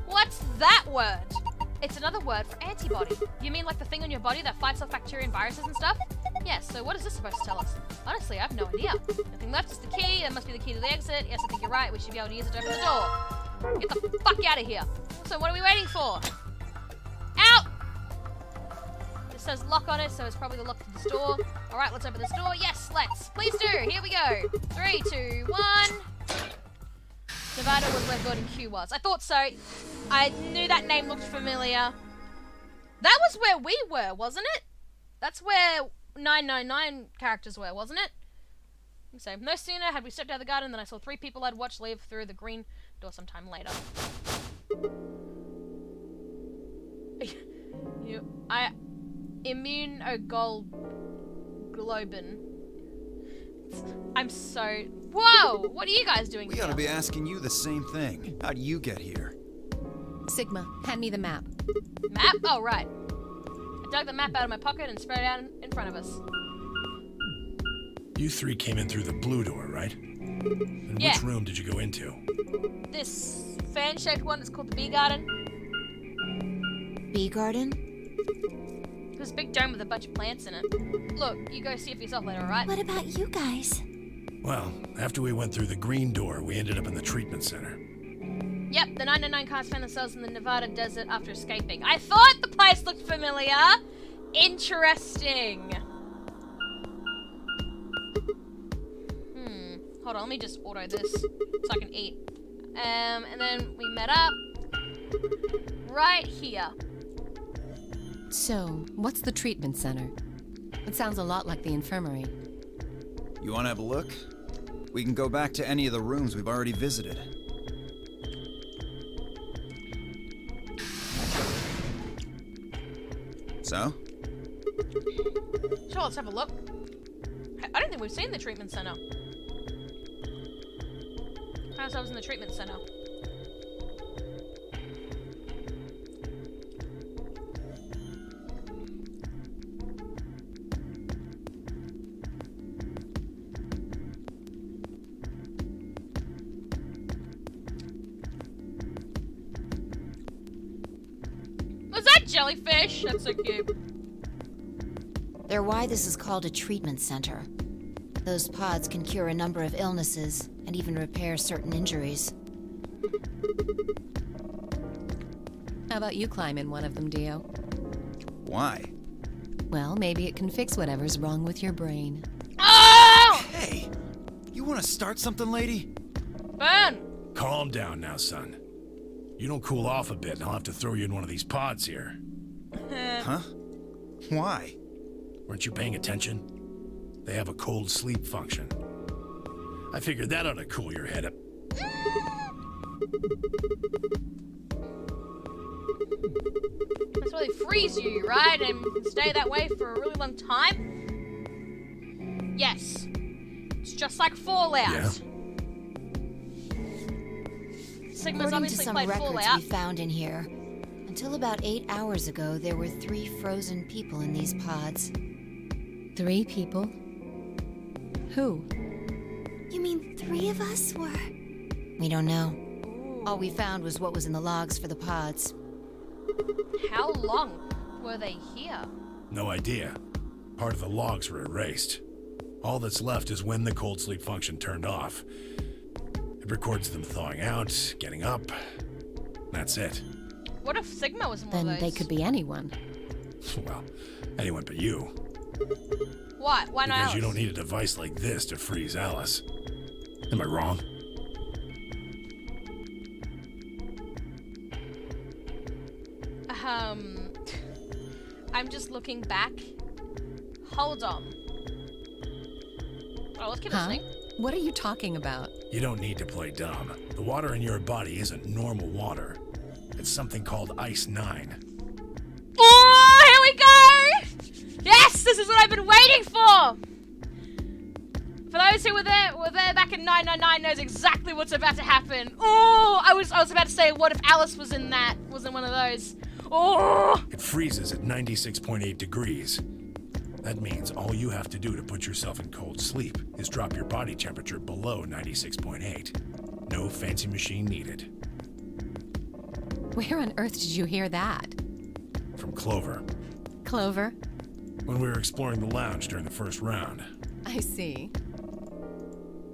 What's that word? It's another word for antibody. You mean like the thing on your body that fights off bacteria and viruses and stuff? Yes, so what is this supposed to tell us? Honestly, I have no idea. Nothing left is the key. That must be the key to the exit. Yes, I think you're right. We should be able to use it to open the door. Get the fuck out of here. So what are we waiting for? Out! It says lock on it, so it's probably the lock to this door. Alright, let's open this door. Yes, let's. Please do. Here we go. 3, 2, 1. Nevada was where Gordon Q was. I thought so. I knew that name looked familiar. That was where we were, wasn't it? That's where 999 characters were, wasn't it? So, no sooner had we stepped out of the garden than I saw 3 people I'd watched leave through the green door sometime later. Immunoglobin. I'm so... Whoa! What are you guys doing We here? ought to be asking you the same thing. How'd you get here? Sigma, hand me the map. Map? Oh, right. I dug the map out of my pocket and spread it out in front of us. You 3 came in through the blue door, right? And Yeah. which room did you go into? This fan-shaped one is called the Bee Garden. Bee garden? There's a big dome with a bunch of plants in it. Look, you go see it for yourself later, alright? What about you guys? Well, after we went through the green door, we ended up in the treatment center. Yep, the 999 cars found themselves in the Nevada desert after escaping. I thought the place looked familiar. Interesting. Hold on, let me just auto this so I can eat. And then we met up right here. So, what's the treatment center? It sounds a lot like the infirmary. You want to have a look? We can go back to any of the rooms we've already visited. So? Sure, let's have a look. I don't think we've seen the treatment center. Ourselves in the treatment center. Was that jellyfish? That's so cute. They're why this is called a treatment center. Those pods can cure a number of illnesses and even repair certain injuries. How about you climb in one of them, Dio? Why? Well, maybe it can fix whatever's wrong with your brain. Oh! Hey! You want to start something, lady? Burn! Calm down now, son. You don't cool off a bit, and I'll have to throw you in one of these pods here. Huh? Why? Weren't you paying attention? They have a cold sleep function. I figured that ought to cool your head up. That's why they freeze you, right? And stay that way for a really long time? Yes. It's just like Fallout. Yeah. Sigma's According to obviously some played records Fallout. we found in here, until about 8 hours ago, there were 3 frozen people in these pods. 3 people? Who? You mean 3 of us were... We don't know. All we found was what was in the logs for the pods. How long were they here? No idea. Part of the logs were erased. All that's left is when the cold sleep function turned off. It records them thawing out, getting up. That's it. What if Sigma was in one Then of those? they could be anyone. Well, anyone but you. Why? Why not Because Alice? you don't need a device like this to freeze Alice. Am I wrong? I'm just looking back. Hold on. Oh, let's keep Huh? listening. What are you talking about? You don't need to play dumb. The water in your body isn't normal water. It's something called Ice 9. Oh, here we go! Yes, this is what I've been waiting for! For those who were there back in 999 knows exactly what's about to happen. Oh, I was about to say, what if Alice was in one of those? Oh! It freezes at 96.8 degrees. That means all you have to do to put yourself in cold sleep is drop your body temperature below 96.8. No fancy machine needed. Where on earth did you hear that? From Clover. Clover? When we were exploring the lounge during the first round. I see.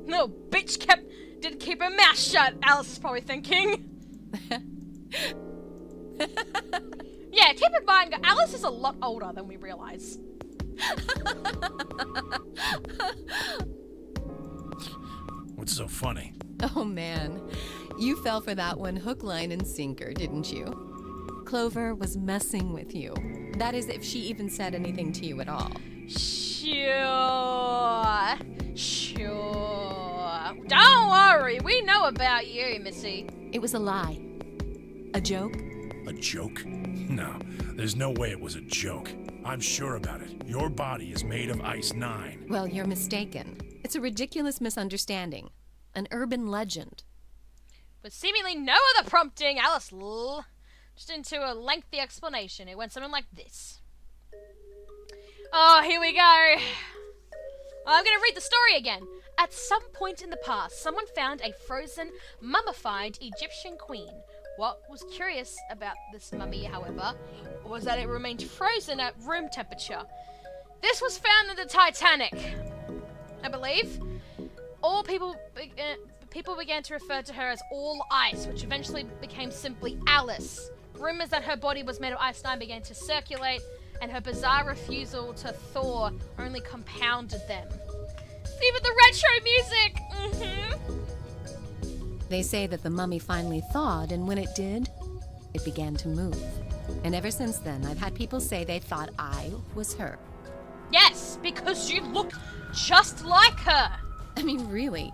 No, bitch didn't keep her mouth shut, Alice is probably thinking. Yeah, keep in mind, Alice is a lot older than we realize. What's so funny? Oh man, you fell for that one hook, line, and sinker, didn't you? Clover was messing with you. That is, if she even said anything to you at all. Sure. We know about you, Missy. It was a lie. A joke? A joke? No, there's no way it was a joke. I'm sure about it. Your body is made of Ice 9. Well, you're mistaken. It's a ridiculous misunderstanding. An urban legend. With seemingly no other prompting, Alice just into a lengthy explanation. It went something like this. Oh, here we go. I'm going to read the story again. At some point in the past, someone found a frozen, mummified Egyptian queen. What was curious about this mummy, however, was that it remained frozen at room temperature. This was found in the Titanic, I believe. All people began to refer to her as All Ice, which eventually became simply Alice. Rumors that her body was made of Ice 9 began to circulate, and her bizarre refusal to thaw only compounded them. Even the retro music! They say that the mummy finally thawed, and when it did, it began to move. And ever since then, I've had people say they thought I was her. Yes, because you look just like her. I mean, really?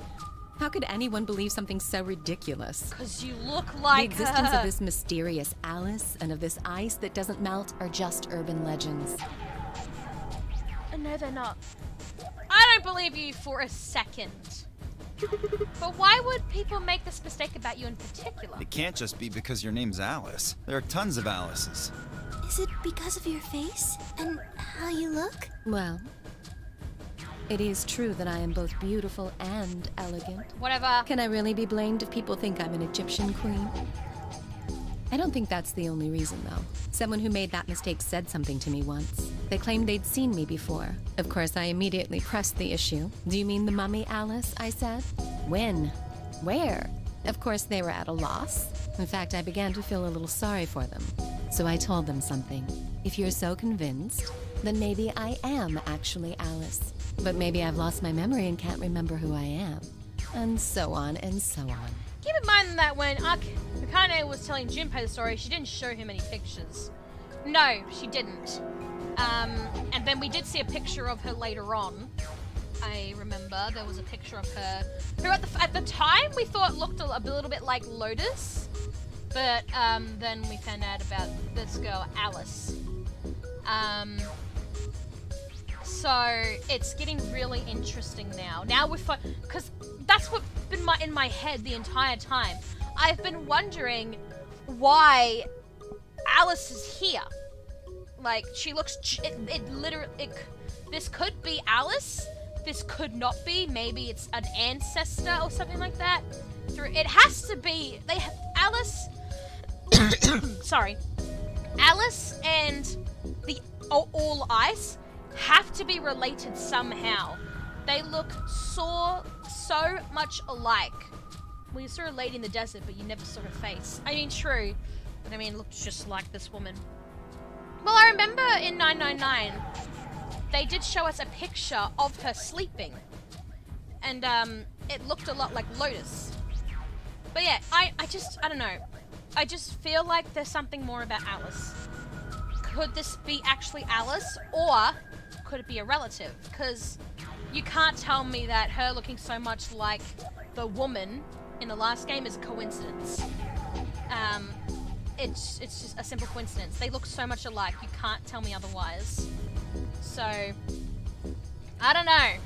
How could anyone believe something so ridiculous? Because you look like The existence her. of this mysterious Alice and of this ice that doesn't melt are just urban legends. No, they're not. I don't believe you for a second. But why would people make this mistake about you in particular? It can't just be because your name's Alice. There are tons of Alices. Is it because of your face and how you look? Well, it is true that I am both beautiful and elegant. Whatever. Can I really be blamed if people think I'm an Egyptian queen? I don't think that's the only reason, though. Someone who made that mistake said something to me once. They claimed they'd seen me before. Of course, I immediately pressed the issue. Do you mean the mummy, Alice? I said. When? Where? Of course, they were at a loss. In fact, I began to feel a little sorry for them. So I told them something. If you're so convinced, then maybe I am actually Alice. But maybe I've lost my memory and can't remember who I am. And so on and so on. Keep in mind that when Akane was telling Junpei the story, she didn't show him any pictures. No, she didn't. And then we did see a picture of her later on. I remember there was a picture of her who at the time we thought looked a little bit like Lotus. But then we found out about this girl, Alice. So it's getting really interesting now. Now because that's what's been in my head the entire time. I've been wondering why Alice is here. Like, she looks, this could be Alice. This could not be. Maybe it's an ancestor or something like that. It has to be. Alice. Sorry. Alice and the All Ice have to be related somehow. They look so much alike. Well, you saw a lady in the desert, but you never saw her face. I mean, true, but I mean, it looks just like this woman. Well, I remember in 999, they did show us a picture of her sleeping, and it looked a lot like Lotus. But yeah, I don't know. I just feel like there's something more about Alice. Could this be actually Alice, or could it be a relative? Because you can't tell me that her looking so much like the woman in the last game is a coincidence. It's just a simple coincidence. They look so much alike, you can't tell me otherwise. So, I don't know.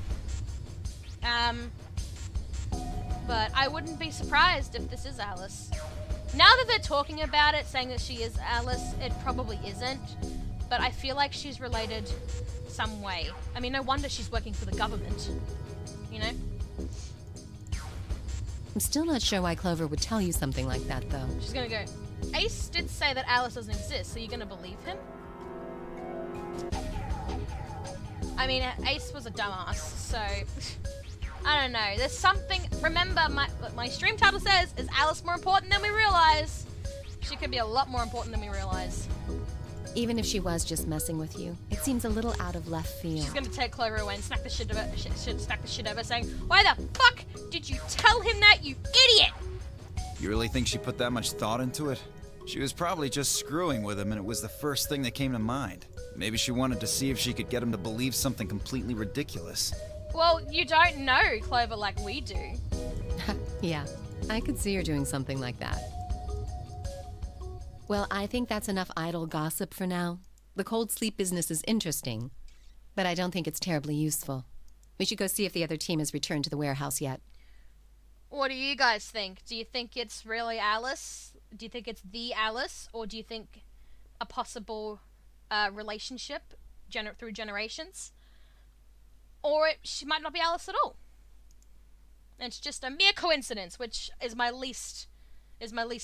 But I wouldn't be surprised if this is Alice. Now that they're talking about it, saying that she is Alice, it probably isn't. But I feel like she's related some way. I mean, no wonder she's working for the government. You know? I'm still not sure why Clover would tell you something like that, though. She's gonna go, Ace did say that Alice doesn't exist, so you're gonna believe him? I mean, Ace was a dumbass, so... I don't know. There's something... Remember, my stream title says, is Alice more important than we realize? She could be a lot more important than we realize. Even if she was just messing with you, it seems a little out of left field. She's gonna take Clover away and smack the shit out of her, saying, why the fuck did you tell him that, you idiot? You really think she put that much thought into it? She was probably just screwing with him, and it was the first thing that came to mind. Maybe she wanted to see if she could get him to believe something completely ridiculous. Well, you don't know Clover like we do. Yeah, I could see her doing something like that. Well, I think that's enough idle gossip for now. The cold sleep business is interesting, but I don't think it's terribly useful. We should go see if the other team has returned to the warehouse yet. What do you guys think? Do you think it's really Alice? Do you think it's the Alice? Or do you think a possible relationship through generations? Or she might not be Alice at all. And it's just a mere coincidence, which is my least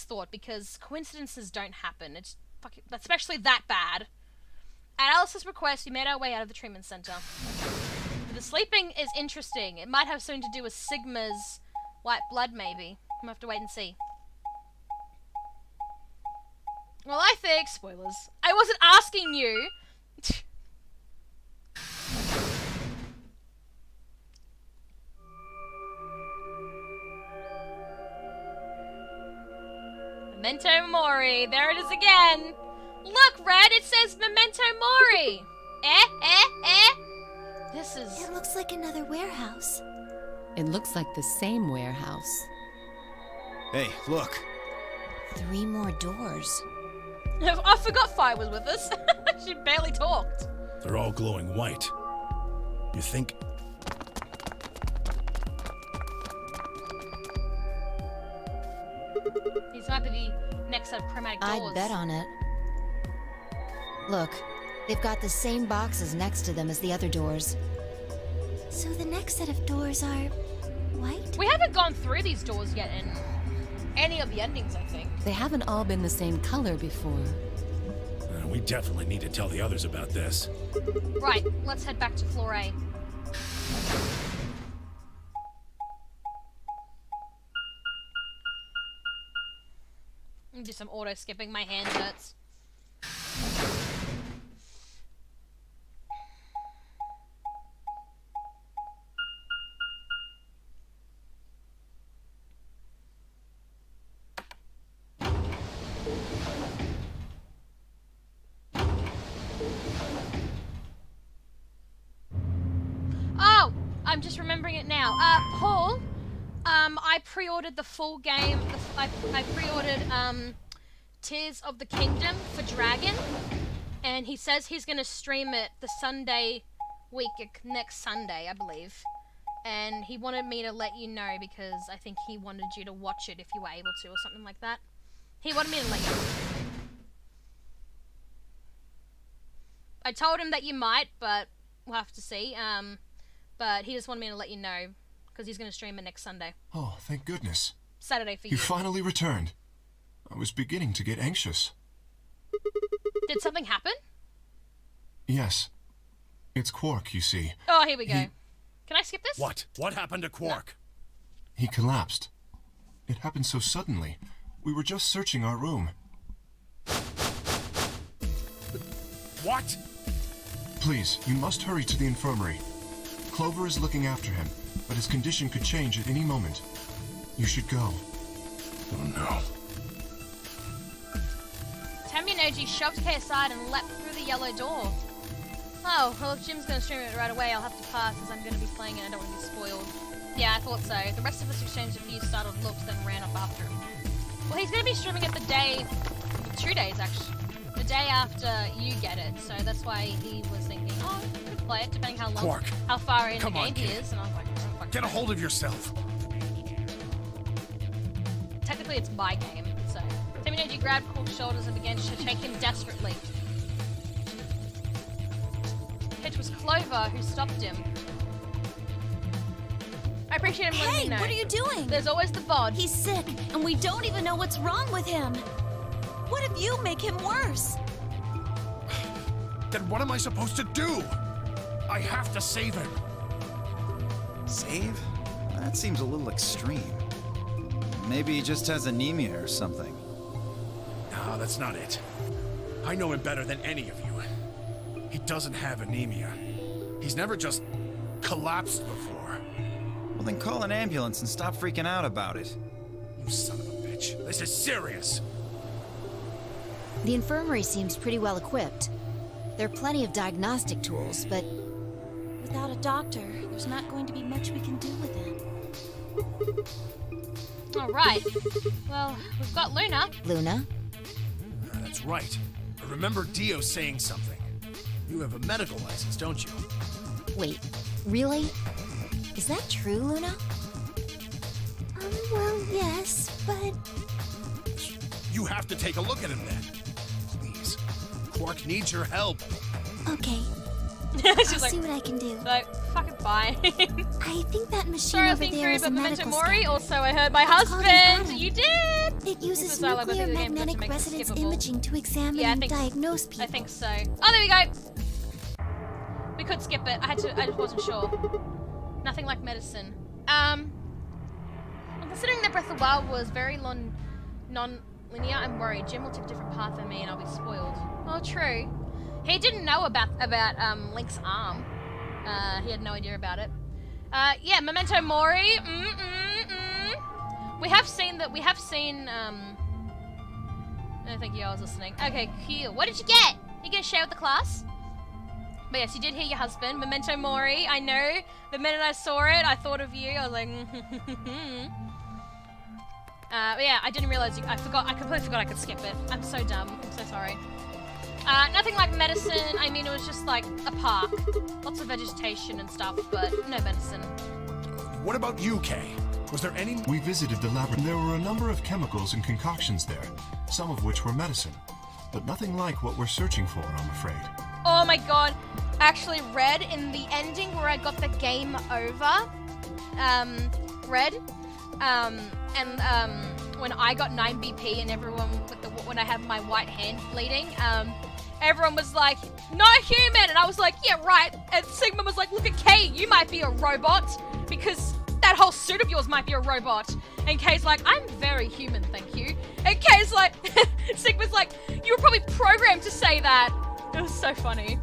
thought, because coincidences don't happen. It's fucking, especially that bad. At Alice's request, we made our way out of the treatment center. The sleeping is interesting. It might have something to do with Sigma's white blood, maybe. We'll have to wait and see. Well, I think... Spoilers. I wasn't asking you! Memento Mori. There it is again. Look, Red, it says Memento Mori. This is... It looks like another warehouse. It looks like the same warehouse. Hey, look. 3 more doors. I forgot Fi was with us. She barely talked. They're all glowing white. You think... These might be the next set of chromatic doors. I'd bet on it. Look, they've got the same boxes next to them as the other doors. So the next set of doors are... white? We haven't gone through these doors yet in any of the endings, I think. They haven't all been the same color before. We definitely need to tell the others about this. Right, let's head back to floor A. Do some auto skipping, my hand hurts. Oh, I'm just remembering it now. Paul, I pre-ordered the full game. I pre-ordered Tears of the Kingdom for Dragon, and he says he's gonna stream it the Sunday week, next Sunday, I believe. And he wanted me to let you know because I think he wanted you to watch it if you were able to, or something like that. He wanted me to let you know. I told him that you might, but we'll have to see. But he just wanted me to let you know because he's going to stream it next Sunday. Oh, thank goodness. Saturday for you. You finally returned. I was beginning to get anxious. Did something happen? Yes. It's Quark, you see. Oh, here we go. Can I skip this? What? What happened to Quark? He collapsed. It happened so suddenly. We were just searching our room. What? Please, you must hurry to the infirmary. Clover is looking after him, but his condition could change at any moment. You should go. Oh no. Tamionoji shoved Kay aside and leapt through the yellow door. Oh, well, if Jim's going to stream it right away, I'll have to pass as I'm going to be playing it and I don't want to be spoiled. Yeah, I thought so. The rest of us exchanged a few startled looks, then ran up after him. Well, he's going to be streaming it the day... 2 days, actually. The day after you get it, so that's why he was thinking, oh, I could play it, depending how long... Quark. How far in the Come on, game he kid. is, and I was like, oh, fuck. Get a hold of yourself. Technically, it's my game, so... Tamionoji grabbed Quark's shoulders and began to shake him desperately. It was Clover who stopped him. I appreciate him letting me know. What are you doing? There's always the VOD. He's sick, and we don't even know what's wrong with him. What if you make him worse? Then what am I supposed to do? I have to save him. Save? That seems a little extreme. Maybe he just has anemia or something. No, that's not it. I know him better than any of you. He doesn't have anemia. He's never just collapsed before. Well, then call an ambulance and stop freaking out about it. You son of a bitch. This is serious. The infirmary seems pretty well equipped. There are plenty of diagnostic tools, but... Without a doctor, there's not going to be much we can do with him. Alright. Well, we've got Luna. Luna? That's right. I remember Dio saying something. You have a medical license, don't you? Wait, really? Is that true, Luna? Well, yes, but... You have to take a look at him then. Please. Quark needs your help. Okay. She's I'll like, see what I can do. like, fucking fine. I think that machine Sorry, I over think there through, is a but Memento medical Mori. scanner. Also, I heard my It's called an husband. Atom. You did. It uses was all I was nuclear thinking the game to magnetic make it resonance skippable. imaging to examine Yeah, I and think diagnose people. I think so. Oh, there we go. We could skip it. I just wasn't sure. Nothing like medicine. Considering that Breath of the Wild was very non-linear, I'm worried Jim will take a different path than me and I'll be spoiled. Oh, true. He didn't know about Link's arm. He had no idea about it. Yeah, Memento Mori. We have seen that. We have seen. No, thank you. I was listening. Okay, cool. What did you get? You gonna share with the class? But yes, you did hear your husband. Memento Mori. I know. The minute I saw it, I thought of you. I was like, but yeah, I didn't realize. I completely forgot I could skip it. I'm so dumb. I'm so sorry. Nothing like medicine. I mean, it was just like a park. Lots of vegetation and stuff, but no medicine. What about you, Kay? Was there any... We visited the lab, and there were a number of chemicals and concoctions there, some of which were medicine. But nothing like what we're searching for, I'm afraid. Oh my god. Actually, Red, in the ending where I got the game over, Red, when I got 9 BP and everyone, when I have my white hand bleeding, everyone was like, not human! And I was like, yeah, right. And Sigma was like, look at Kay, you might be a robot, because that whole suit of yours might be a robot. And Kay's like, I'm very human, thank you. And Kay's like, Sigma's like, you were probably programmed to say that. It was so funny.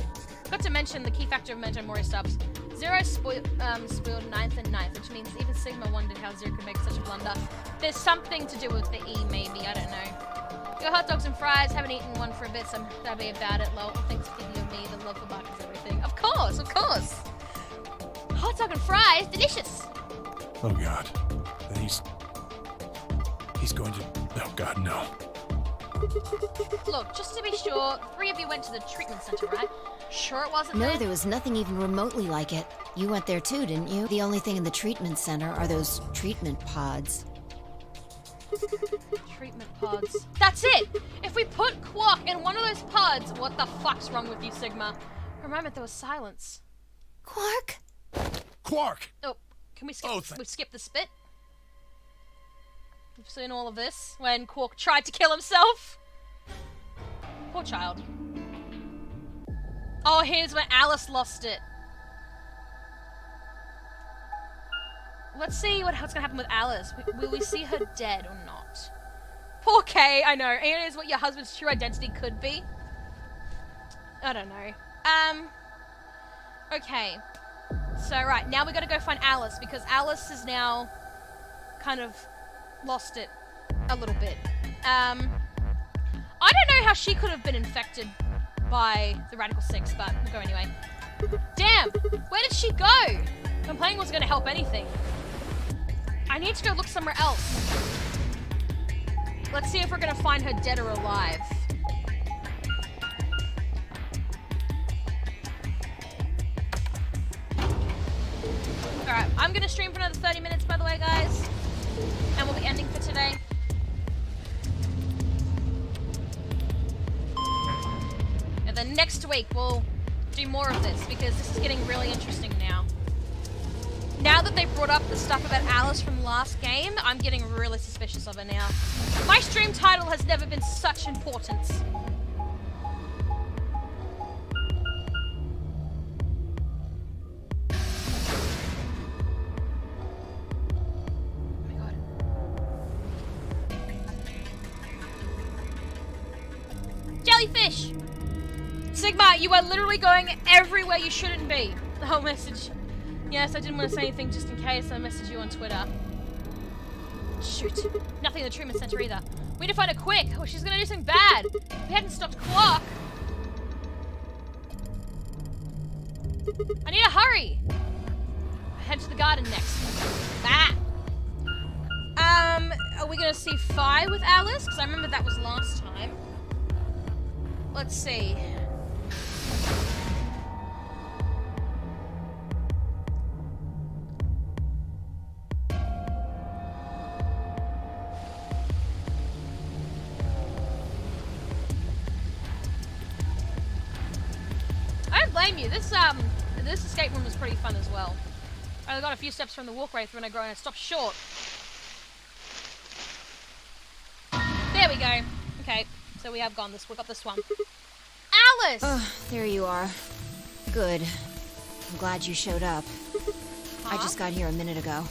Got to mention the key factor of Memento Mori stubs. Zero spoiled 9th and 9th, which means even Sigma wondered how Zero could make such a blunder. There's something to do with the E, maybe, I don't know. Your hot dogs and fries, haven't eaten one for a bit, so I'm happy about it. Lol, thanks for thinking of me, the love for Bark is everything. Of course, of course. Hot dog and fries, delicious. Oh god. Then he's going to... Oh god, no. Look, just to be sure, 3 of you went to the treatment center, right? Sure it wasn't No, there? there was nothing even remotely like it. You went there too, didn't you? The only thing in the treatment center are those treatment pods. Treatment pods. That's it! If we put Quark in one of those pods, what the fuck's wrong with you, Sigma? For a moment, there was silence. Quark? Quark! Oh, can we skip? Oh, we skip the spit? We've seen all of this when Quark tried to kill himself. Poor child. Oh, here's where Alice lost it. Let's see what's gonna happen with Alice. Will we see her dead or not? Poor Kay, I know. It is what your husband's true identity could be. I don't know. Okay. So, right, now we gotta go find Alice, because Alice is now kind of lost it a little bit. I don't know how she could have been infected by the Radical Six, but we'll go anyway. Damn! Where did she go? Complaining wasn't gonna help anything. I need to go look somewhere else. Let's see if we're gonna find her dead or alive. Alright, I'm gonna stream for another 30 minutes, by the way, guys. And we'll be ending for today. And then next week, we'll do more of this, because this is getting really interesting now. Now that they brought up the stuff about Alice from the last game, I'm getting really suspicious of her now. My stream title has never been such importance. Jellyfish! Sigma, you are literally going everywhere you shouldn't be. The whole message. Yes, I didn't want to say anything just in case I messaged you on Twitter. Shoot. Nothing in the treatment center either. We need to find her quick, or she's gonna do something bad. We hadn't stopped Quark. I need to hurry. I head to the garden next. Ah! we gonna see Fi with Alice? Because I remember that was last time. Let's see. I don't blame you. This escape room was pretty fun as well. I got a few steps from the walkway through and I stopped short. There we go. Okay, so we have got this one. Alice! Oh, there you are. Good. I'm glad you showed up. I just got here a minute ago.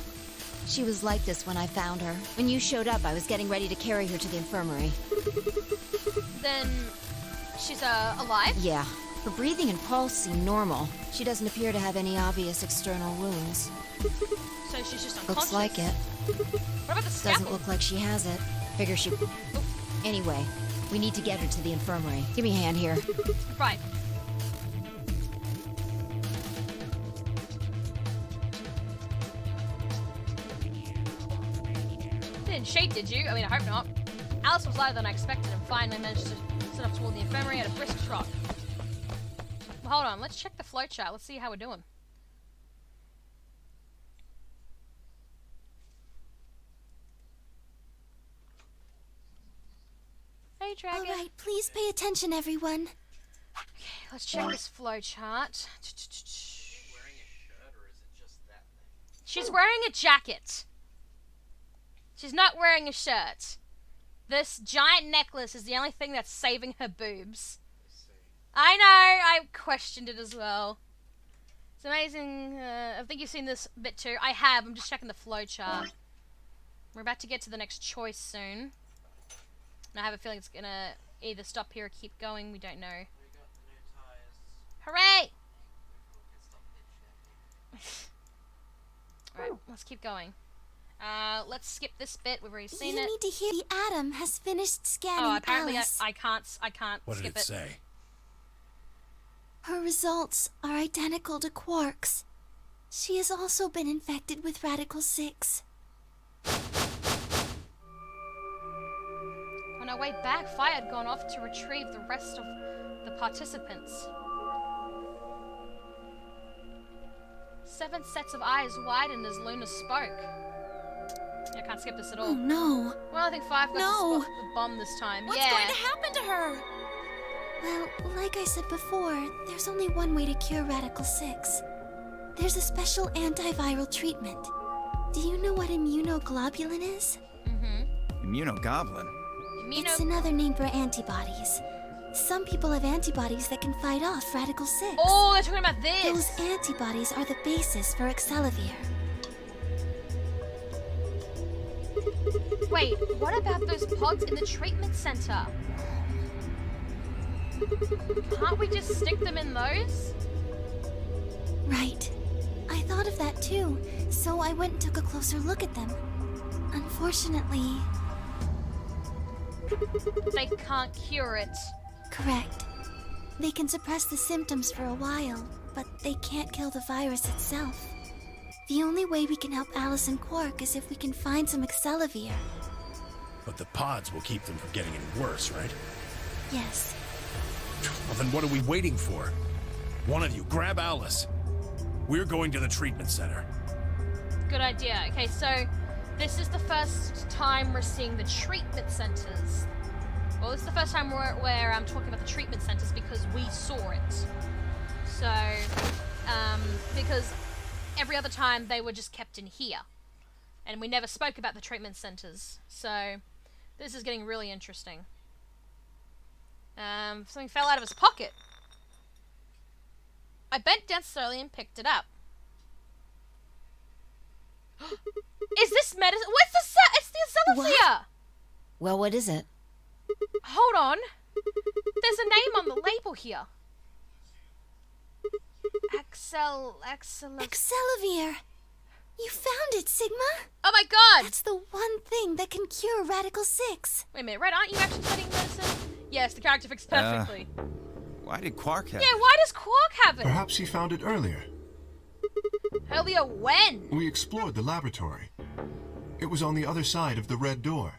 She was like this when I found her. When you showed up, I was getting ready to carry her to the infirmary. Then she's alive? Yeah. Her breathing and pulse seem normal. She doesn't appear to have any obvious external wounds. So she's just unconscious? Looks like it. What about the scalpel? Doesn't look like she has it. Figure she... Anyway, we need to get her to the infirmary. Give me a hand here. Right. Didn't shade, did you? I mean, I hope not. Alice was lighter than I expected and finally managed to set off toward the infirmary at a brisk trot. Well, hold on, let's check the flowchart. Let's see how we're doing. Hey, Dragon. All right, please pay attention, everyone. Okay, let's check this flowchart. She's wearing a jacket. She's not wearing a shirt. This giant necklace is the only thing that's saving her boobs. I know, I questioned it as well. It's amazing. I think you've seen this bit too. I have. I'm just checking the flowchart. We're about to get to the next choice soon. And I have a feeling it's gonna either stop here or keep going. We don't know. Hooray! Alright, let's keep going. Let's skip this bit. We've already seen You it. need to hear the Atom has finished scanning Oh, apparently Alice. I can't What skip did it say? Her results are identical to Quark's. She has also been infected with Radical 6. On our way back, Fi had gone off to retrieve the rest of the participants. 7 sets of eyes widened as Luna spoke. I can't skip this at all. Oh no. Well, I think 5 got No. to spot the bomb this time. What's yeah. going to happen to her? Well, like I said before, there's only one way to cure Radical 6. There's a special antiviral treatment. Do you know what immunoglobulin is? Immunogoblin? It's another name for antibodies. Some people have antibodies that can fight off Radical 6. Oh, they're talking about this! Those antibodies are the basis for Excelavir. Wait, what about those pods in the treatment center? Can't we just stick them in those? Right. I thought of that too, so I went and took a closer look at them. Unfortunately... They can't cure it. Correct. They can suppress the symptoms for a while, but they can't kill the virus itself. The only way we can help Alice and Quark is if we can find some Excelavir. But the pods will keep them from getting any worse, right? Yes. Well, then what are we waiting for? One of you, grab Alice. We're going to the treatment center. Good idea. Okay, so this is the first time we're seeing the treatment centers. Well, this is the first time where I'm talking about the treatment centers because we saw it. So, because every other time they were just kept in here. And we never spoke about the treatment centers. So, this is getting really interesting. Something fell out of his pocket. I bent down slowly and picked it up. Is this medicine? What's the It's the Excelavir! Well, what is it? Hold on. There's a name on the label here. Excelavir! You found it, Sigma! Oh my god! That's the one thing that can cure Radical 6. Wait a minute, Red, aren't you actually studying medicine? Yes, the character fits perfectly. Why did Quark have Yeah, why does Quark have it? Perhaps he found it earlier. Earlier when? We explored the laboratory. It was on the other side of the red door.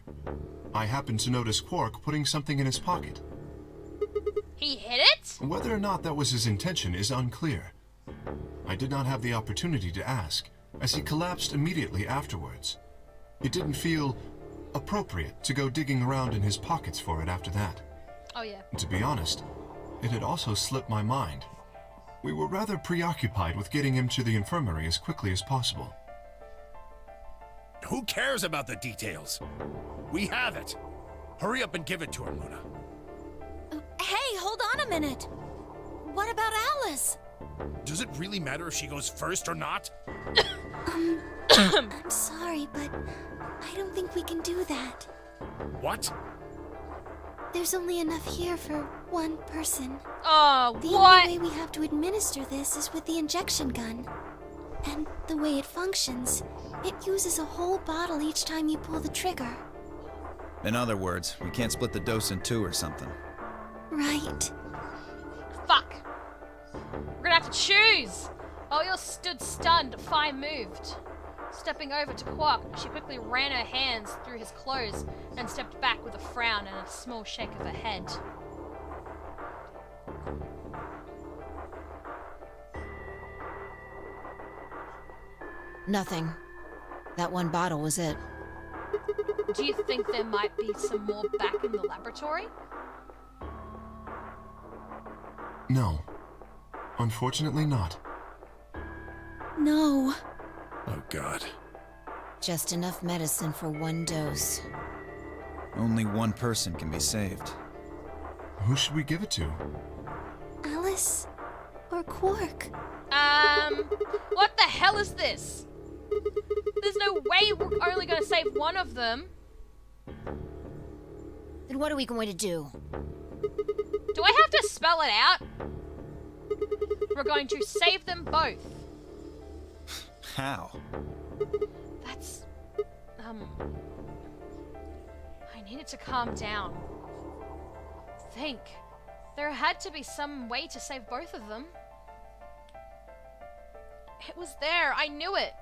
I happened to notice Quark putting something in his pocket. He hid it? Whether or not that was his intention is unclear. I did not have the opportunity to ask, as he collapsed immediately afterwards. It didn't feel appropriate to go digging around in his pockets for it after that. Oh, yeah. To be honest, it had also slipped my mind. We were rather preoccupied with getting him to the infirmary as quickly as possible. Who cares about the details? We have it. Hurry up and give it to her, Luna. Hey, hold on a minute. What about Alice? Does it really matter if she goes first or not? I'm sorry, but I don't think we can do that. What? There's only enough here for one person. Oh, The what? only way we have to administer this is with the injection gun. And the way it functions, it uses a whole bottle each time you pull the trigger. In other words, we can't split the dose in two or something. Right. Fuck. We're gonna have to choose. Oil stood stunned. Phi moved. Stepping over to Quark, she quickly ran her hands through his clothes and stepped back with a frown and a small shake of her head. Nothing. That one bottle was it. Do you think there might be some more back in the laboratory? No. Unfortunately not. No. Oh, God. Just enough medicine for one dose. Only one person can be saved. Who should we give it to? Alice or Quark? What the hell is this? There's no way we're only gonna save one of them. Then what are we going to do? Do I have to spell it out? We're going to save them both. How? That's... I needed to calm down. Think. There had to be some way to save both of them. It was there. I knew it.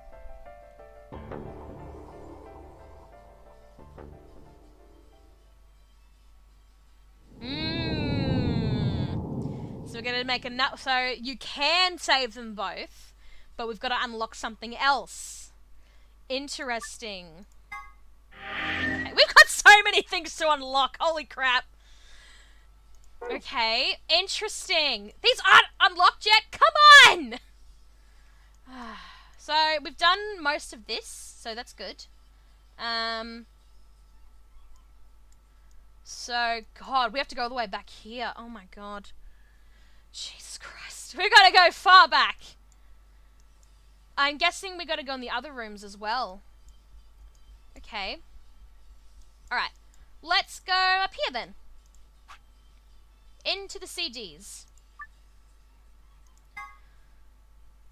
So we're gonna make a so you can save them both, but we've got to unlock something else. Interesting. Okay, we've got so many things to unlock. Holy crap. Okay, interesting. These aren't unlocked yet. Come on. So we've done most of this, so that's good. So, God, we have to go all the way back here. Oh my God. Jesus Christ. We gotta go far back. I'm guessing we gotta go in the other rooms as well. Okay. Alright. Let's go up here then. Into the CDs.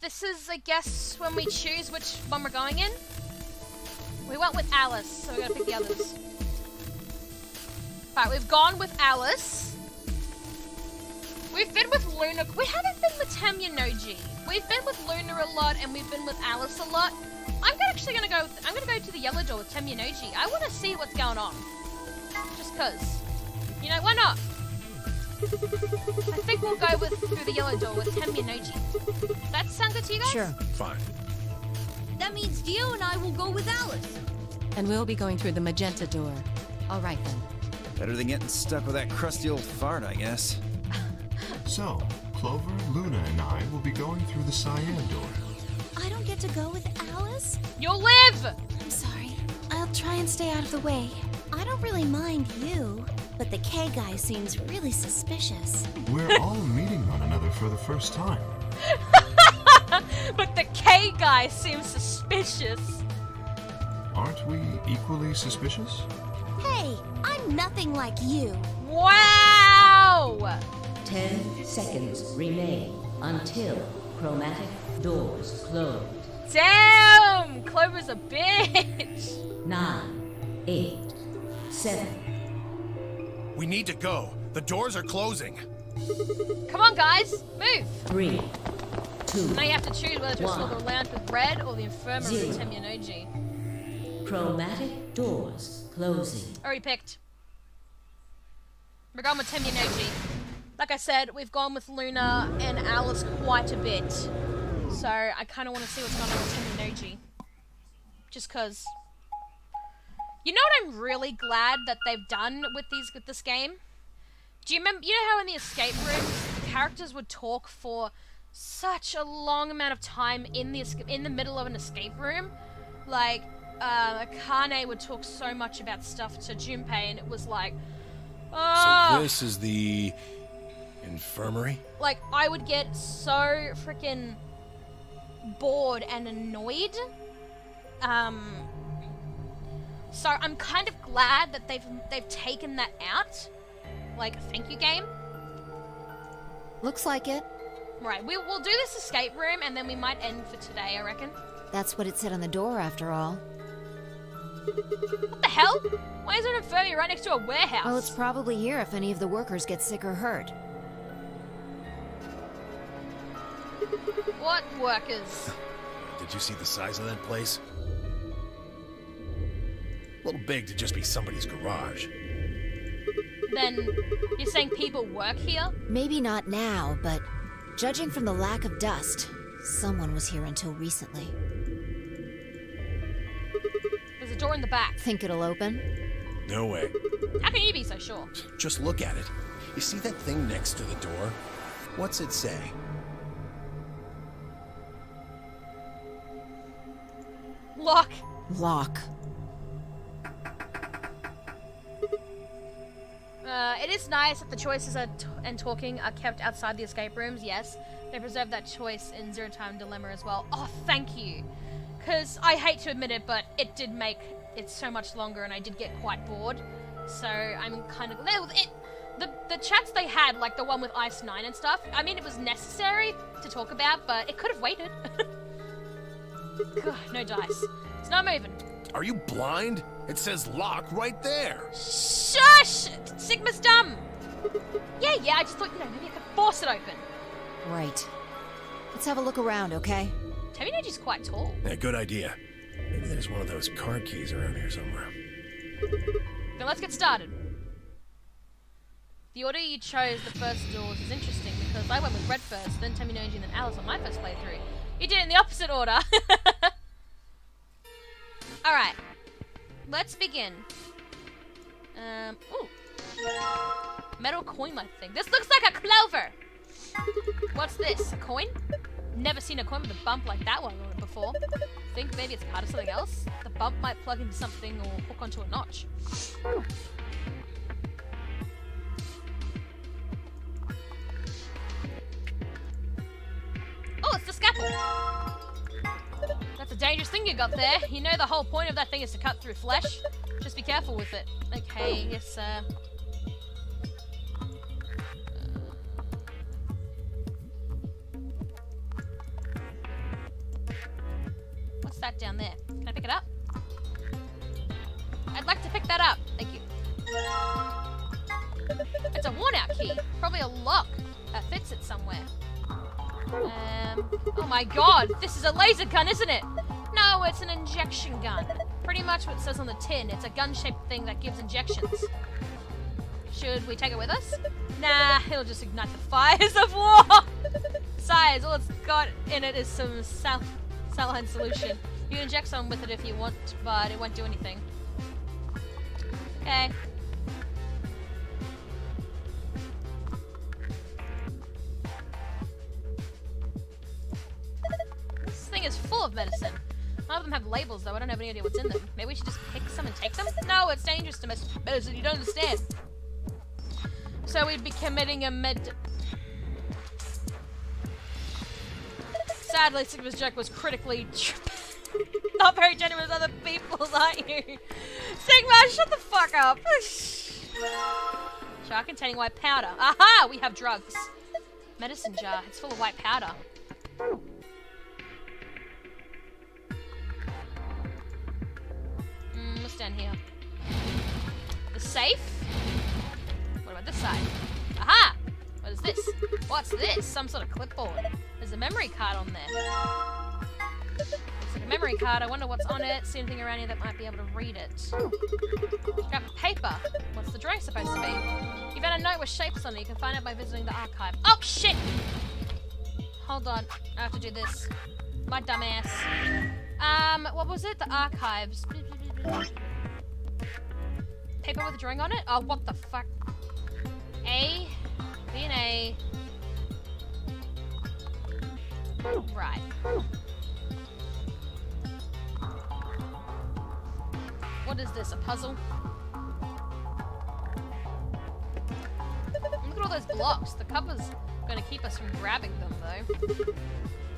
This is, I guess, when we choose which one we're going in. We went with Alice, so we gotta pick the others. Alright, we've gone with Alice. We've been with Luna. We haven't been with Tamiya Noji. We've been with Luna a lot, and we've been with Alice a lot. I'm gonna go to the yellow door with Tamiya Noji. I want to see what's going on. Just cause. You know, why not? I think we'll go through the yellow door with Tamiya Noji. Does that sound good to you guys? Sure. Fine. That means Dio and I will go with Alice. And we'll be going through the magenta door. All right, then. Better than getting stuck with that crusty old fart, I guess. So, Clover, Luna, and I will be going through the cyan door. I don't get to go with Alice? You'll live! I'm sorry. I'll try and stay out of the way. I don't really mind you, but the K guy seems really suspicious. We're all meeting one another for the first time. But the K guy seems suspicious. Aren't we equally suspicious? Hey, I'm nothing like you. Wow! 10 seconds remain until chromatic doors close. Damn! Clover's a bitch! 9, 8, 7. We need to go. The doors are closing. Come on, guys! Move! 3, 2. Now you have to choose whether to explore the One. lounge with Red or the infirmary with Zero. Tamiya Noji. Chromatic doors closing. Already picked. We're going with Temyanoji. Like I said, we've gone with Luna and Alice quite a bit. So I kind of want to see what's going on with Temyanoji. Just because... You know what I'm really glad that they've done with this game? Do you remember... You know how in the escape rooms, the characters would talk for such a long amount of time in the middle of an escape room? Like, Akane would talk so much about stuff to Junpei, and it was like... So this is the... infirmary? Like, I would get so freaking bored and annoyed. So I'm kind of glad that they've taken that out. Like, thank you, game. Looks like it. Right, we'll do this escape room, and then we might end for today, I reckon. That's what it said on the door, after all. What the hell? Why is there an infirmary right next to a warehouse? Well, it's probably here if any of the workers get sick or hurt. What workers? Did you see the size of that place? A little big to just be somebody's garage. Then, you're saying people work here? Maybe not now, but judging from the lack of dust, someone was here until recently. There's a door in the back. Think it'll open? No way. How can you be so sure? Just look at it. You see that thing next to the door? What's it say? Lock. Lock. It is nice that the choices and talking are kept outside the escape rooms, yes. They preserve that choice in Zero Time Dilemma as well. Oh, thank you. Because I hate to admit it, but it did make it so much longer and I did get quite bored. So I'm kind of... The chats they had, like the one with Ice 9 and stuff, I mean, it was necessary to talk about, but it could have waited. God, no dice. It's not moving. Are you blind? It says lock right there. Shush! Sigma's dumb. Yeah, I just thought, maybe I could force it open. Right. Let's have a look around, okay? Temyanoji's quite tall. Yeah, good idea. Maybe there's one of those card keys around here somewhere. Then let's get started. The order you chose the first doors is interesting because I went with Red first, then Temyanoji, and then Alice on my first playthrough. You did it in the opposite order. Alright. Let's begin. Ooh. Metal coin, I think. This looks like a clover! What's this? A coin? Never seen a coin with a bump like that one before. Think maybe it's part of something else? The bump might plug into something or hook onto a notch. Oh, it's the scalpel! That's a dangerous thing you got there. You know the whole point of that thing is to cut through flesh? Just be careful with it. Okay, yes, What's that down there? Can I pick it up? I'd like to pick that up. Thank you. It's a worn-out key. Probably a lock that fits it somewhere. Oh my god, this is a laser gun, isn't it? No, it's an injection gun. Pretty much what it says on the tin. It's a gun-shaped thing that gives injections. Should we take it with us? Nah, it'll just ignite the fires of war. Besides, all it's got in it is some saline solution. You can inject some with it if you want, but it won't do anything. Okay. This thing is full of medicine. None of them have labels, though. I don't have any idea what's in them. Maybe we should just pick some and take them? No, it's dangerous to mess with medicine. You don't understand. So we'd be committing a Sadly, Sigma's joke was critically not very generous with other people's, aren't you? Sigma, shut the fuck up. Jar containing white powder. Aha! We have drugs. Medicine jar. It's full of white powder. What's down here? The safe? What about this side? Aha! What is this? What's this? Some sort of clipboard. There's a memory card on there. Looks like a Memory card. I wonder what's on it. See anything around here that might be able to read it. Grab paper. What's the drawing supposed to be? You found a note with shapes on it. You can find it by visiting the archive. Oh, shit! Hold on. I have to do this. My dumbass. What was it? The archives. Paper with a drawing on it? Oh, what the fuck? A. B and A. Right. What is this? A puzzle? Look at all those blocks. The cover's going to keep us from grabbing them, though.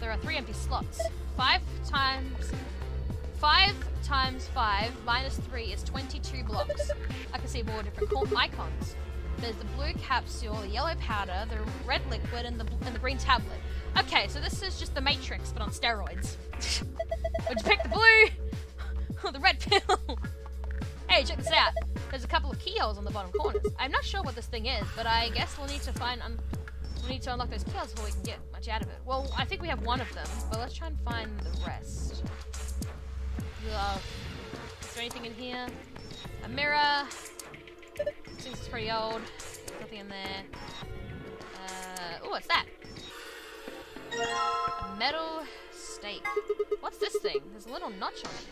There are 3 empty slots. 5 times 5 minus 3 is 22 blocks. I can see more different icons. There's the blue capsule, the yellow powder, the red liquid, and the green tablet. Okay, so this is just the Matrix, but on steroids. Would you pick the blue or the red pill? Hey, check this out. There's a couple of keyholes on the bottom corners. I'm not sure what this thing is, but I guess we'll need to unlock those keyholes before we can get much out of it. Well, I think we have one of them, but let's try and find the rest. Ugh. Is there anything in here? A mirror. This thing's pretty old. Nothing in there. Oh, what's that? A metal stake. What's this thing? There's a little notch on it.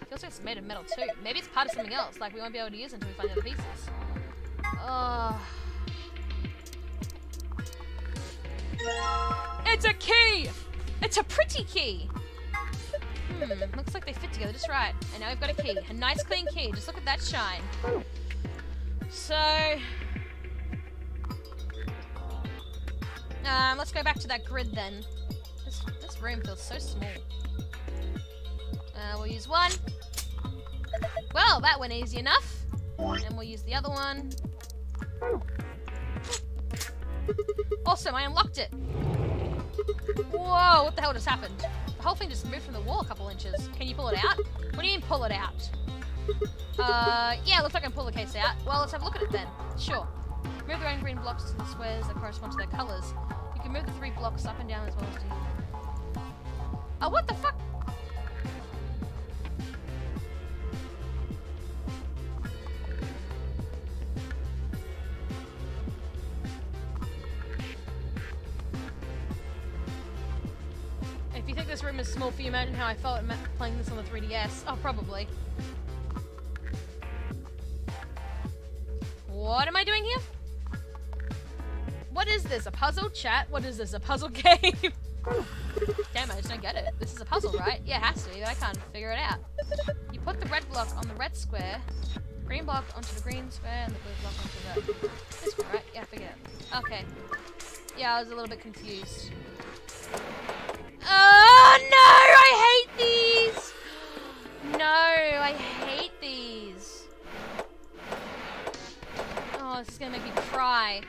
Feels like it's made of metal too. Maybe it's part of something else, like we won't be able to use it until we find the other pieces. Oh. It's a key! It's a pretty key! Looks like they fit together just right. And now we've got a key. A nice clean key. Just look at that shine. So... let's go back to that grid then. This room feels so small. We'll use one. Well, that went easy enough. And we'll use the other one. Awesome, I unlocked it. Whoa, what the hell just happened? The whole thing just moved from the wall a couple inches. Can you pull it out? What do you mean pull it out? Yeah, looks like I can pull the case out. Well, let's have a look at it then. Sure. Move the red and green blocks to the squares that correspond to their colours. You can move the 3 blocks up and down as well as do. Oh, what the fuck? If you think this room is small for you, imagine how I felt playing this on the 3DS. Oh, probably. What am I doing here? What is this? A puzzle? Chat? What is this? A puzzle game? Damn, I just don't get it. This is a puzzle, right? Yeah, it has to be, but I can't figure it out. You put the red block on the red square, green block onto the green square, and the blue block onto the... This one, right? Yeah, I figured it out. Okay. Yeah, I was a little bit confused. Oh, no! I hate these! No, I hate these. Oh, this is gonna make me cry.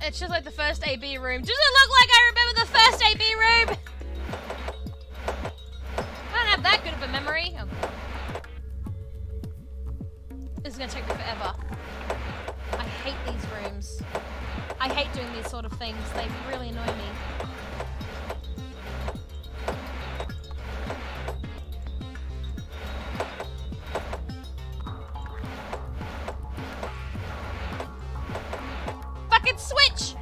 It's just like the first AB room. Does it look like I remember the first AB room? I don't have that good of a memory. Oh. This is gonna take me forever. I hate these rooms. I hate doing these sort of things. They really annoy me. Fucking switch!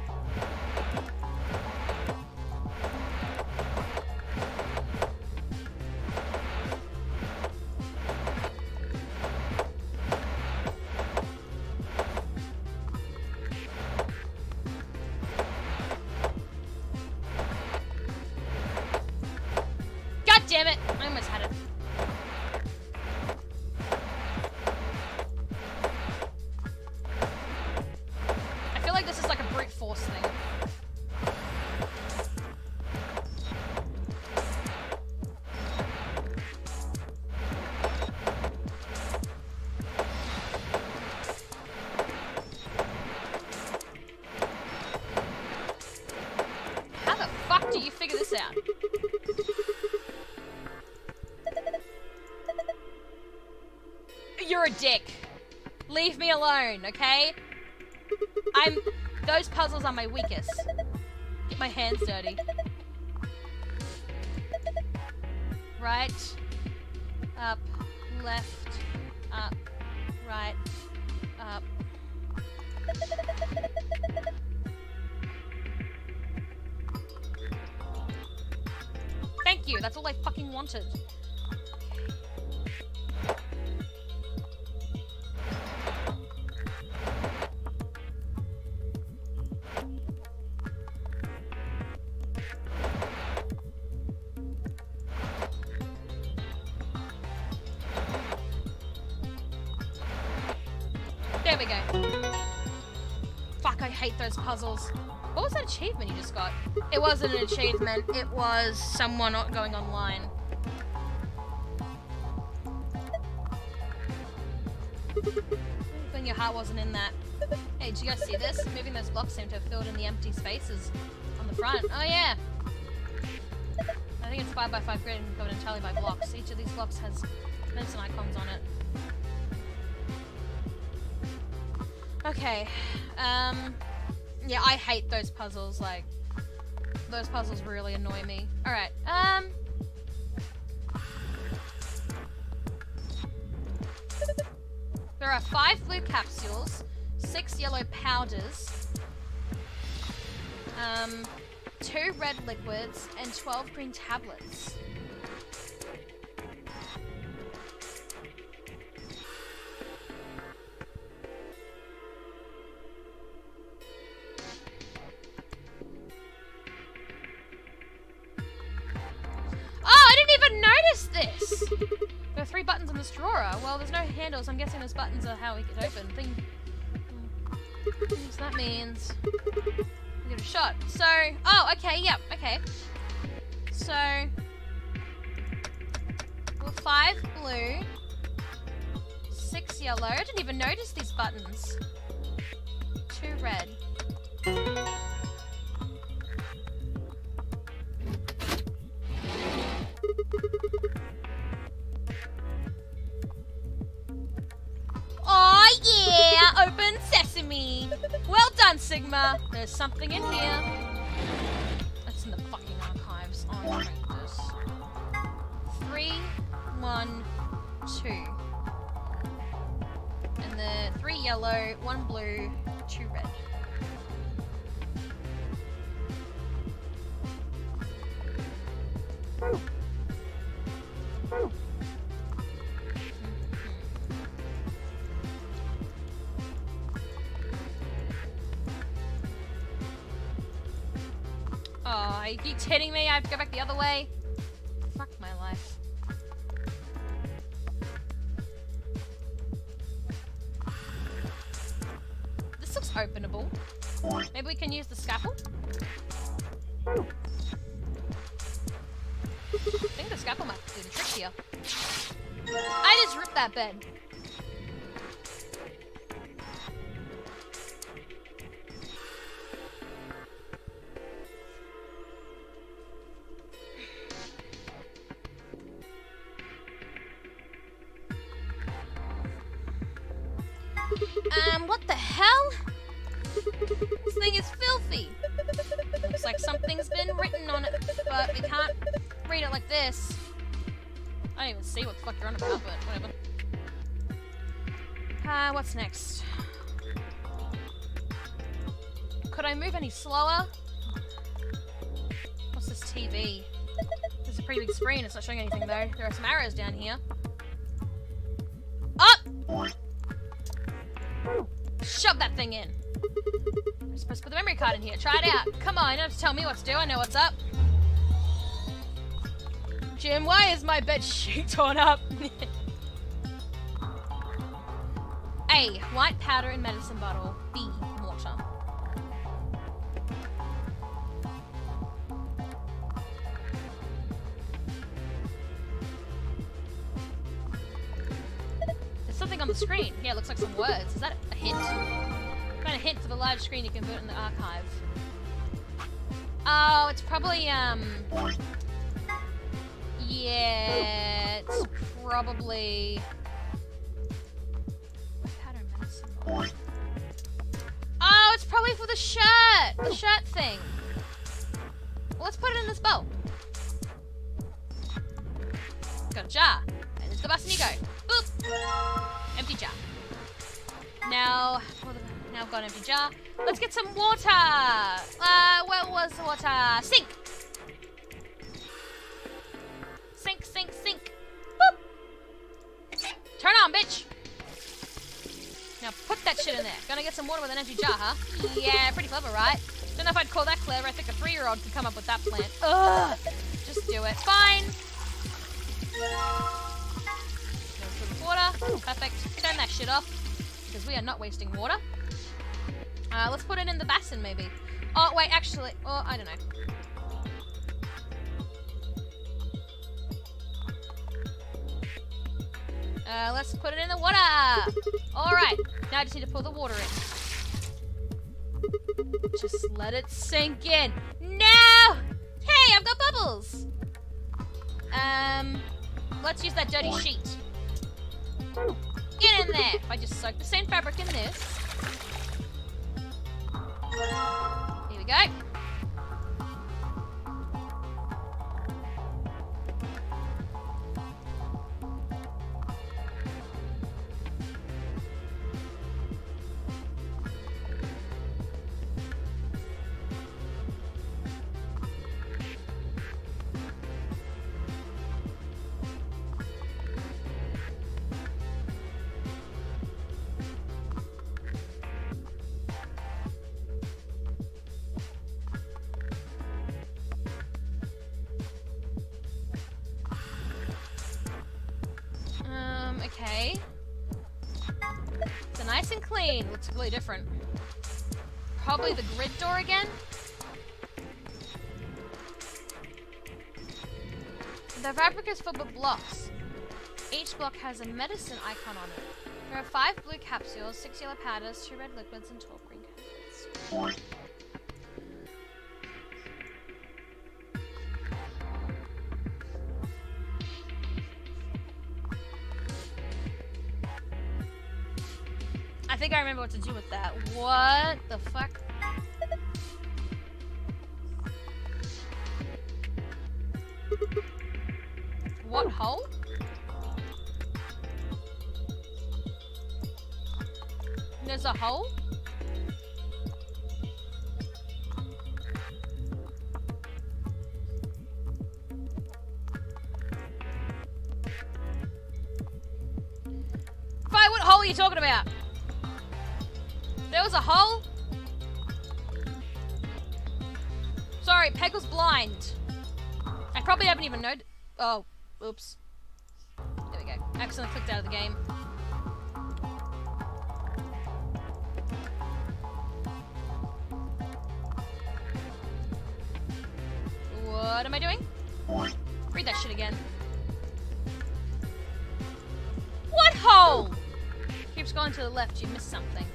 Okay, you figure this out. You're a dick. Leave me alone, okay? Those puzzles are my weakest. Get my hands dirty. Right, up, left, up, right, up. Thank you, that's all I fucking wanted. There we go. Fuck, I hate those puzzles. What was that achievement you just got? It wasn't an achievement, it was someone not going online. When your heart wasn't in that. Hey, did you guys see this? Moving those blocks seem to have filled in the empty spaces on the front. Oh yeah! I think it's 5x5 grid and covered entirely by blocks. Each of these blocks has events and icons on it. Okay, yeah, I hate those puzzles, like, those puzzles really annoy me. Alright, there are 5 blue capsules, 6 yellow powders, 2 red liquids, and 12 green tablets. There are 3 buttons in this drawer. Well, there's no handles. I'm guessing those buttons are how we get open. So that means we get a shot. So, oh, okay, yep, okay. So, well, 5 blue, 6 yellow. I didn't even notice these buttons. 2 red. Oh yeah! Open sesame! Well done, Sigma! There's something in here. That's in the fucking archives. Oh, I hate this. 3, 1, 2. And the 3 yellow, 1 blue, 2 red. Oh, are you kidding me? I have to go back the other way? Fuck my life. This looks openable. Maybe we can use the scalpel? I think the scalpel might do the trick here. I just ripped that bed. What the hell? This thing is filthy. Looks like something's been written on it, but we can't read it like this. I don't even see what the fuck you're on about, but whatever. What's next? Could I move any slower? What's this TV? There's a pretty big screen, it's not showing anything though. There are some arrows down here. Up! Shove that thing in. I'm supposed to put the memory card in here. Try it out. Come on, you don't have to tell me what to do. I know what's up. Jim, why is my bed sheet torn up? A. White powder in medicine bottle. B. Water. There's something on the screen. Yeah, it looks like some words. Is that a hint? Kind of hint for the large screen you can put in the archive. Oh, it's probably, yeah, it's probably... Pattern medicine ball. Oh, it's probably for the shirt thing. Well, let's put it in this bowl. Got a jar. And it's the bus and you go. Boop. Empty jar. Now I've got an empty jar. Let's get some water. Where was the water? Sink. Sink, sink, sink. Boop. Turn on, bitch. Now put that shit in there. Gonna get some water with an empty jar, huh? Yeah, pretty clever, right? Don't know if I'd call that clever. I think a 3-year-old could come up with that plan. Ugh. Just do it. Fine. Some water. Perfect. Turn that shit off. Because we are not wasting water. Let's put it in the basin, maybe. Oh, wait, actually. Oh, I don't know. Let's put it in the water. Alright. Now I just need to pour the water in. Just let it sink in. No! Hey, I've got bubbles. Let's use that dirty sheet. Get in there. If I just soak the same fabric in this. Here we go. Okay. So nice and clean. Looks really different. Probably the grid door again. The fabric is filled with blocks. Each block has a medicine icon on it. There are 5 blue capsules, 6 yellow powders, 2 red liquids, and 12 green capsules. I think I remember what to do with that. What the fuck? What hole? There's a hole? Fine, what hole are you talking about? There was a hole? Sorry, Peg was blind. I probably haven't even noticed. Oh, oops. There we go. Accidentally clicked out of the game. What am I doing? Read that shit again. What hole? Keeps going to the left, you missed something.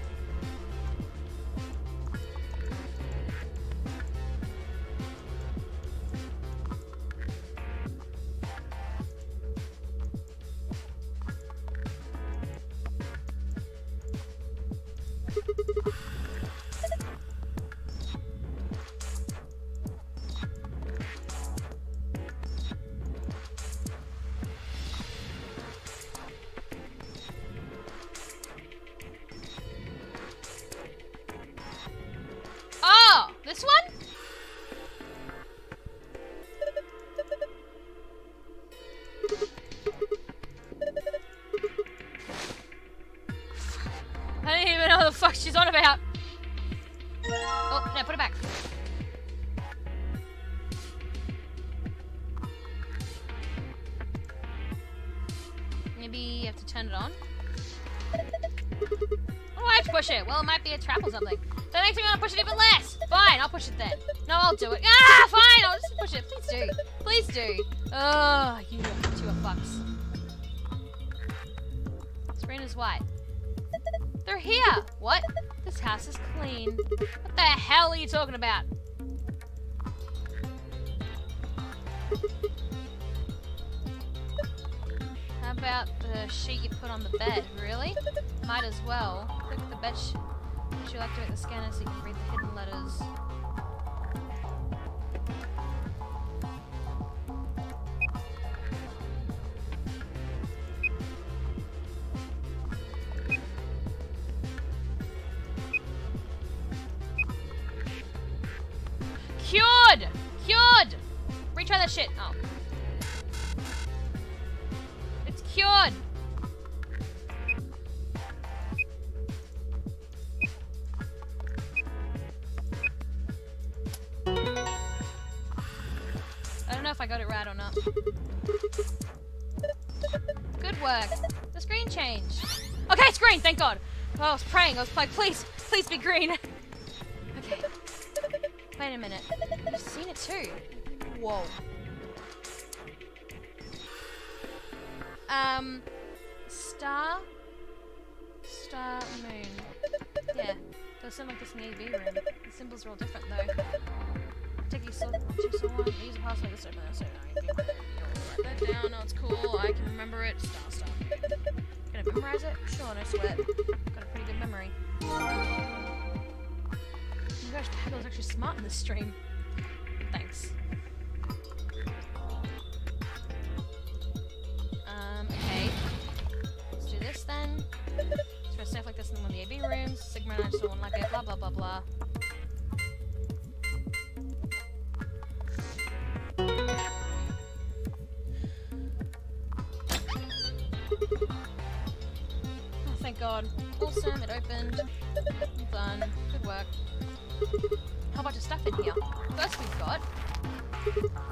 Oh, this one? I don't even know what the fuck she's on about. Oh, no, put it back. Maybe you have to turn it on. Oh, I have to push it. Well, it might be a trap or something. That makes me want to push it even less. Fine, I'll push it then. No, I'll do it. Ah, fine, I'll just push it. Please do. Please do. Oh, you two are fucks. Screen is white. They're here. What? This house is clean. What the hell are you talking about? How about the sheet you put on the bed? Really? Might as well. Click the bed sheet. You'll activate the scanner so you can read the hidden letters. Cured! Cured! Retry that shit. Oh. It's cured! I don't know if I got it right or not. Good work. The screen changed. Okay, it's green, thank God. Oh, I was praying. I was like, please, please be green. Okay. Wait a minute. You've seen it too. Whoa. Star, moon. Yeah, there's something like this in the AV room. The symbols are all different though. Take you saw one, use a password this open, so write that down, no, it's cool, I can remember it, star. Gonna memorize it? Sure, no sweat. Got a pretty good memory. Oh my gosh, Paggle's actually smart in this stream. Thanks. Okay. Let's do this then. Let's go stuff like this in one of the AV rooms. Sigma and I still won't like it, blah blah blah blah. Oh, thank God. Awesome, it opened. Done. Good work. How about just stuff in here? First we've got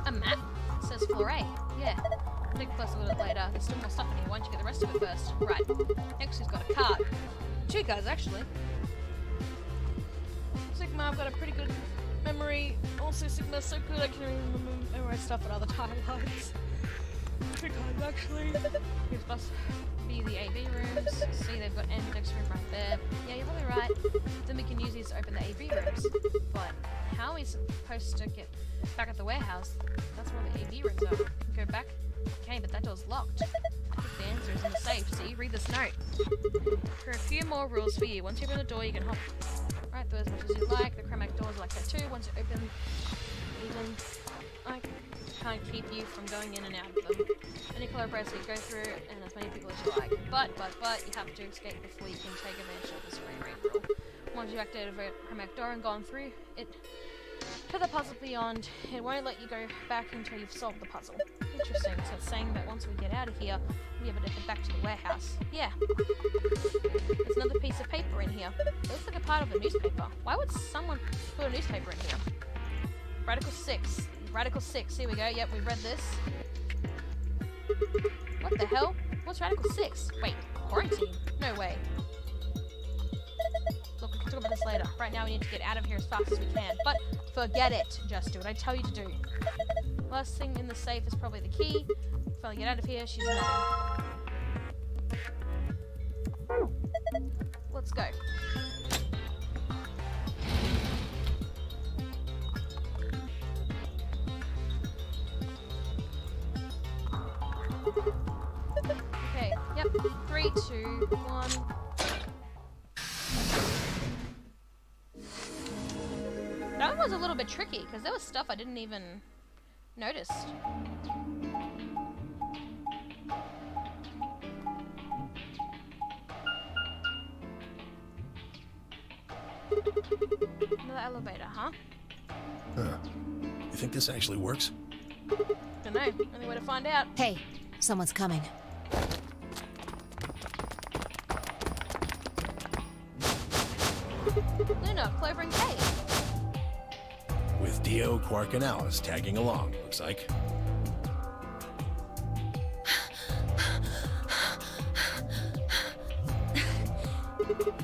a map. It says floor A. Yeah. I'll take a closer look at it later. There's still more stuff in here. Why don't you get the rest of it first? Right. Next we've got a card. Two cards actually. Sigma, I've got a pretty good memory. Also Sigma's so good I can memorize stuff at other timelines. Two cards actually. Here's must be the AV rooms. See, they've got Ambidex room right there. Yeah, you're probably right. Then we can use these to open the AV rooms. But how are we supposed to get back at the warehouse? That's where the AV rooms are. Go back? Okay, but that door's locked. I think the answer is in the safe. See, read this note. There are a few more rules for you. Once you open the door, you can hop right through as much as you like. The Chromac doors are like that too. Once you open, even I can't keep you from going in and out of them. Any color bracelet you go through, and as many people as you like. But you have to escape before you can take advantage of the spray rain rule. Once you activate a Chromac door and gone through it to the puzzle beyond, it won't let you go back until you've solved the puzzle. Interesting. So it's saying that once we get out of here, we have to head back to the warehouse. Yeah. There's another piece of paper in here. It looks like a part of a newspaper. Why would someone put a newspaper in here? Radical 6. Radical 6. Here we go. Yep, we read this. What the hell? What's Radical 6? Wait, quarantine? No way. Look, we can talk about this later. Right now we need to get out of here as fast as we can. But forget it. Just do what I tell you to do. Last thing in the safe is probably the key. Finally get out of here. She's nothing. Let's go. Okay, yep. 3, 2, 1. That one was a little bit tricky because there was stuff I didn't even notice. Another elevator, huh? You think this actually works? Don't know. Only way to find out. Hey, someone's coming. Luna, Clover, and Kay. With Dio, Quark, and Alice tagging along, looks like.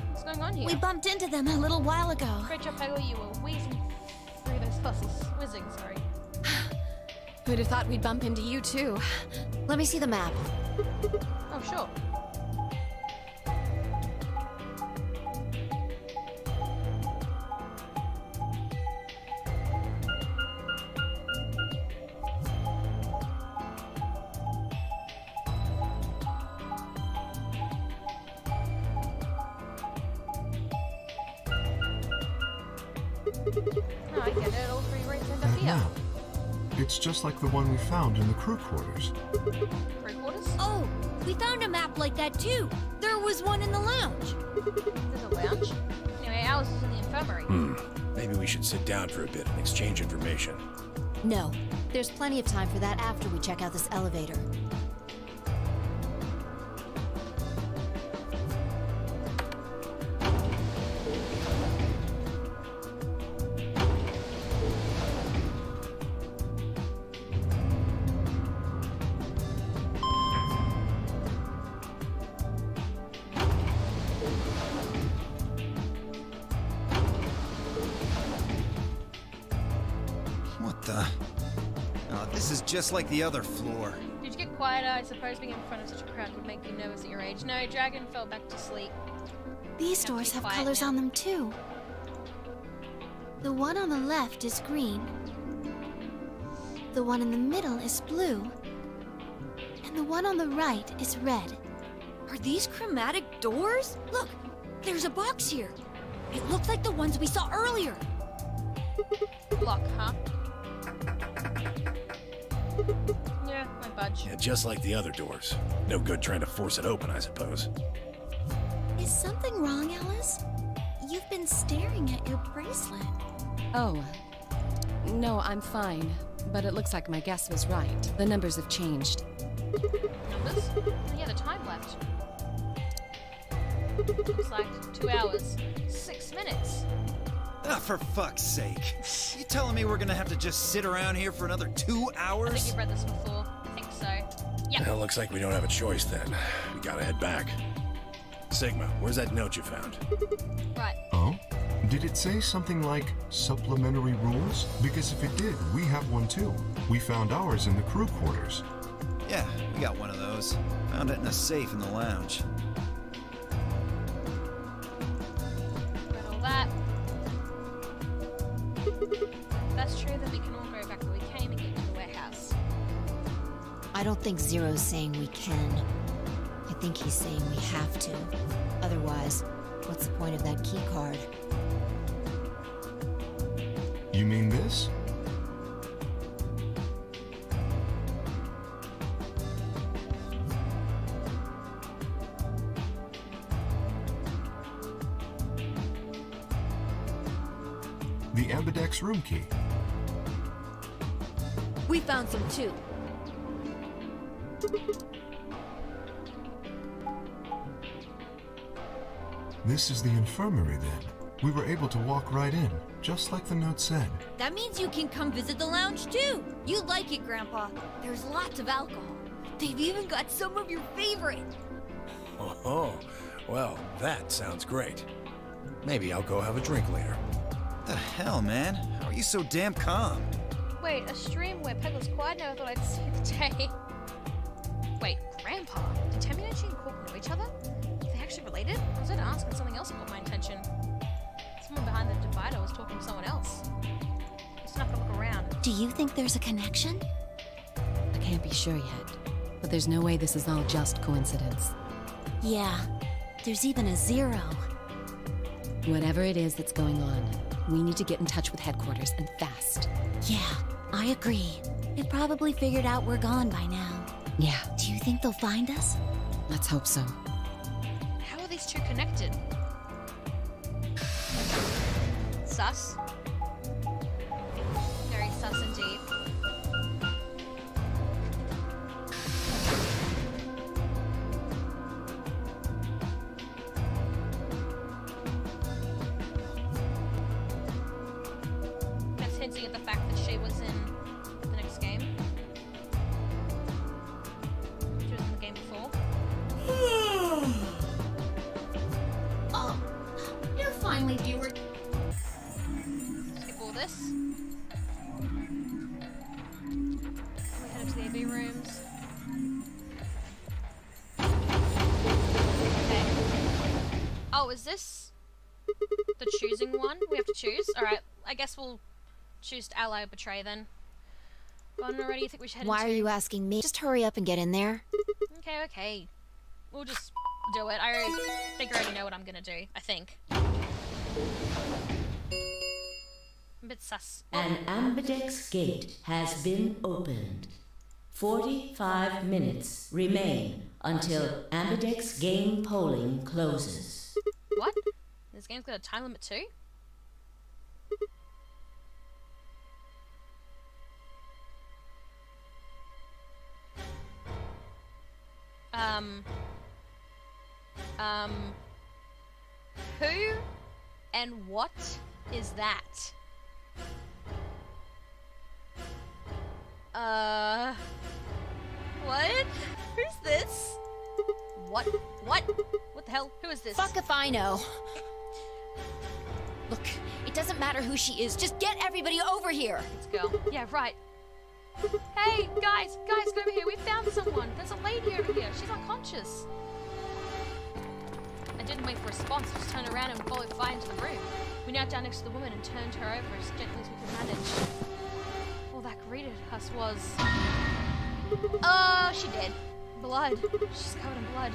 What's going on here? We bumped into them a little while ago. Great job, Peggle. You were whizzing through those puzzles. Whizzing, sorry. Who'd have thought we'd bump into you too? Let me see the map. Oh, sure. No, I get it. All 3 rooms end up That here. map. It's just like the one we found in the crew quarters. Crew quarters? Oh, we found a map like that too. There was one in the lounge. There's a lounge? Anyway, ours is in the infirmary. Maybe we should sit down for a bit and exchange information. No. There's plenty of time for that after we check out this elevator. What the? Oh, this is just like the other floor. Did you get quieter? I suppose being in front of such a crowd would make you nervous at your age. No, Dragon fell back to sleep. These Have to doors be have quiet colors now. on them too. The one on the left is green. The one in the middle is blue. And the one on the right is red. Are these chromatic doors? Look, there's a box here. It looks like the ones we saw earlier. Lock, huh? Yeah, my budge. Yeah, just like the other doors. No good trying to force it open, I suppose. Is something wrong, Alice? You've been staring at your bracelet. Oh. No, I'm fine. But it looks like my guess was right. The numbers have changed. Numbers? Oh, yeah, the time left. Looks like 2 hours, 6 minutes. Ah, for fuck's sake. You telling me we're gonna have to just sit around here for another 2 hours? I think you've read this before. I think so. Yeah. Well, looks like we don't have a choice then. We gotta head back. Sigma, where's that note you found? Right. Oh? Did it say something like supplementary rules? Because if it did, we have one too. We found ours in the crew quarters. Yeah, we got one of those. Found it in a safe in the lounge. Read all that. If that's true, then we can all go back where we came and get to the warehouse. I don't think Zero's saying we can. I think he's saying we have to. Otherwise, what's the point of that key card? You mean this? The Ambidex room key. We found some too. This is the infirmary then. We were able to walk right in, just like the note said. That means you can come visit the lounge too. You'd like it, Grandpa. There's lots of alcohol. They've even got some of your favorite. Oh, well, that sounds great. Maybe I'll go have a drink later. What the hell, man? How are you so damn calm? Wait, a stream where Peg was quiet? Never thought I'd see the day. Wait, Grandpa? Did Tammy and she and Cork know each other? Are they actually related? I was going to ask when something else caught my attention. Someone behind the divider was talking to someone else. I snuck a look around. Do you think there's a connection? I can't be sure yet. But there's no way this is all just coincidence. Yeah, there's even a 0. Whatever it is that's going on, we need to get in touch with headquarters and fast. Yeah, I agree. They probably figured out we're gone by now. Yeah, Do you think they'll find us? let's hope so. How are these two connected? Sus. Very sus indeed. That's hinting at the fact that she was in the next game. She was in the game before. Oh, you're finally here. Skip all this. We head up to the AV rooms. Okay. Oh, is this the choosing one? We have to choose? Alright, I guess we'll choose to ally or betray then. Gone already? You think we should head Why are into... you asking me? Just hurry up and get in there. Okay, okay. We'll just do it. I think I already know what I'm gonna do. I think. bit sus. An ambidex gate has been opened. 45 minutes remain until ambidex game polling closes. What? This game's got a time limit too? Who and what is that? What? Who's this? What? What? What the hell? Who is this? Fuck if I know. Look, it doesn't matter who she is. Just get everybody over here. This girl. Yeah, right. Hey, guys, go over here. We found someone. There's a lady over here. She's unconscious. I didn't wait for a response. Just turned around and followed Fi into the room. We knelt down next to the woman and turned her over as gently as we could manage. All that greeted us was... Oh, she dead. Blood. She's covered in blood.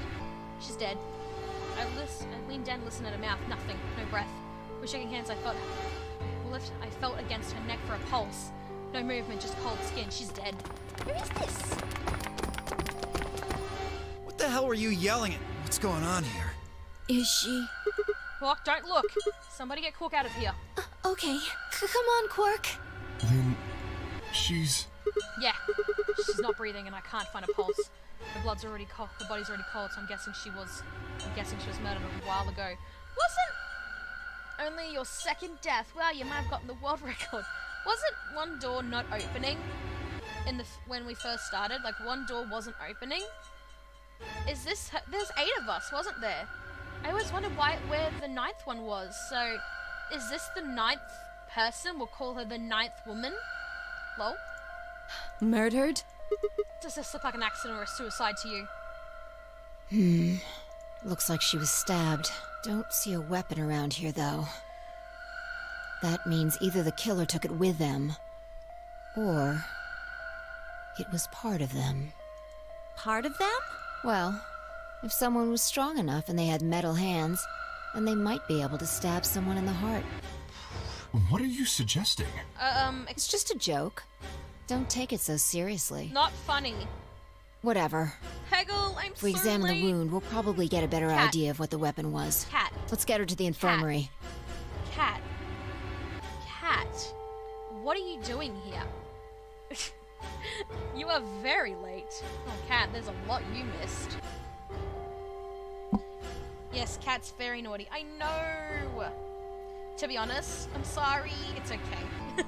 She's dead. I leaned down and listened at her mouth. Nothing. No breath. We're shaking hands. I felt against her neck for a pulse. No movement, just cold skin. She's dead. Who is this? What the hell were you yelling at? What's going on here? Is she? Quark, don't look. Somebody get Quark out of here. Okay. Come on, Quark. Then she's... Yeah. She's not breathing and I can't find a pulse. Her blood's already cold. Her body's already cold, so I'm guessing she was murdered a while ago. Wasn't only your second death. Wow, you might have gotten the world record. Wasn't one door not opening when we first started? Like, one door wasn't opening? Is this... There's 8 of us, wasn't there? I always wondered where the 9th one was. So, is this the 9th person? We'll call her the 9th woman? Lol. Murdered? Does this look like an accident or a suicide to you? Looks like she was stabbed. Don't see a weapon around here, though. That means either the killer took it with them, or it was part of them. Part of them? Well, if someone was strong enough and they had metal hands, then they might be able to stab someone in the heart. What are you suggesting? It's just a joke. Don't take it so seriously. Not funny. Whatever. Peggle, I'm If we so examine late. the wound, we'll probably get a better Cat. idea of what the weapon was. Cat. Let's get her to the infirmary. Cat. What are you doing here? You are very late. Oh, Cat, there's a lot you missed. Yes, Cat's very naughty. I know! To be honest, I'm sorry. It's okay.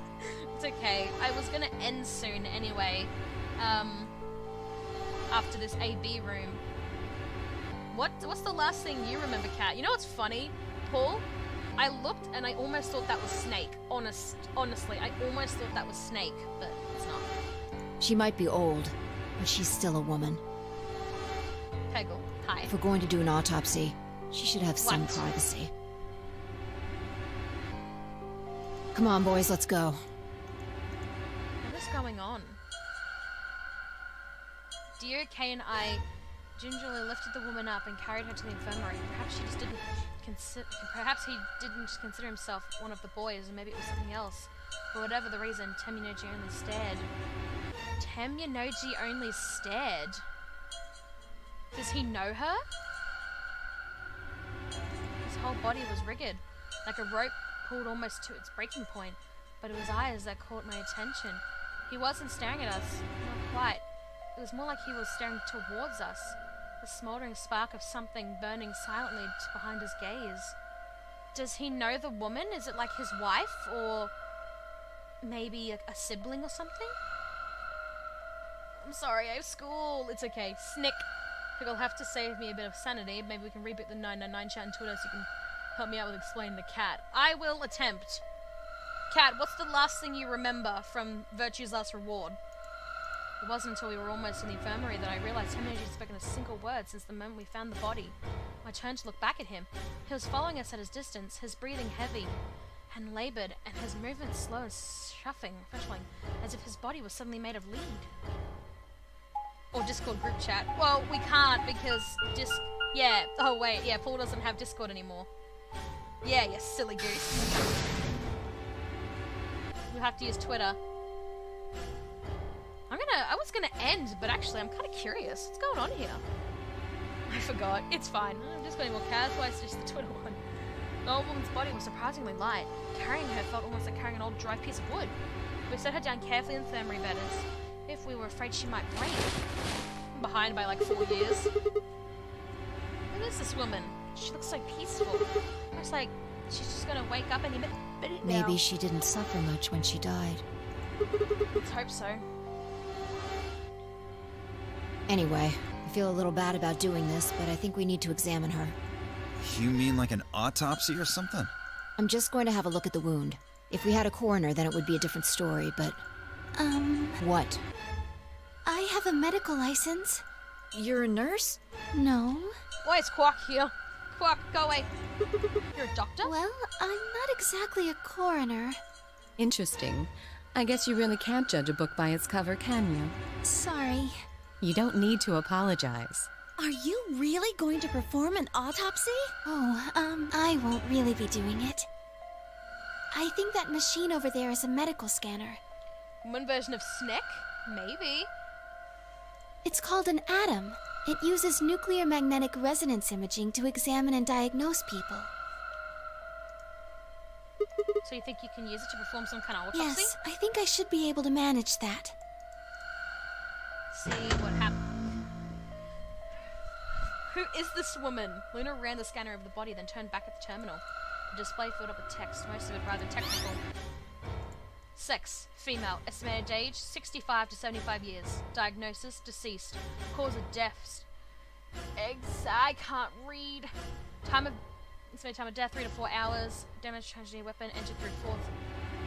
It's okay. I was gonna end soon anyway. After this AB room. What's the last thing you remember, Cat? You know what's funny, Paul? I looked and I almost thought that was Snake. Honestly, I almost thought that was Snake, but it's not. She might be old, but she's still a woman. Peggle, hi. If we're going to do an autopsy, she should have some What? privacy. Come on, boys, let's go. What is going on? DOK and I gingerly lifted the woman up and carried her to the infirmary. Perhaps he didn't consider himself one of the boys, or maybe it was something else. For whatever the reason, Temyanoji only stared. Temyanoji only stared? Does he know her? His whole body was rigged, like a rope pulled almost to its breaking point, but it was eyes that caught my attention. He wasn't staring at us, not quite. It was more like he was staring towards us, a smouldering spark of something burning silently behind his gaze. Does he know the woman? Is it like his wife, or maybe a sibling or something? I'm sorry, I have school. It's okay. Snick. You'll have to save me a bit of sanity. Maybe we can reboot the 999 chat and Twitter so you can help me out with explaining the Cat. I will attempt. Cat, what's the last thing you remember from Virtue's Last Reward? It wasn't until we were almost in the infirmary that I realized Temyanoji had spoken a single word since the moment we found the body. I turned to look back at him. He was following us at his distance, his breathing heavy and labored, and his movements slow and shuffling, as if his body was suddenly made of lead. Or Discord group chat. Well, we can't because yeah. Oh wait, yeah, Paul doesn't have Discord anymore. Yeah, you silly goose. You'll have to use Twitter. I was gonna end, but actually I'm kind of curious. What's going on here? I forgot. It's fine. I'm just going more casual. Just the Twitter one. The old woman's body was surprisingly light. Carrying her felt almost like carrying an old dry piece of wood. We set her down carefully in the infirmary bed as if we were afraid she might break. I'm behind by like 4 years. Who is this woman? She looks so peaceful. Almost like she's just gonna wake up any minute now. Maybe she didn't suffer much when she died. Let's hope so. Anyway, I feel a little bad about doing this, but I think we need to examine her. You mean like an autopsy or something? I'm just going to have a look at the wound. If we had a coroner, then it would be a different story, but... What? I have a medical license. You're a nurse? No. Why is Quark here? Quark, go away. You're a doctor? Well, I'm not exactly a coroner. Interesting. I guess you really can't judge a book by its cover, can you? Sorry. You don't need to apologize. Are you really going to perform an autopsy? Oh, I won't really be doing it. I think that machine over there is a medical scanner. One version of Snick? Maybe. It's called an ATOM. It uses nuclear magnetic resonance imaging to examine and diagnose people. So you think you can use it to perform some kind of autopsy? Yes, I think I should be able to manage that. See what happens. Who is this woman? Luna ran the scanner over the body, then turned back at the terminal. The display filled up with text, most of it rather technical. Sex, female, estimated age, 65 to 75 years. Diagnosis, deceased. Cause of death. I can't read. Estimated time of death, 3 to 4 hours. Damage, tragedy, weapon, entered through fourth.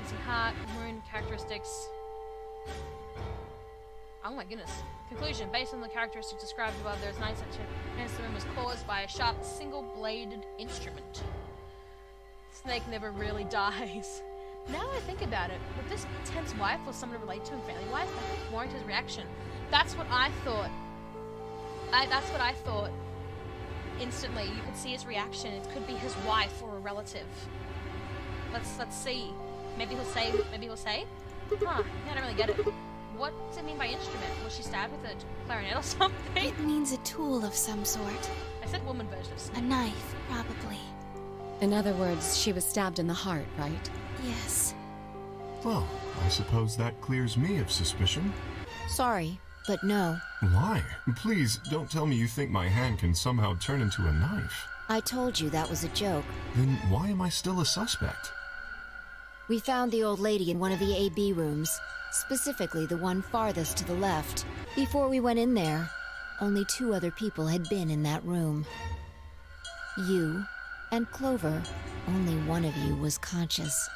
Missing heart, wound, characteristics. Oh my goodness. Conclusion. Based on the characteristics described above, there is 9 such a wound was caused by a sharp, single-bladed instrument. Snake never really dies. Now I think about it, would this be Ten's wife or someone related to him, family wife? That would warrant his reaction. That's what I thought. That's what I thought. Instantly, you could see his reaction. It could be his wife or a relative. Let's see. Maybe he'll say. Huh? Yeah, I don't really get it. What does it mean by instrument? Was she stabbed with a clarinet or something? It means a tool of some sort. I said woman version of Snake. A knife, probably. In other words, she was stabbed in the heart, right? Yes. Well, I suppose that clears me of suspicion. Sorry, but no. Why? Please, don't tell me you think my hand can somehow turn into a knife. I told you that was a joke. Then why am I still a suspect? We found the old lady in one of the AB rooms, specifically the one farthest to the left. Before we went in there, only 2 other people had been in that room. You and Clover. Only one of you was conscious.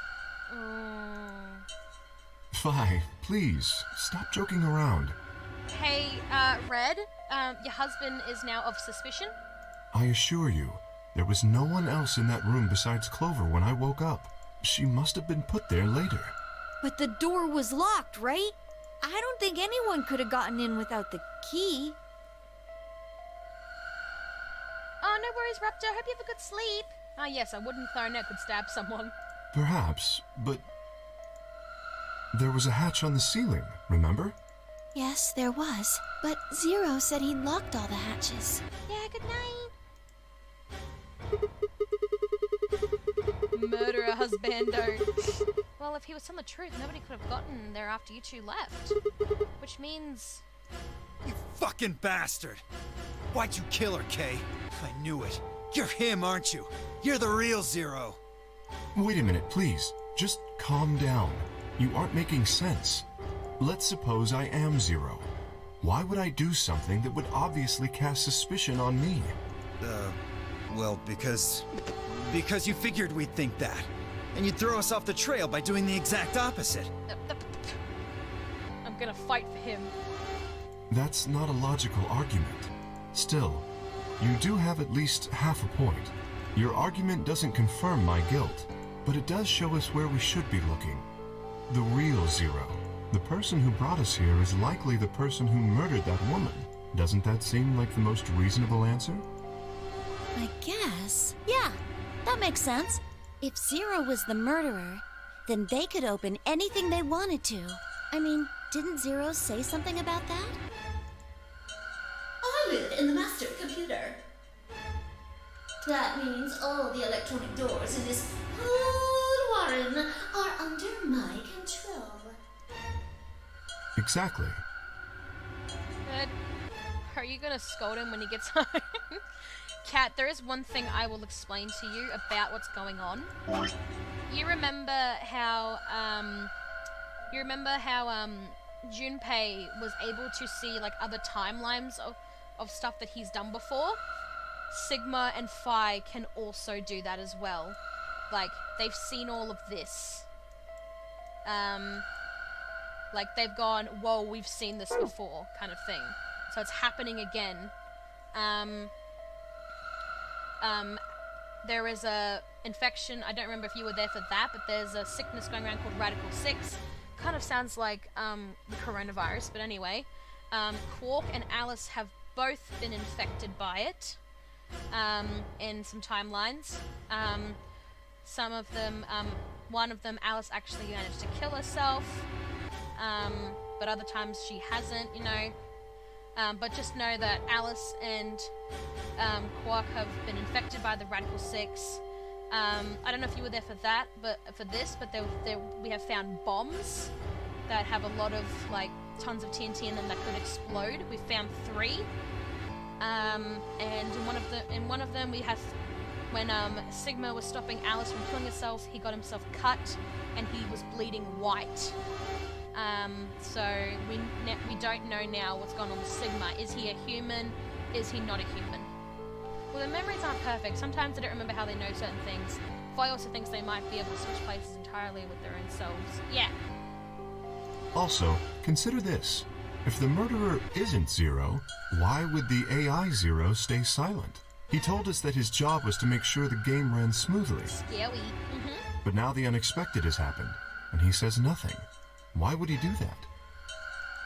Phi, please, stop joking around. Hey, Red, your husband is now of suspicion? I assure you, there was no one else in that room besides Clover when I woke up. She must have been put there later. But the door was locked, right? I don't think anyone could have gotten in without the key. Oh, no worries, Raptor. Hope you have a good sleep. Ah, yes, a wooden clarinet could stab someone. Perhaps, but there was a hatch on the ceiling, remember? Yes, there was. But Zero said he locked all the hatches. Yeah, good night. Murderer husbando. Well, if he was telling the truth, nobody could have gotten there after you 2 left. Which means... You fucking bastard! Why'd you kill her, Kay? I knew it. You're him, aren't you? You're the real Zero. Wait a minute, please. Just calm down. You aren't making sense. Let's suppose I am Zero. Why would I do something that would obviously cast suspicion on me? Well, because you figured we'd think that. And you'd throw us off the trail by doing the exact opposite. I'm gonna fight for him. That's not a logical argument. Still, you do have at least half a point. Your argument doesn't confirm my guilt, but it does show us where we should be looking. The real Zero. The person who brought us here is likely the person who murdered that woman. Doesn't that seem like the most reasonable answer? I guess. Yeah, that makes sense. If Zero was the murderer, then they could open anything they wanted to. I mean, didn't Zero say something about that? I live in the master computer. That means all the electronic doors in this whole warren are under my control. Exactly. Good. Are you gonna scold him when he gets home? Kat, there is one thing I will explain to you about what's going on. You remember how Junpei was able to see like other timelines of stuff that he's done before? Sigma and Phi can also do that as well. Like, they've seen all of this. Like, they've gone, whoa, we've seen this before, kind of thing. So it's happening again. There is a infection, I don't remember if you were there for that, but there's a sickness going around called Radical 6. Kind of sounds like the coronavirus, but anyway. Quark and Alice have both been infected by it in some timelines. Some of them, one of them, Alice actually managed to kill herself, but other times she hasn't, you know. But just know that Alice and Quark have been infected by the Radical 6. I don't know if you were there for that, but for this, but we have found bombs that have a lot of, like, tons of TNT in them that could explode. We found 3. And in one of them we have, when Sigma was stopping Alice from killing herself, he got himself cut and he was bleeding white. So we don't know now what's going on with Sigma. Is he a human? Is he not a human? Well, their memories aren't perfect. Sometimes they don't remember how they know certain things. Foy also thinks they might be able to switch places entirely with their own selves. Yeah. Also, consider this. If the murderer isn't Zero, why would the AI Zero stay silent? He told us that his job was to make sure the game ran smoothly. Scary. But now the unexpected has happened, and he says nothing. Why would he do that?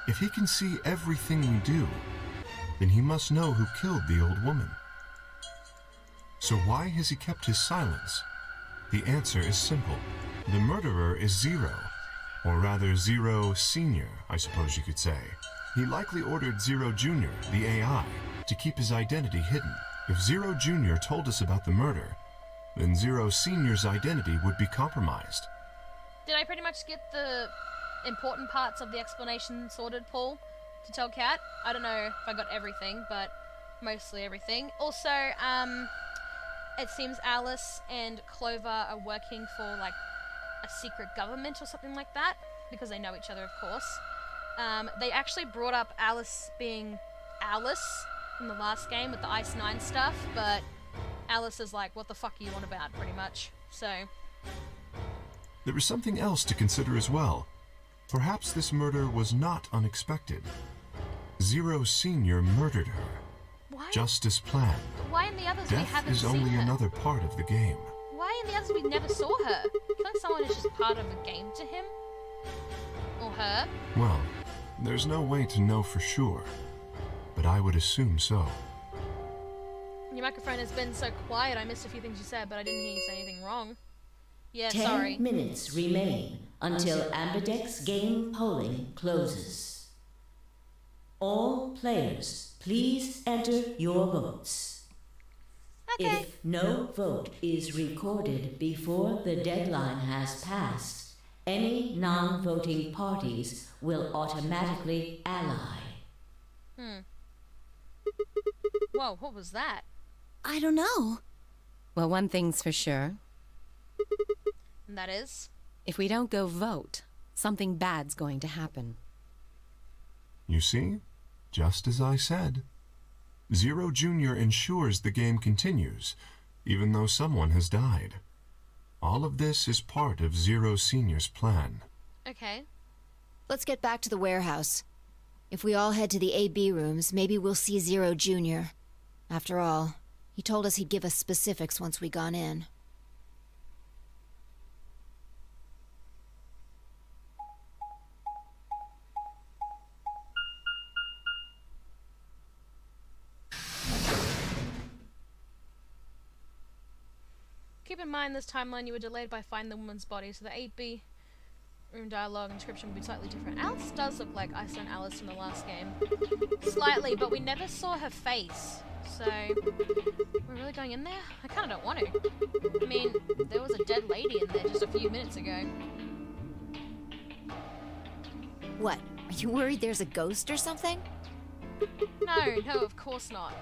If he can see everything we do, then he must know who killed the old woman. So why has he kept his silence? The answer is simple. The murderer is Zero, or rather Zero Senior, I suppose you could say. He likely ordered Zero Junior, the AI, to keep his identity hidden. If Zero Junior told us about the murder, then Zero Senior's identity would be compromised. Did I pretty much get the important parts of the explanation sorted, Paul, to tell Kat? I don't know if I got everything, but mostly everything. Also, it seems Alice and Clover are working for, like, a secret government or something like that, because they know each other, of course. They actually brought up Alice being Alice in the last game with the Ice 9 stuff, but Alice is like, what the fuck are you on about, pretty much. So there is something else to consider as well. Perhaps this murder was not unexpected. Zero Senior murdered her. Why? Just as planned. Why in the others we Death haven't is seen only her? another part of the game. Why in the others we never saw her? I feel like someone is just part of the game to him. Or her. Well, there's no way to know for sure, but I would assume so. Your microphone has been so quiet, I missed a few things you said, but I didn't hear you say anything wrong. Yeah, 10 sorry. minutes remain until Ambidex game polling closes. All players, please enter your votes. Okay. If no vote is recorded before the deadline has passed, any non-voting parties will automatically ally. Whoa, what was that? I don't know. Well, one thing's for sure. And that is? If we don't go vote, something bad's going to happen. You see? Just as I said. Zero Junior ensures the game continues, even though someone has died. All of this is part of Zero Senior's plan. Okay. Let's get back to the warehouse. If we all head to the AB rooms, maybe we'll see Zero Jr. After all, he told us he'd give us specifics once we gone in. keep in mind this timeline you were delayed by finding the woman's body, so the 8B room dialogue and description will be slightly different. Alice does look like Iceland Alice from the last game. Slightly, but we never saw her face. So, we're really going in there? I kinda don't want to. I mean, there was a dead lady in there just a few minutes ago. What? Are you worried there's a ghost or something? No, of course not.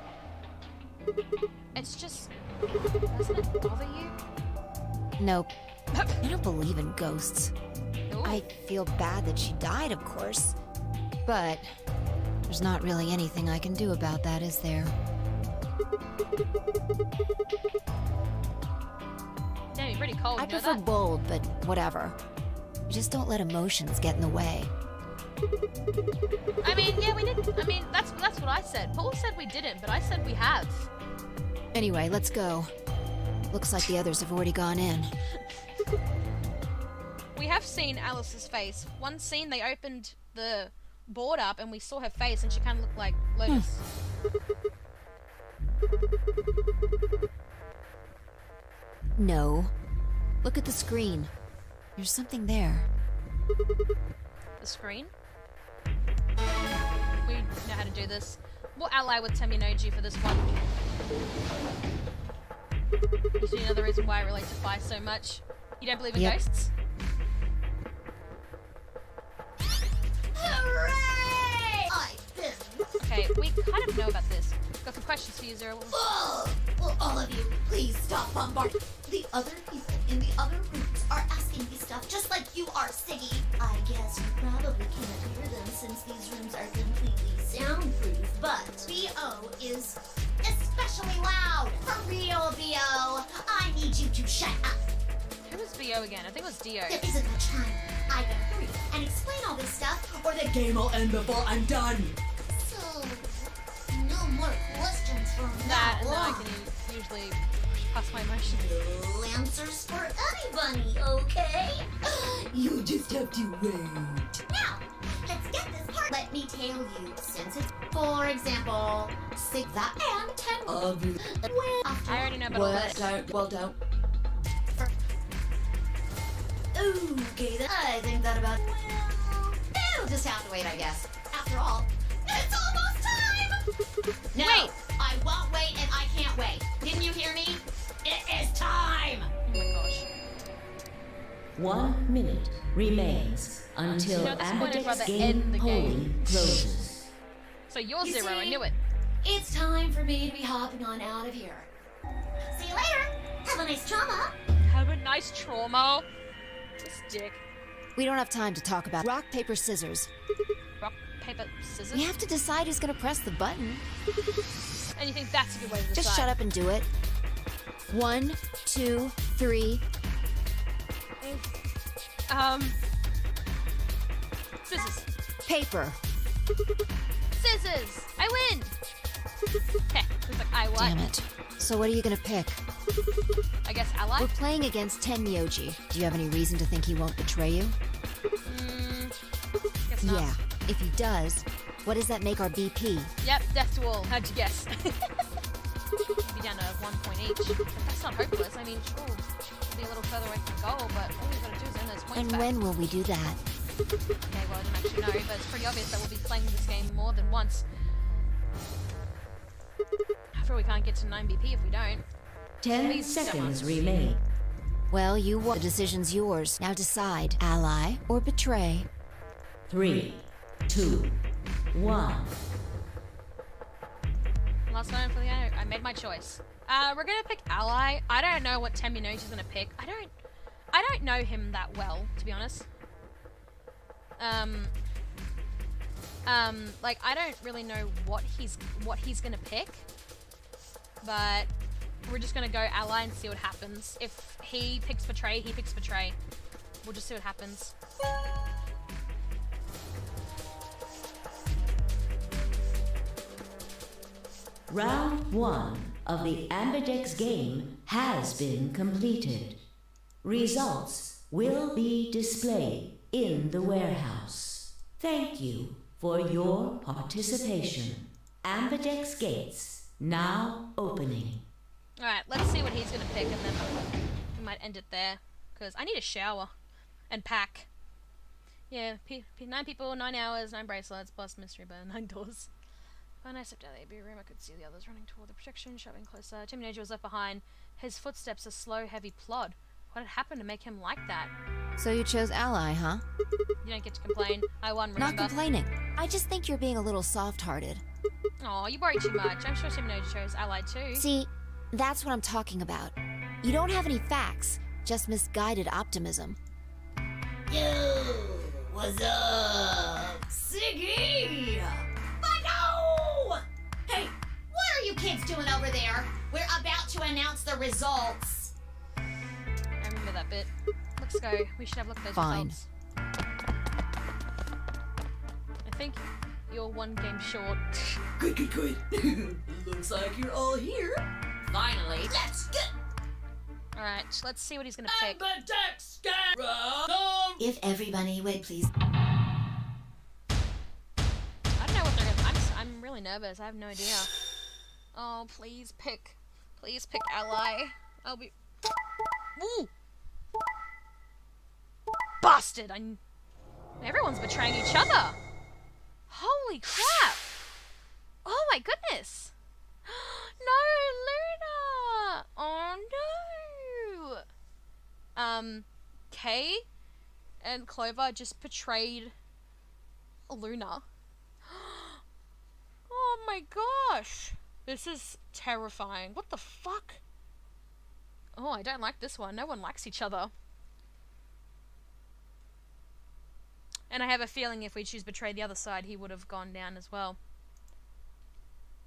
It's just... doesn't it bother you? Nope. I don't believe in ghosts. Ooh. I feel bad that she died, of course. But there's not really anything I can do about that, is there? Damn, you're pretty cold, I you know prefer that? bold, but whatever. Just don't let emotions get in the way. I mean, yeah, we did. I mean, that's what I said. Paul said we didn't, but I said we have. Anyway, let's go. Looks like the others have already gone in. We have seen Alice's face. One scene, they opened the board up and we saw her face and she kind of looked like Lotus. No. Look at the screen. There's something there. The screen? We know how to do this. We'll ally with Teminoji for this one. This is another reason why I relate to Fi so much. You don't believe in ghosts? Hooray! I've been. Okay, we kind of know about this. Got some questions for you, Zero. Will all of you please stop bombarding? The other people in the other rooms are asking me stuff just like you are, Siggy. I guess you probably can't hear them since these rooms are completely soundproof, but B.O. is especially loud. For real, B.O. I need you to shut up. Who was B.O. again? I think it was Dio. There isn't much time. I gotta hurry and explain all this stuff, or the game will end before I'm done. So, no more questions from That, now and then I on. can usually pass my emotions. No answers for anybody, okay? You just have to wait. Now, let's get this part. Let me tell you, since it's, for example, 6 that and 10 of you. I already know about all this. Don't. Okay, then I think that about. Well, it'll just have to wait, I guess. After all, it's almost time! No, Wait! I won't wait and I can't wait. Didn't you hear me? It is time! Oh my gosh. 1 minute remains until You know, at this point, I'd Ambidex's rather game end the game. polling closes. So you're You Zero, I see? knew it. It's time for me to be hopping on out of here. See you later. Have a nice trauma. Have a nice trauma. This dick. We don't have time to talk about rock, paper, scissors. Rock, paper, scissors. We have to decide who's gonna press the button. And you think that's a good way to decide? Just shut up and do it. 1, 2, 3. Scissors. Paper. Scissors! I win! Heh, looks like I won. Damn it. So what are you gonna pick? I guess ally? We're playing against Tenmyoji. Do you have any reason to think he won't betray you? Guess not. Yeah. If he does, what does that make our BP? Yep, death to all. How'd you guess? Be down to 1 point each. But that's not hopeless. I mean, sure, we'll be a little further away from goal, but all we've got to do is earn those points And back. when will we do that? Okay, well, I don't actually know, but it's pretty obvious that we'll be playing this game more than once. After we can't get to 9 BP if we don't. 10 Please, seconds someone. remain. Well, you won. The decision's yours. Now decide. Ally or betray? 3, 2, 1. Last time for the end, I made my choice. We're gonna pick ally. I don't know what Teminoji's gonna pick. I don't know him that well, to be honest. Like I don't really know what he's gonna pick. But we're just gonna go ally and see what happens. If he picks betray, he picks betray. We'll just see what happens. Round 1 of the Ambidex game has been completed. Results will be displayed in the warehouse. Thank you for your participation. Ambidex gates now opening. Alright, let's see what he's gonna pick and then might end it there, because I need a shower and pack. Yeah, 9 people, 9 hours, 9 bracelets, plus mystery burn, 9 doors. When I stepped out of the room, I could see the others running toward the protection, shoving closer. Timmy Noji was left behind. His footsteps a slow, heavy plod. What had happened to make him like that? So you chose Ally, huh? You don't get to complain. I won, remember? Not complaining. I just think you're being a little soft-hearted. Aw, you worry too much. I'm sure Timmy Noji chose Ally too. See, that's what I'm talking about. You don't have any facts, just misguided optimism. Yo, what's up? Siggy! But hey, what are you kids doing over there? We're about to announce the results. I remember that bit. Let's go. We should have a look at those Fine. results. I think you're 1 game short. Good. Looks like you're all here. Finally, let's get... Alright, let's see what he's gonna pick. If everybody would please... I don't know what they're gonna... I'm really nervous. I have no idea. Oh, please pick. Please pick Ally. I'll be... Woo! Busted! Everyone's betraying each other! Holy crap! Oh my goodness! No, Luna! Oh no! Kay and Clover just betrayed Luna. Oh my gosh! This is terrifying. What the fuck? Oh, I don't like this one. No one likes each other. And I have a feeling if we choose betray the other side, he would have gone down as well.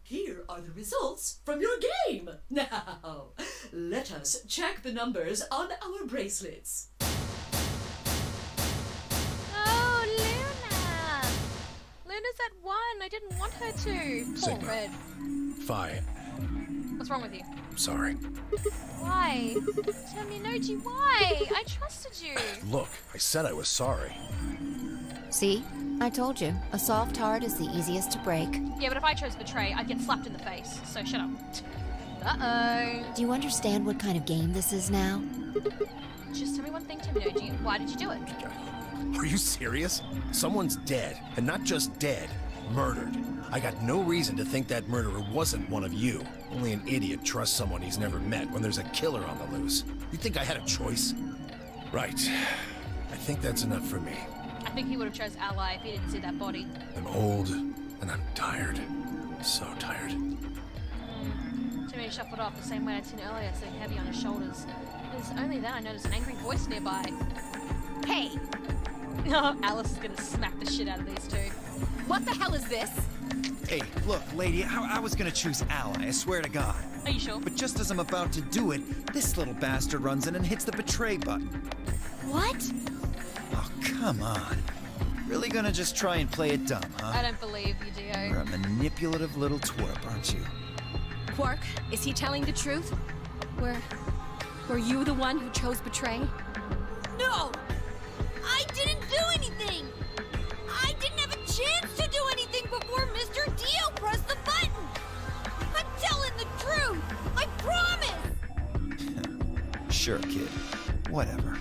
Here are the results from your game. Now, let us check the numbers on our bracelets. Oh, Luna! Luna's at 1. I didn't want her to. Poor Sigma. Red. Fi, What's wrong with you? I'm sorry. Why? Timmy Noji, why? I trusted you. Look, I said I was sorry. See? I told you. A soft heart is the easiest to break. Yeah, but if I chose betray, I'd get slapped in the face. So shut up. Uh-oh. Do you understand what kind of game this is now? Just tell me one thing, Timmy Noji. Why did you do it? Are you serious? Someone's dead, and not just dead, murdered. I got no reason to think that murderer wasn't one of you. Only an idiot trusts someone he's never met when there's a killer on the loose. You think I had a choice? Right. I think that's enough for me. I think he would have chose Ally if he didn't see that body. I'm old, and I'm tired. So tired. Timmy shuffled off the same way I'd seen earlier, sitting heavy on his shoulders. It was only then I noticed an angry voice nearby. Hey! Oh, Alice is gonna smack the shit out of these two. What the hell is this? Hey, look, lady, I was gonna choose Ally, I swear to God. Are you sure? But just as I'm about to do it, this little bastard runs in and hits the betray button. What? Oh, come on. Really gonna just try and play it dumb, huh? I don't believe you, Dio. You're a manipulative little twerp, aren't you? Quark, is he telling the truth? Were you the one who chose betray? No! I didn't do anything! I didn't have a chance to do anything before Mr. Dio pressed the button! I'm telling the truth! I promise! Sure, kid. Whatever.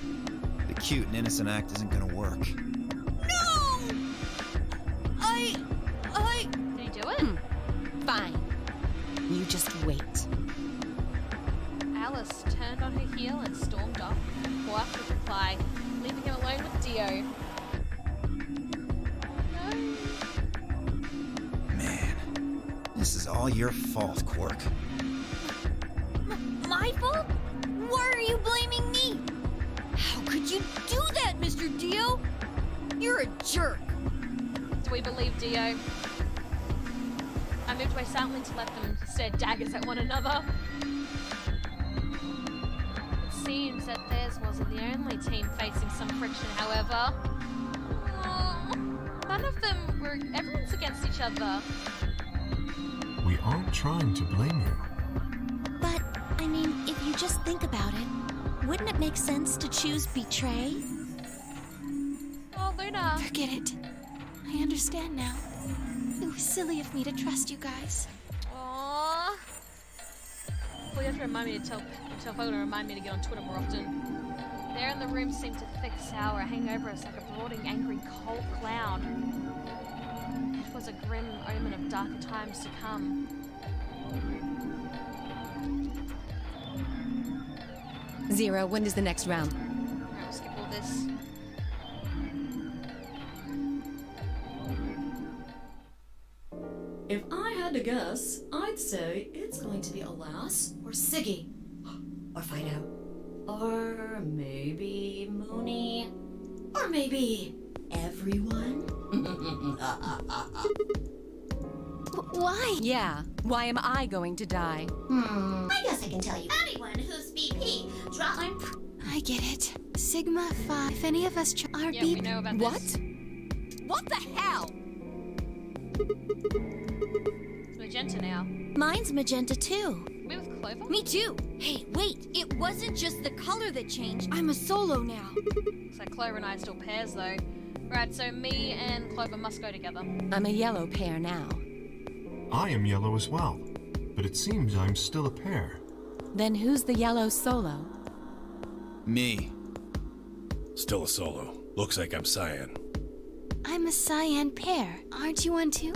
The cute and innocent act isn't gonna work. No! Did he do it? Fine. You just wait. Alice turned on her heel and stormed off. Quark would reply, leaving him alone with Dio. Man, this is all your fault, Quark. My fault? Why are you blaming me? How could you do that, Mr. Dio? You're a jerk. Do we believe Dio? I moved away silently to let them stare daggers at one another. It seems that theirs wasn't the only team facing some friction, however. Oh, none of them were... Everyone's against each other. We aren't trying to blame you. But, I mean, if you just think about it, wouldn't it make sense to choose betray? Oh, Luna. Forget it. I understand now. It was silly of me to trust you guys. Aww. Careful, you have to remind me to tell Polo to remind me to get on Twitter more often. There in the room seemed a thick sour, hanging over us like a brooding, angry, cold cloud. It was a grim omen of darker times to come. Zero, when is the next round? Alright, we'll skip all this. If I had to guess, I'd say it's going to be Alas or Siggy. Or Fight Out. Or maybe Mooney. Or maybe everyone. Why? Yeah, why am I going to die? I guess I can tell you. Anyone who's BP, drop. I get it. Sigma 5. If any of us are Yeah, we know about What? this. What the hell? It's magenta now. Mine's magenta too. We with Clover? Me too. Hey, wait. It wasn't just the color that changed. I'm a solo now. Looks like Clover and I are still pairs though. Right, so me and Clover must go together. I'm a yellow pair now. I am yellow as well, but it seems I'm still a pair. Then who's the yellow solo? Me. Still a solo. Looks like I'm cyan. I'm a cyan pair. Aren't you one too?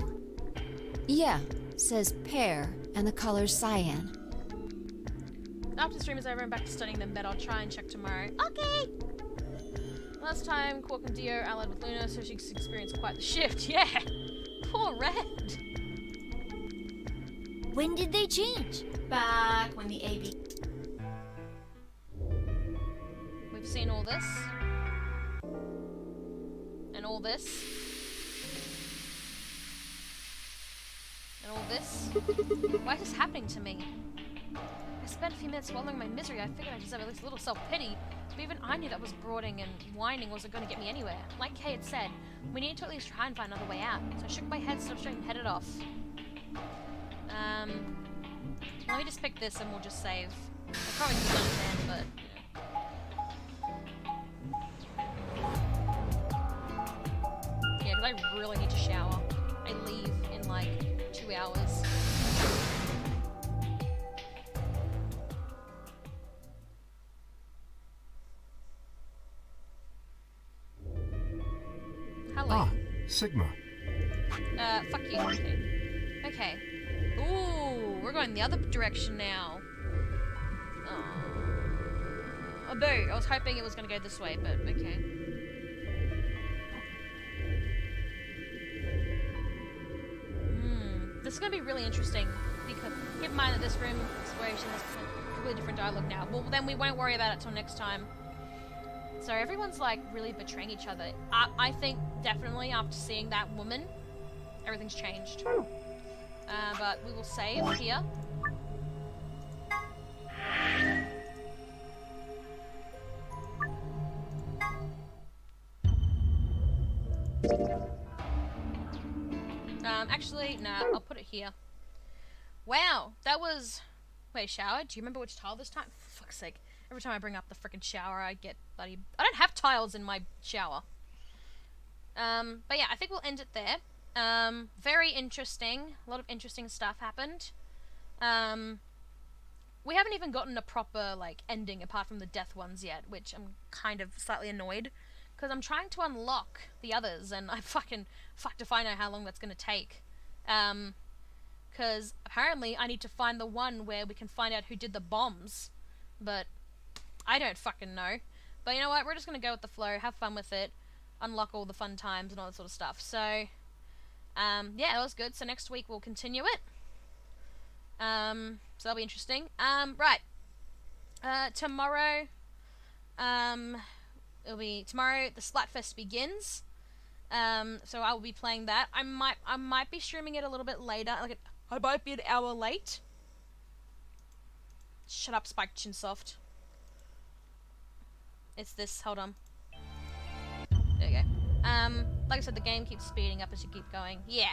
Yeah, says pear, and the color's cyan. After the stream is over and back to studying them better, I'll try and check tomorrow. Okay! Last time, Quark and Dio allied with Luna, so she experienced quite the shift. Yeah! Poor Red! When did they change? Back when the AB. We've seen all this. And all this. And all this. Why is this happening to me? I spent a few minutes swallowing my misery. I figured I deserved at least a little self-pity. But even I knew that was brooding and whining wasn't going to get me anywhere. Like Kay had said, we need to at least try and find another way out. So I shook my head, stood up straight and headed off. Let me just pick this and we'll just save. I'll probably do that then, but yeah, because I really need to shower. I leave in like 2 hours. Hello. Ah, Sigma. Fuck you. Okay. Ooh, we're going the other direction now. Oh, boo. I was hoping it was going to go this way, but okay. This is going to be really interesting, because keep in mind that this room situation has a completely different dialogue now. Well, then we won't worry about it till next time. So everyone's like really betraying each other. I think definitely after seeing that woman, everything's changed. But we will save here. Actually, nah, I'll put it here. Wow, that was... Wait, shower? Do you remember which tile this time? For fuck's sake. Every time I bring up the frickin' shower, I get bloody... I don't have tiles in my shower. But yeah, I think we'll end it there. Very interesting. A lot of interesting stuff happened. We haven't even gotten a proper, like, ending apart from the death ones yet, which I'm kind of slightly annoyed. Because I'm trying to unlock the others, and I fucking fucked if I know how long that's gonna take. Because apparently I need to find the one where we can find out who did the bombs. But I don't fucking know. But you know what, we're just gonna go with the flow, have fun with it, unlock all the fun times and all that sort of stuff. So, yeah, that was good. So next week we'll continue it. So that'll be interesting. Right. Tomorrow, it'll be tomorrow the Splatfest begins. So I will be playing that. I might be streaming it a little bit later. Like I might be an hour late. Shut up, Spike Chinsoft. It's this. Hold on. There you go. Like I said, the game keeps speeding up as you keep going. Yeah.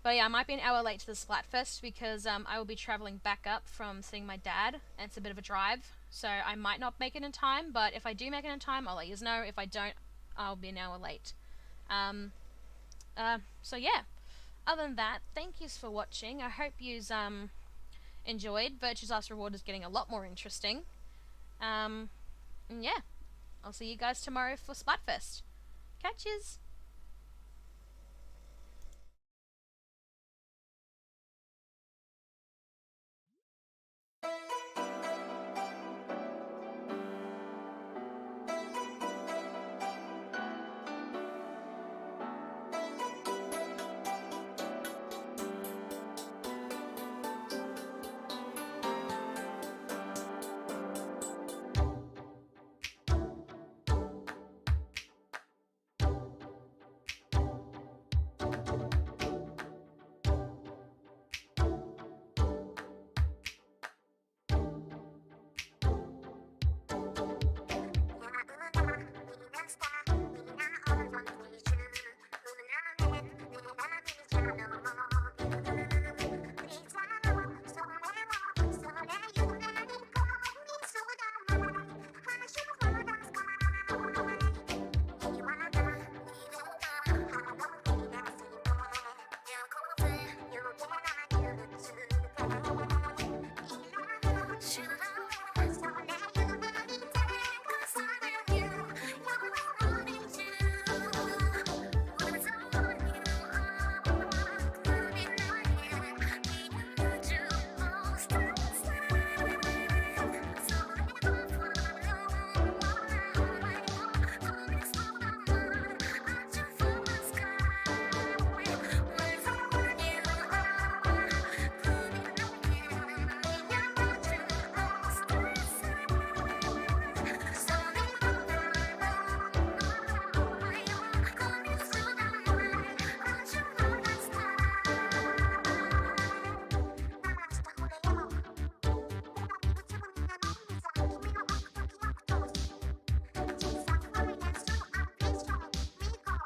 But yeah, I might be an hour late to the Splatfest because I will be traveling back up from seeing my dad, and it's a bit of a drive, so I might not make it in time, but if I do make it in time, I'll let you know. If I don't, I'll be an hour late. So yeah. other than that, thank yous for watching. I hope yous enjoyed. Virtue's Last Reward is getting a lot more interesting. And yeah, I'll see you guys tomorrow for Splatfest. Catch yous!